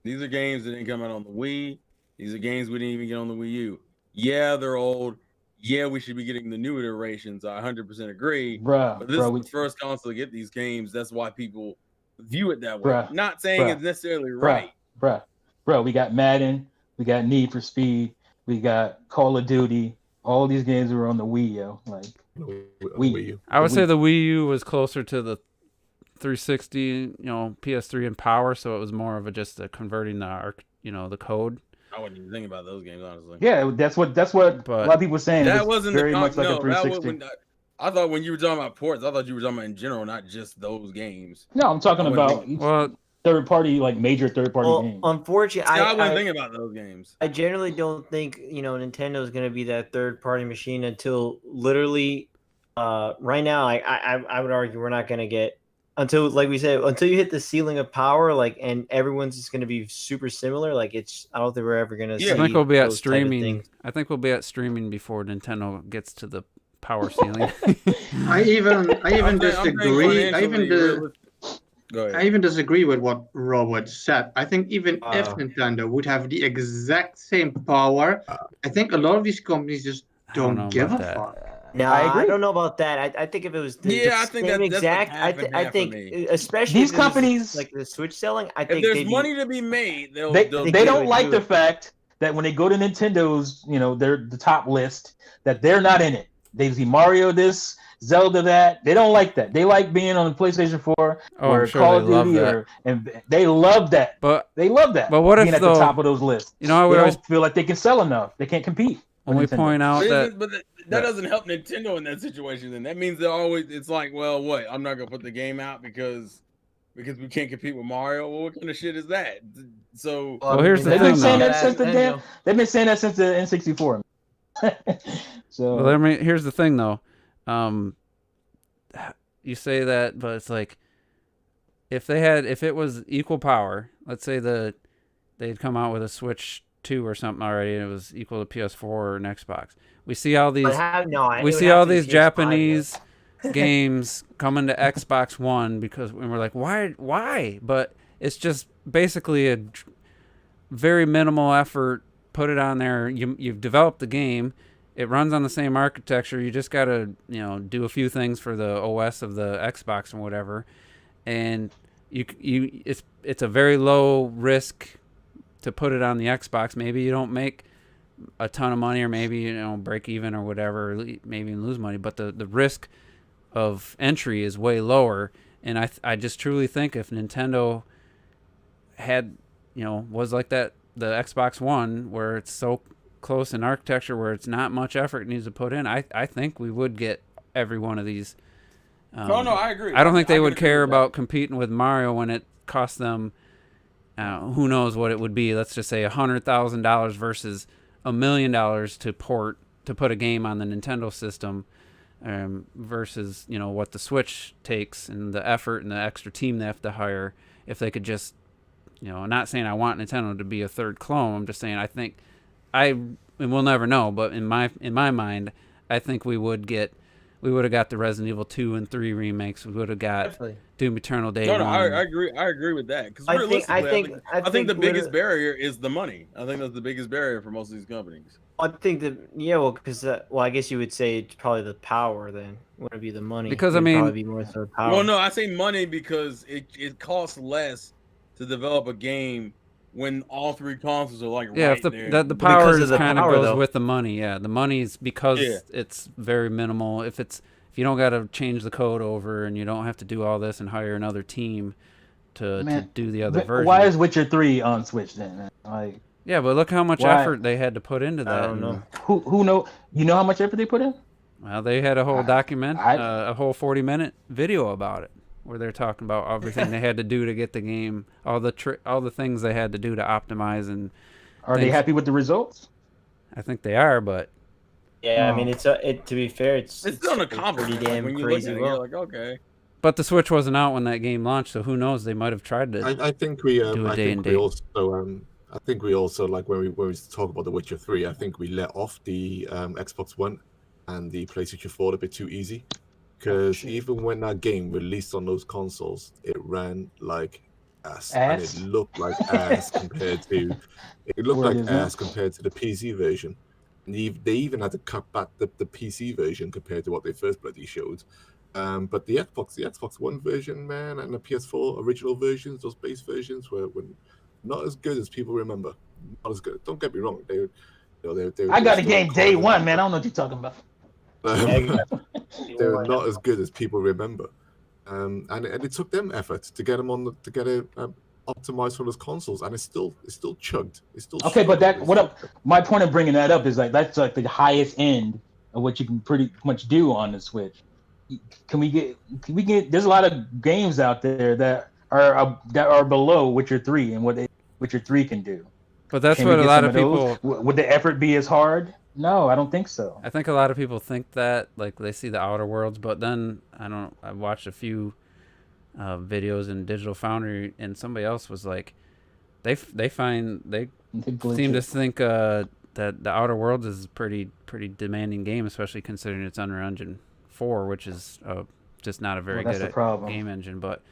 Speaker 2: These are games that didn't come out on the Wii. These are games we didn't even get on the Wii U. Yeah, they're old. Yeah, we should be getting the new iterations. I 100% agree. But this is the first console to get these games. That's why people view it that way. Not saying it's necessarily right.
Speaker 3: Bro, we got Madden. We got Need for Speed. We got Call of Duty. All these games were on the Wii, yo. Like,
Speaker 5: Wii U.
Speaker 1: I would say the Wii U was closer to the 360, PS3 in power, so it was more of just converting the code.
Speaker 2: I wasn't even thinking about those games, honestly.
Speaker 3: Yeah, that's what a lot of people were saying.
Speaker 2: That
Speaker 3: It
Speaker 2: wasn't
Speaker 3: very
Speaker 2: the
Speaker 3: much like a
Speaker 2: no, that
Speaker 3: 360.
Speaker 2: was I thought when you were talking about ports, I thought you were talking about in general, not just those games.
Speaker 3: No, I'm talking about third party, like major third party games.
Speaker 6: Unfortunately,
Speaker 2: I wasn't thinking about those games.
Speaker 6: I generally don't think Nintendo is going to be that third party machine until literally right now. I would argue we're not going to get until, like we said, until you hit the ceiling of power, like, and everyone's just going to be super similar. Like, I don't think we're ever going to see.
Speaker 1: I think we'll be at
Speaker 6: those type of
Speaker 1: streaming.
Speaker 6: things.
Speaker 1: I think we'll be at streaming before Nintendo gets to the power ceiling.
Speaker 4: I even
Speaker 2: I'm saying
Speaker 4: disagree.
Speaker 2: financially, Go ahead.
Speaker 4: I even disagree with what Robert said. I think even if
Speaker 6: Wow.
Speaker 4: Nintendo would have the exact same power, I think a lot of these companies just
Speaker 1: I don't know
Speaker 4: don't give a
Speaker 1: about that.
Speaker 4: fuck.
Speaker 6: No,
Speaker 3: I
Speaker 6: I
Speaker 3: agree.
Speaker 6: don't know about that. I think if it was
Speaker 2: I think
Speaker 6: same
Speaker 2: that's
Speaker 6: exact,
Speaker 2: like half and
Speaker 6: I
Speaker 2: half for
Speaker 6: think
Speaker 2: me.
Speaker 6: especially
Speaker 3: These
Speaker 6: if it was
Speaker 3: companies-
Speaker 6: like the Switch selling, I
Speaker 2: If
Speaker 6: think
Speaker 2: there's
Speaker 6: they'd
Speaker 2: money to be made, they'll
Speaker 3: They
Speaker 2: do
Speaker 3: don't
Speaker 6: would
Speaker 3: like
Speaker 6: do
Speaker 3: the
Speaker 6: it.
Speaker 3: fact that when they go to Nintendo's, they're the top list, that they're not in it. They see Mario this, Zelda that. They don't like that. They like being on the PlayStation 4
Speaker 1: Oh,
Speaker 3: or
Speaker 1: I'm sure
Speaker 3: Call
Speaker 1: they
Speaker 3: of
Speaker 1: love
Speaker 3: Duty,
Speaker 1: that.
Speaker 3: and they love that.
Speaker 1: But
Speaker 3: They love that.
Speaker 1: But what if,
Speaker 3: being at
Speaker 1: though,
Speaker 3: the top of those lists?
Speaker 1: you know, I
Speaker 3: They
Speaker 1: would always
Speaker 3: don't feel like they can sell enough. They can't compete.
Speaker 1: when we
Speaker 3: with Nintendo.
Speaker 1: point out that
Speaker 2: But that doesn't help Nintendo in that situation. Then that means they're always. It's like, well, what? I'm not gonna put the game out because we can't compete with Mario. Well, what kind of shit is that? So
Speaker 1: Well, here's the
Speaker 3: They've
Speaker 1: thing,
Speaker 3: been saying
Speaker 1: though.
Speaker 3: that since the damn. They've been saying that since the N64. So
Speaker 1: well, I mean, here's the thing, though. You say that, but it's like if it was equal power, let's say they'd come out with a Switch 2 or something already, and it was equal to PS4 or an Xbox. We see all these Japanese games coming to Xbox One because we're like, why? But it's just basically a very minimal effort. Put it on there. You've developed the game. It runs on the same architecture. You just gotta, do a few things for the OS of the Xbox and whatever. And it's a very low risk to put it on the Xbox. Maybe you don't make a ton of money, or maybe break even or whatever, or maybe even lose money. But the risk of entry is way lower. And I just truly think if Nintendo had was like that, the Xbox One, where it's so close in architecture, where it's not much effort it needs to put in, I think we would get every one of these.
Speaker 2: No, I agree.
Speaker 1: I don't think they would
Speaker 2: agree
Speaker 1: care
Speaker 2: with that.
Speaker 1: about competing with Mario when it costs them, who knows what it would be. Let's just say $100,000 versus $1 million to put a game on the Nintendo system, versus what the Switch takes and the effort and the extra team they have to hire. If they could just, I'm not saying I want Nintendo to be a third clone. I'm just saying I think and we'll never know, but in my mind, I think we would have got the Resident Evil 2 and 3 remakes. We would have got
Speaker 6: Definitely.
Speaker 1: Doom Eternal Day
Speaker 2: No,
Speaker 1: 1.
Speaker 2: I agree. I agree with that. Because
Speaker 6: I
Speaker 2: realistically, I think the biggest
Speaker 6: literally-
Speaker 2: barrier is the money. I think that's the biggest barrier for most of these companies.
Speaker 6: I think that because I guess you would say it's probably the power then. Wouldn't be the money.
Speaker 1: Because,
Speaker 6: It would
Speaker 1: I mean-
Speaker 6: probably be more so the power.
Speaker 2: Well, no, I say money because it costs less to develop a game when all three consoles are like
Speaker 1: Yeah,
Speaker 2: right
Speaker 1: if
Speaker 2: there.
Speaker 1: the power
Speaker 6: Because of the
Speaker 1: kind of
Speaker 6: power,
Speaker 1: goes
Speaker 6: though.
Speaker 1: with the money. Yeah, the money's because
Speaker 2: Yeah.
Speaker 1: it's very minimal. If you don't got to change the code over and you don't have to do all this and hire another team to
Speaker 3: Man,
Speaker 1: do the other version.
Speaker 3: why is Witcher 3 on Switch then? Man? Like,
Speaker 1: Yeah, but look how much
Speaker 3: Why?
Speaker 1: effort they had to put into that.
Speaker 6: I don't know.
Speaker 3: who know? You know how much effort they put in?
Speaker 1: Well, they had a whole a whole 40-minute video about it, where they're talking about everything they had to do to get the game, all the things they had to do to optimize, and
Speaker 3: Are they
Speaker 1: Thanks.
Speaker 3: happy with the results?
Speaker 1: I think they are, but
Speaker 6: Yeah,
Speaker 3: Oh.
Speaker 6: I mean, to be fair, it's
Speaker 2: still an accomplishment.
Speaker 6: pretty damn
Speaker 2: when you
Speaker 6: crazy.
Speaker 2: look at it,
Speaker 6: Well,
Speaker 2: you're like, okay.
Speaker 1: the Switch wasn't out when that game launched, so who knows? They might have tried to.
Speaker 5: I think we
Speaker 1: Do a
Speaker 5: I
Speaker 1: day
Speaker 5: think
Speaker 1: and
Speaker 5: we
Speaker 1: date.
Speaker 5: also I think we also like when we talk about The Witcher 3, I think we let off the Xbox One and the PlayStation 4 a bit too easy, because even when that game released on those consoles, it ran like ass. And
Speaker 3: Ass?
Speaker 5: it looked like ass compared to
Speaker 3: Word is that?
Speaker 5: compared to the PC version. And they even had to cut back the PC version compared to what they first bloody showed. But the Xbox One version, man, and the PS4 original versions, those base versions were not as good as people remember. Not as good. Don't get me wrong. They
Speaker 3: I got a
Speaker 5: still
Speaker 3: game day
Speaker 5: quality.
Speaker 3: one, man. I don't know what you're talking about.
Speaker 5: They're not as good as people remember. And it took them effort to get them optimized for those consoles, and it's still chugged. It's still
Speaker 3: Okay, but
Speaker 5: chugged.
Speaker 3: my point of bringing that up is like that's like the highest end of what you can pretty much do on the Switch. Can we get? There's a lot of games out there that are below Witcher 3 and what Witcher 3 can do.
Speaker 1: But that's
Speaker 3: Can we
Speaker 1: what a
Speaker 3: get
Speaker 1: lot
Speaker 3: some
Speaker 1: of people.
Speaker 3: those? Would the effort be as hard? No, I don't think so.
Speaker 1: I think a lot of people think that, like, they see the Outer Worlds, but then I've watched a few videos in Digital Foundry, and somebody else was like, they seem to think that the Outer Worlds is a pretty demanding game, especially considering it's Unreal Engine 4, which is just not a very good game engine. But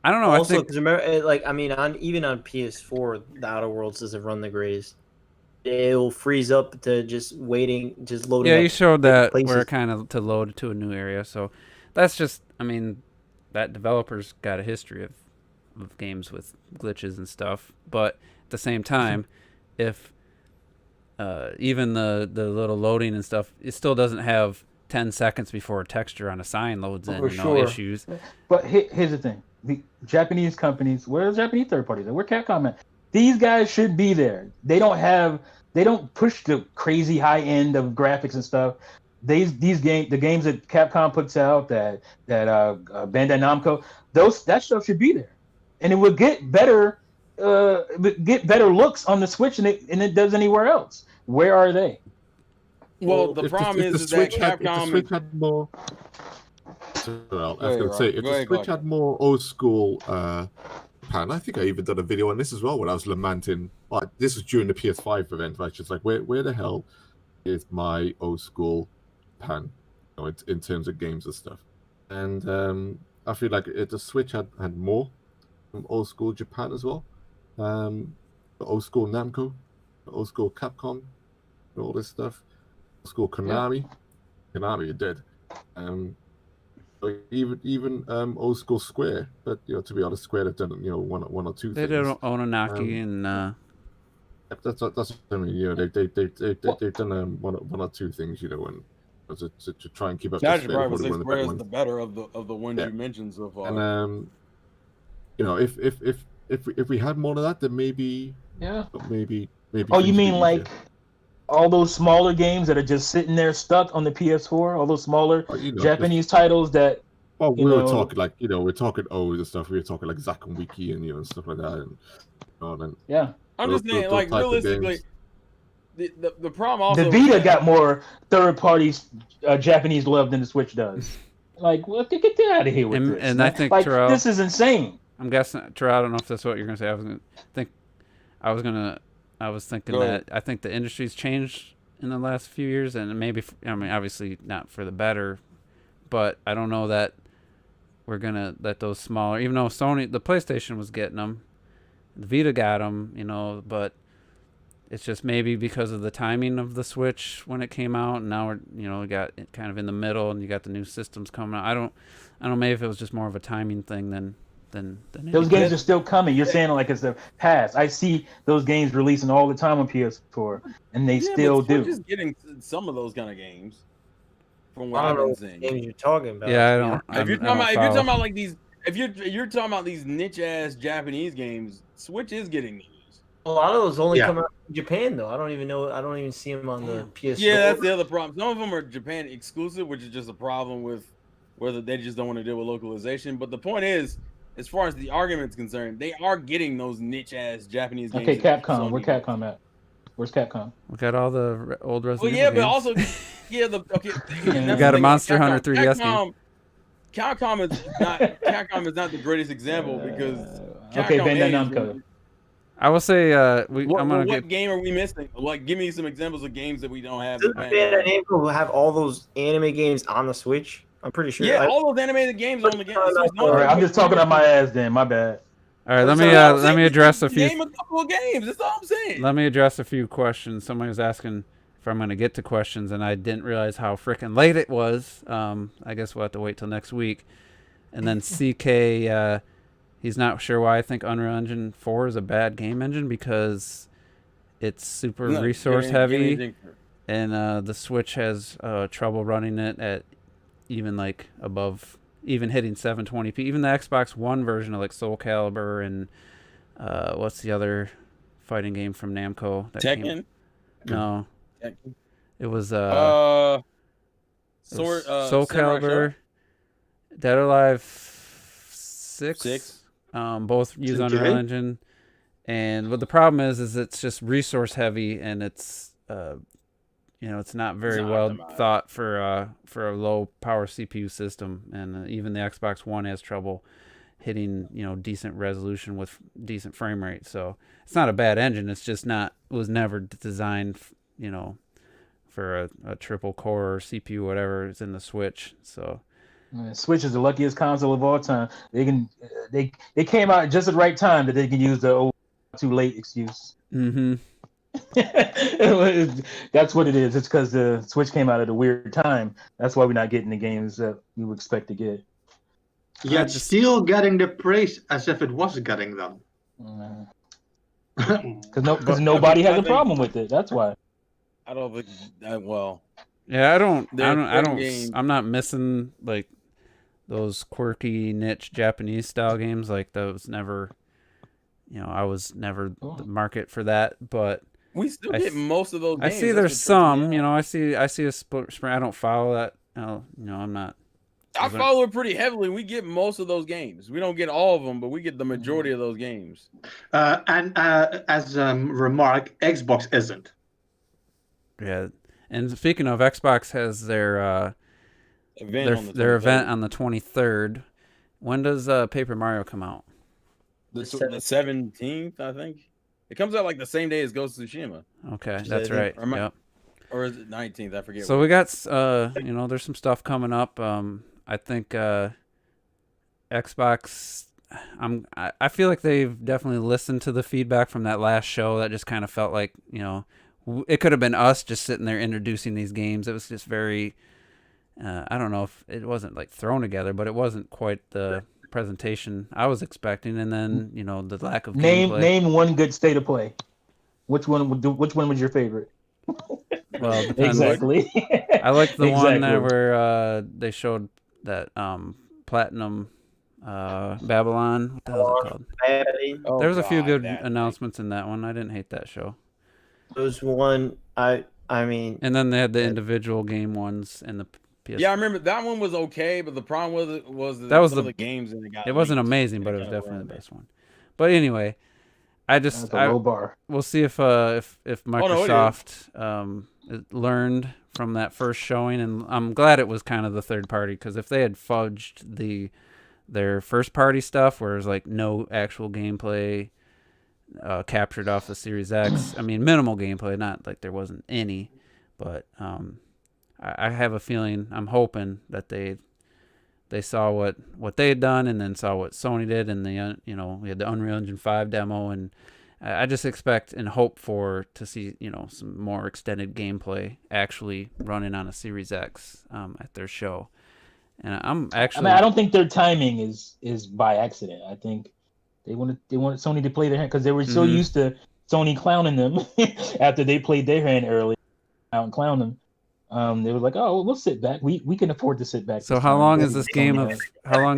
Speaker 1: I don't know.
Speaker 6: Also,
Speaker 1: I think
Speaker 6: because like I mean, even on PS4, the Outer Worlds doesn't run the greatest. It'll freeze up to just loading.
Speaker 1: Yeah, you
Speaker 6: up
Speaker 1: showed that
Speaker 6: places.
Speaker 1: where kind of to load to a new area. So that's just, I mean, that developer's got a history of games with glitches and stuff. But at the same time, if even the little loading and stuff, it still doesn't have 10 seconds before a texture on a sign loads in. Issues.
Speaker 3: But here's the thing: the Japanese companies, where are the Japanese third parties? Where Capcom at? These guys should be there. They don't push the crazy high end of graphics and stuff. The games that Capcom puts out, that Bandai Namco, that stuff should be there, and it would get better looks on the Switch than it does anywhere else. Where are they?
Speaker 2: Well, the problem is that Capcom.
Speaker 5: If the Switch had more. Well, I was going to say, if the Switch had more old school Japan, I think I even did a video on this as well when I was lamenting. Like, this was during the PS5 event. I was just like, where the hell is my old school Japan, in terms of games and stuff? And I feel like the Switch had more from old school Japan as well. The old school Namco, the old school Capcom, all this stuff. Old school Konami. Yeah. Konami are dead. Even old school Square, but to be honest, Square have done one or two
Speaker 1: they
Speaker 5: things.
Speaker 1: They did Ononaki and
Speaker 5: that's what I mean. They've done one or two things, and to try and keep up.
Speaker 2: That's probably Square is the better of the ones you mentioned so far.
Speaker 5: And if we had more of that, then maybe maybe.
Speaker 3: Oh, you mean like all those smaller games that are just sitting there stuck on the PS4, all those smaller Japanese titles that.
Speaker 5: Well, we're talking O's and stuff. We were talking like Zack and Wiki and stuff like that, and
Speaker 3: yeah.
Speaker 2: I'm just saying, like, realistically, the problem also.
Speaker 3: The Vita got more third-party Japanese love than the Switch does. Like, well, get out of here with this.
Speaker 1: And I think
Speaker 3: Terrell, this is insane.
Speaker 1: I'm guessing, Terrell, I don't know if that's what you're gonna say. I was thinking that I think the industry's changed in the last few years, and maybe, obviously not for the better, but I don't know that we're gonna let those smaller, even though the PlayStation was getting them, the Vita got them, but it's just maybe because of the timing of the Switch when it came out, and now we got it kind of in the middle, and you got the new systems coming out. I don't know, maybe if it was just more of a timing thing than
Speaker 3: those games are still coming. You're saying like it's the past. I see those games releasing all the time on PS4, and they still do.
Speaker 2: Just getting some of those kind of games. From what I've been seeing,
Speaker 6: games you're talking about.
Speaker 1: Yeah, I don't.
Speaker 2: If you're talking about like these, if you're talking about these niche ass Japanese games, Switch is getting these.
Speaker 6: A lot of those only come out in Japan though. I don't even see them on the PS4.
Speaker 2: Yeah, that's the other problem. Some of them are Japan exclusive, which is just a problem with whether they just don't want to deal with localization. But the point is, as far as the argument's concerned, they are getting those niche ass Japanese games.
Speaker 3: Okay, Capcom. Where Capcom at? Where's Capcom?
Speaker 1: We got all the old Resident
Speaker 2: Evil
Speaker 1: games.
Speaker 2: But also,
Speaker 1: we got a Monster Hunter 3DS game.
Speaker 2: Capcom is not the greatest example because
Speaker 3: Bandai Namco.
Speaker 1: I will say,
Speaker 2: what game are we missing? Like, give me some examples of games that we don't have.
Speaker 6: Does Bandai Namco have all those anime games on the Switch? I'm pretty sure.
Speaker 2: Yeah, all those animated games on the game.
Speaker 3: All right, I'm just talking on my ass then. My bad.
Speaker 1: All right, let me address a few.
Speaker 2: Name a couple of games. That's all I'm saying.
Speaker 1: Let me address a few questions. Somebody was asking if I'm going to get to questions, and I didn't realize how freaking late it was. I guess we'll have to wait till next week. And then CK, he's not sure why I think Unreal Engine 4 is a bad game engine because it's super resource heavy, and the Switch has trouble running it at even like above. Even hitting 720p, even the Xbox One version of like Soul Calibur and what's the other fighting game from Namco?
Speaker 2: Tekken?
Speaker 1: No,
Speaker 2: Tekken.
Speaker 1: It was
Speaker 2: Soul
Speaker 1: Calibur, Dead or Alive 6. Both use Unreal Engine, and what the problem is it's just resource heavy, and it's it's not very well thought for a low power CPU system, and even the Xbox One has trouble hitting decent resolution with decent frame rate. So it's not a bad engine. It's just was never designed for a triple core or CPU, whatever is in the Switch. So
Speaker 3: Switch is the luckiest console of all time. They came out just at the right time that they can use the too late excuse.
Speaker 1: Mm-hmm.
Speaker 3: That's what it is. It's because the Switch came out at a weird time. That's why we're not getting the games that we would expect to get.
Speaker 4: Yet still getting the praise as if it was getting them.
Speaker 3: Because nobody has a problem with it. That's why.
Speaker 2: I don't think that well.
Speaker 1: Yeah, I'm not missing like those quirky niche Japanese style games. Like those never, I was never the market for that. But
Speaker 2: we still get most of those games.
Speaker 1: I see there's some, I see a split. I don't follow that. I'm not.
Speaker 2: I follow it pretty heavily. We get most of those games. We don't get all of them, but we get the majority of those games.
Speaker 4: And as a remark, Xbox isn't.
Speaker 1: Yeah, and speaking of, Xbox has their event on the 23rd. When does Paper Mario come out?
Speaker 2: The 17th, I think. It comes out like the same day as Ghost of Tsushima.
Speaker 1: Okay, that's right. Yep.
Speaker 2: Or is it 19th? I forget.
Speaker 1: So we got there's some stuff coming up. I think Xbox. I feel like they've definitely listened to the feedback from that last show. That just kind of felt like it could have been us just sitting there introducing these games. It was just very. I don't know if it wasn't like thrown together, but it wasn't quite the presentation I was expecting. And then the lack of gameplay.
Speaker 3: Name one good state of play. Which one was your favorite?
Speaker 1: Well,
Speaker 3: exactly.
Speaker 1: I like the one there where they showed that Platinum Babylon. What the hell is it called? There was a few good announcements in that one. I didn't hate that show.
Speaker 6: There was one I mean.
Speaker 1: And then they had the individual game ones and the PS.
Speaker 2: Yeah, I remember that one was okay, but the problem was the games and
Speaker 1: it wasn't amazing, but it was definitely the best one. But anyway,
Speaker 3: That's a low bar.
Speaker 1: We'll see if Microsoft learned from that first showing, and I'm glad it was kind of the third party, because if they had fudged their first party stuff, where there's like no actual gameplay captured off the Series X, I mean minimal gameplay, not like there wasn't any, but I have a feeling, I'm hoping that they saw what they had done and then saw what Sony did, and we had the Unreal Engine 5 demo, and I just expect and hope to see some more extended gameplay actually running on a Series X at their show. And I
Speaker 3: don't think their timing is by accident. I think they wanted Sony to play their hand because they were so used to Sony clowning them after they played their hand early out and clown them. They were like, "Oh, we'll sit back. We can afford to sit back."
Speaker 1: So how long is this game of? How long?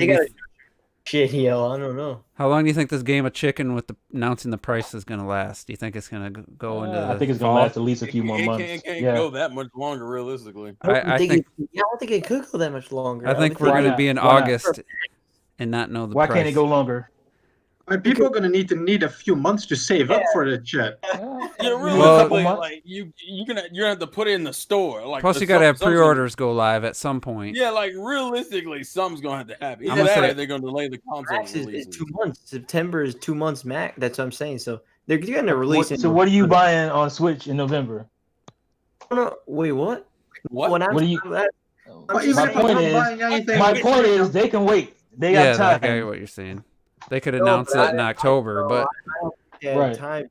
Speaker 6: Shit, yo, I don't know.
Speaker 1: How long do you think this game of chicken with announcing the price is going to last? Do you think it's going to go into?
Speaker 3: I think it's going to last at least a few more months.
Speaker 2: It can't go that much longer, realistically.
Speaker 1: I think
Speaker 6: it could go that much longer.
Speaker 1: I think we're going to be in August and not know the
Speaker 3: price.
Speaker 1: Why
Speaker 3: can't it go longer?
Speaker 4: People are going to need a few months to save up for the shit.
Speaker 2: Realistically, like you're gonna have to put it in the store. Like,
Speaker 1: plus, you got to have pre-orders go live at some point.
Speaker 2: Yeah, like realistically, something's gonna have to happen. Either that or they're gonna delay the console release.
Speaker 6: 2 months. September is 2 months max. That's what I'm saying. So they're gonna release it.
Speaker 3: So what are you buying on Switch in November?
Speaker 6: Wait, what?
Speaker 3: What are you? My point is, they can wait. They got time.
Speaker 1: I get what you're saying. They could announce it in October, but
Speaker 6: time.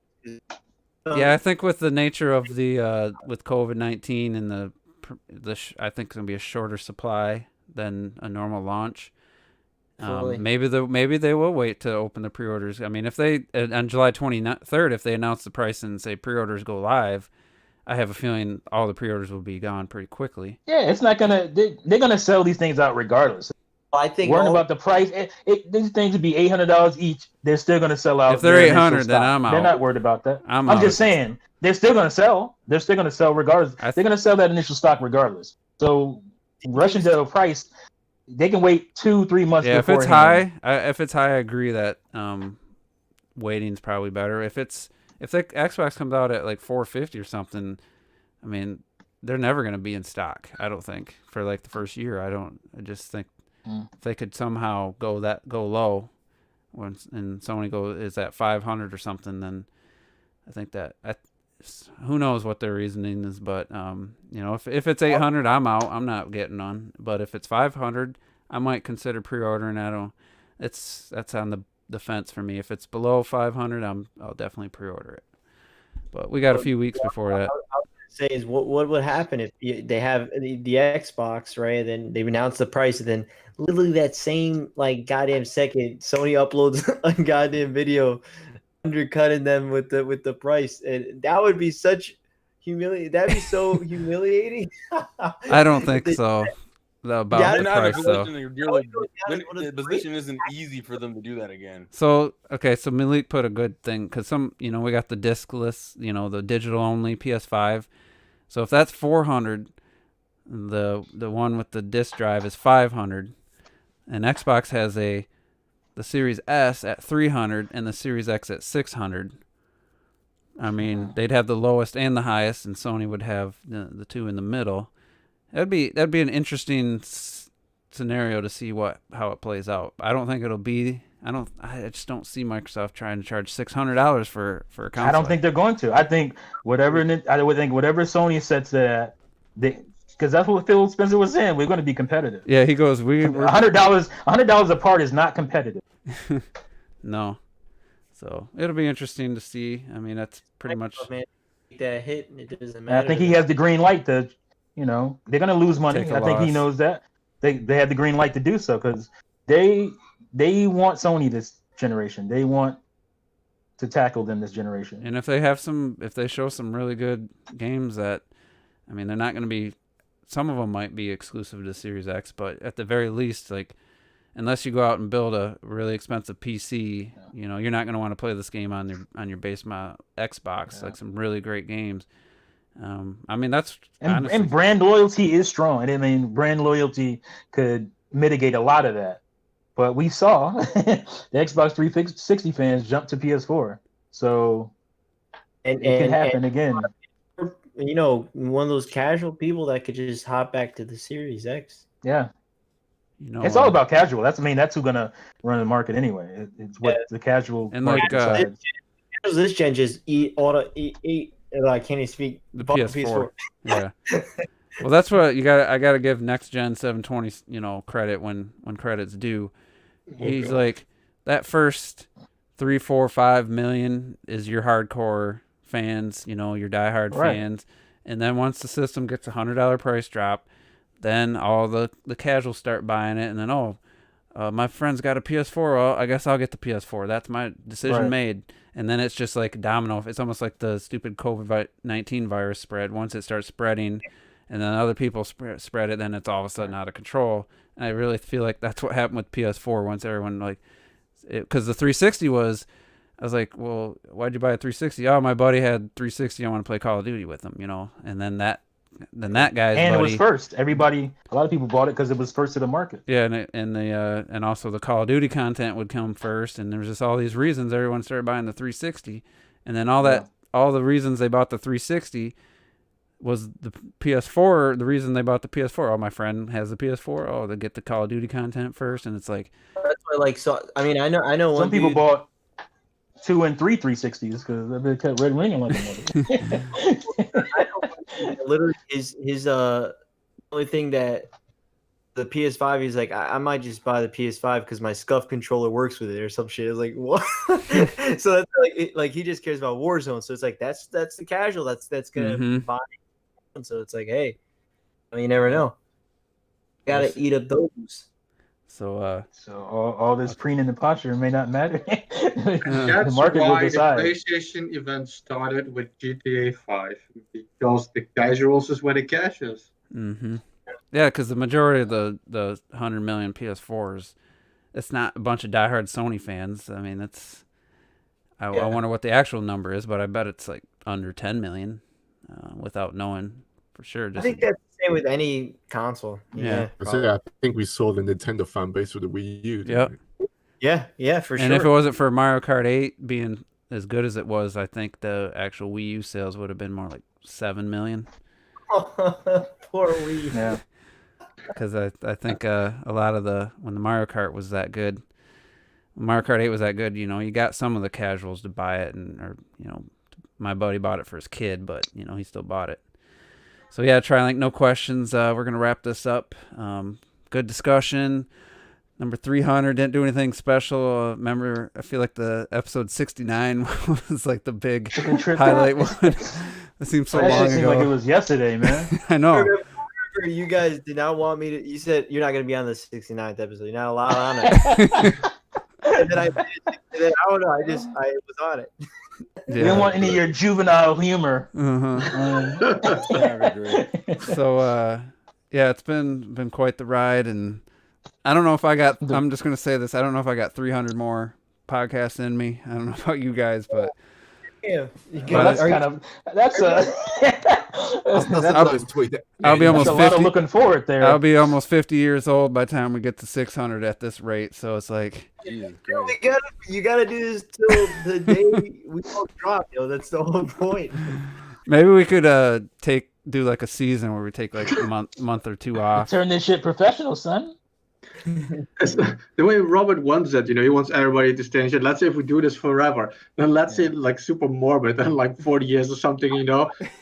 Speaker 1: Yeah, I think with the nature of the with COVID-19 and I think it's gonna be a shorter supply than a normal launch. Maybe they will wait to open the pre-orders. I mean, if they on July 23rd, if they announce the price and say pre-orders go live, I have a feeling all the pre-orders will be gone pretty quickly.
Speaker 3: Yeah, it's not gonna. They're gonna sell these things out regardless.
Speaker 6: I think
Speaker 3: worrying about the price. These things would be $800 each. They're still going to sell out.
Speaker 1: If they're 800, then I'm out.
Speaker 3: They're not worried about that. I'm just saying they're still going to sell. They're still going to sell regardless. They're going to sell that initial stock regardless. So rushing to a price, they can wait 2-3 months.
Speaker 1: Yeah, if it's high, I agree that waiting's probably better. If the Xbox comes out at like $450 or something, I mean, they're never going to be in stock. I don't think for like the first year. I just think. If they could somehow go low, and Sony is at 500 or something, then I think who knows what their reasoning is, but if it's 800, I'm out. I'm not getting on. But if it's 500, I might consider pre-ordering. That's on the fence for me. If it's below 500, I'll definitely pre-order it. But we got a few weeks before that.
Speaker 6: Say is what would happen if they have the Xbox, right? Then they announce the price, and then literally that same goddamn second, Sony uploads a goddamn video undercutting them with the price, and that would be such humiliating. That'd be so humiliating.
Speaker 1: I don't think so. About
Speaker 2: They're
Speaker 1: the
Speaker 2: not
Speaker 1: price,
Speaker 2: in a
Speaker 1: though.
Speaker 2: the position isn't easy for them to do that again.
Speaker 1: So Malik put a good thing, because we got the discless, the digital only PS5. So if that's 400, the one with the disc drive is 500, and Xbox has the Series S at 300 and the Series X at 600. I mean, they'd have the lowest and the highest, and Sony would have the two in the middle. That'd be an interesting scenario to see how it plays out. I don't think it'll be. I just don't see Microsoft trying to charge $600 for a console.
Speaker 3: I don't think they're going to. I think whatever Sony sets that, because that's what Phil Spencer was saying. We're going to be competitive.
Speaker 1: Yeah, he goes. We're
Speaker 3: $100 apart is not competitive.
Speaker 1: No. So it'll be interesting to see. I mean, that's pretty much
Speaker 6: that hit, and it doesn't matter.
Speaker 3: I think he has the green light to. They're going to lose money. I think he knows that. They have the green light to do so, because they want Sony this generation. They want to tackle them this generation.
Speaker 1: And if they show some really good games they're not going to be. Some of them might be exclusive to Series X, but at the very least, unless you go out and build a really expensive PC, you're not going to want to play this game on your base model Xbox. Some really great games. That's honestly,
Speaker 3: and brand loyalty is strong. I mean, brand loyalty could mitigate a lot of that. But we saw the Xbox 360 fans jump to PS4, so it can happen again.
Speaker 6: One of those casual people that could just hop back to the Series X.
Speaker 3: Yeah, it's all about casual. That's who's gonna run the market anyway. It's what the casual
Speaker 1: and
Speaker 3: market decides.
Speaker 6: This gen just eat. I can't even speak.
Speaker 1: The PS4. Yeah. Well, that's what you got. I got to give Next Gen 720, credit when credit's due. He's like, that first 3, 4, 5 million is your hardcore fans, your diehard fans, and then once the system gets $100 price drop, then all the casuals start buying it, and then my friend's got a PS4. Well, I guess I'll get the PS4. That's my decision made. And then it's just like a domino. It's almost like the stupid COVID-19 virus spread. Once it starts spreading, and then other people spread it, then it's all of a sudden out of control. And I really feel like that's what happened with PS4 once everyone because the 360 was. I was like, well, why'd you buy a 360? Oh, my buddy had 360. I want to play Call of Duty with him, And then that guy's
Speaker 3: and
Speaker 1: buddy,
Speaker 3: it was first. A lot of people bought it because it was first to the market.
Speaker 1: Yeah, and also the Call of Duty content would come first, and there was just all these reasons everyone started buying the 360, and then all the reasons they bought the 360 was the PS4. The reason they bought the PS4, my friend has the PS4. They get the Call of Duty content first, and it's like
Speaker 6: that's why, I know
Speaker 3: some people bought 2 and 3 360s because they kept red ringing like a mother.
Speaker 6: Literally, his only thing that the PS5, he's like, I might just buy the PS5 because my SCUF controller works with it or some shit. It's like, what? So that's he just cares about Warzone. So it's like that's the casual that's gonna buy. So it's like, hey, you never know. Gotta eat up those.
Speaker 1: So
Speaker 3: all this preening and posture may not matter.
Speaker 4: That's
Speaker 3: the market
Speaker 4: why
Speaker 3: will decide.
Speaker 4: The PlayStation event started with GTA 5 because the casuals is where the cash is.
Speaker 1: Mm-hmm. Yeah, because the majority of the 100 million PS4s, it's not a bunch of diehard Sony fans. I mean, I wonder what the actual number is, but I bet it's like under 10 million, without knowing for sure.
Speaker 6: I think that's the same with any console.
Speaker 1: Yeah.
Speaker 5: I think we saw the Nintendo fan base with the Wii U.
Speaker 1: Yep.
Speaker 6: Yeah, for sure.
Speaker 1: And if it wasn't for Mario Kart 8 being as good as it was, I think the actual Wii U sales would have been more like 7 million.
Speaker 6: Poor Wii.
Speaker 1: Yeah. Because I think a lot of when the Mario Kart was that good, Mario Kart 8 was that good. You got some of the casuals to buy it, or my buddy bought it for his kid, but he still bought it. So yeah, TriLink, no questions. We're gonna wrap this up. Good discussion. Number 300 didn't do anything special. Remember, I feel like the episode 69 was like the big highlight one. It seems so long
Speaker 3: seemed
Speaker 1: ago.
Speaker 3: like it was yesterday, man.
Speaker 1: I know.
Speaker 6: You guys did not want me to. You said you're not going to be on the 69th episode. You're not allowed on it. And then I don't know. I was on it.
Speaker 3: Yeah. We don't want any of your juvenile humor.
Speaker 1: So yeah, it's been quite the ride, and I don't know if I got. I'm just gonna say this. I don't know if I got 300 more podcasts in me. I don't know about you guys, but.
Speaker 6: Yeah,
Speaker 1: I'll be almost 50.
Speaker 3: Looking forward there.
Speaker 1: I'll be almost 50 years old by the time we get to 600 at this rate. So it's like,
Speaker 6: you gotta do this till the day we all drop. That's the whole point.
Speaker 1: Maybe we could do like a season where we take like a month or two off.
Speaker 3: Turn this shit professional, son.
Speaker 4: The way Robert wants it, he wants everybody to stay in shit. Let's say if we do this forever, then let's say like super morbid and like 40 years or something,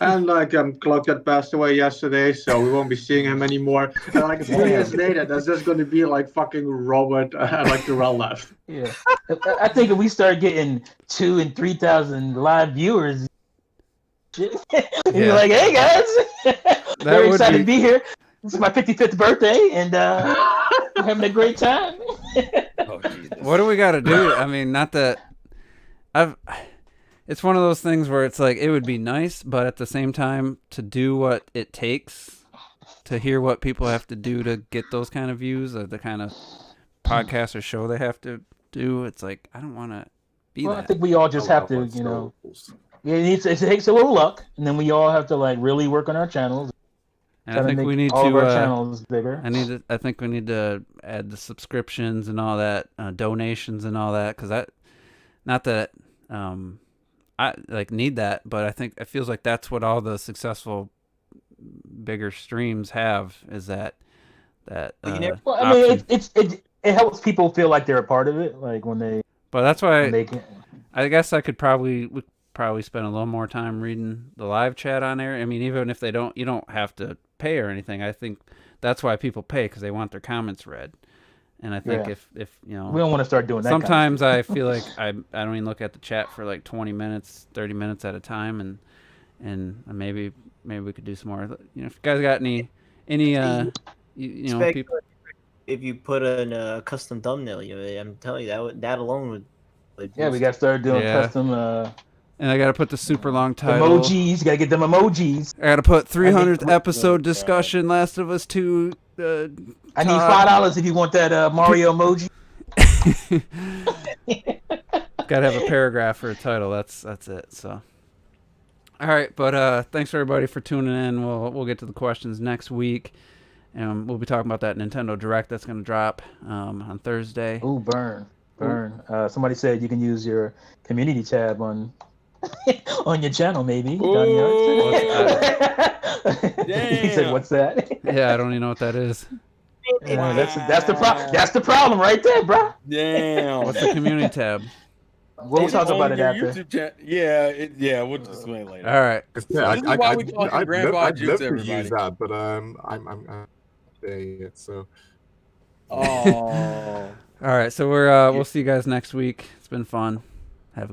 Speaker 4: and like Clark that passed away yesterday, so we won't be seeing him anymore. And like a few years later, there's just going to be like fucking Robert and like Terrell left.
Speaker 3: Yeah, I think if we start getting 2,000 and 3,000 live viewers, you're like, hey guys, very excited to be here. This is my 55th birthday, and we're having a great time.
Speaker 1: What do we got to do? I mean, not that it's one of those things where it's like it would be nice, but at the same time, to do what it takes to hear what people have to do to get those kind of views, or the kind of podcast or show they have to do, it's like I don't want to be that.
Speaker 3: I think we all just have to, it takes a little luck, and then we all have to like really work on our channels.
Speaker 1: And I think we need
Speaker 3: all
Speaker 1: to
Speaker 3: of our channels bigger.
Speaker 1: I think we need to add the subscriptions and all that, donations and all that, because not that I like need that, but I think it feels like that's what all the successful bigger streams have, is that.
Speaker 3: It helps people feel like they're a part of it, like when they.
Speaker 1: But that's why I guess I could probably spend a little more time reading the live chat on there. I mean, even if you don't have to pay or anything. I think that's why people pay, because they want their comments read. And I think if we
Speaker 3: don't want to start doing that.
Speaker 1: Sometimes I feel like I don't even look at the chat for like 20 minutes, 30 minutes at a time, and maybe we could do some more. If you guys got any people.
Speaker 6: If you put in a custom thumbnail, I'm telling you that alone would.
Speaker 3: We got to start doing custom.
Speaker 1: And I got to put the super long title.
Speaker 3: Emojis. Got to get them emojis.
Speaker 1: I got to put 300th episode discussion, Last of Us 2.
Speaker 3: I need $5 if you want that Mario emoji.
Speaker 1: Got to have a paragraph for a title. That's it. So, all right. But thanks everybody for tuning in. We'll get to the questions next week, and we'll be talking about that Nintendo Direct that's going to drop on Thursday.
Speaker 3: Ooh, burn. Somebody said you can use your community tab on your channel, maybe.
Speaker 2: He
Speaker 3: said, "What's that?"
Speaker 1: Yeah, I don't even know what that is.
Speaker 3: That's the problem right there, bro.
Speaker 2: Damn.
Speaker 1: What's the community tab?
Speaker 3: We'll talk about it after.
Speaker 2: We'll just explain later.
Speaker 1: All right.
Speaker 5: I'd love to use that, but I'm saying it, so.
Speaker 2: Oh.
Speaker 1: All right, so we'll see you guys next week. It's been fun.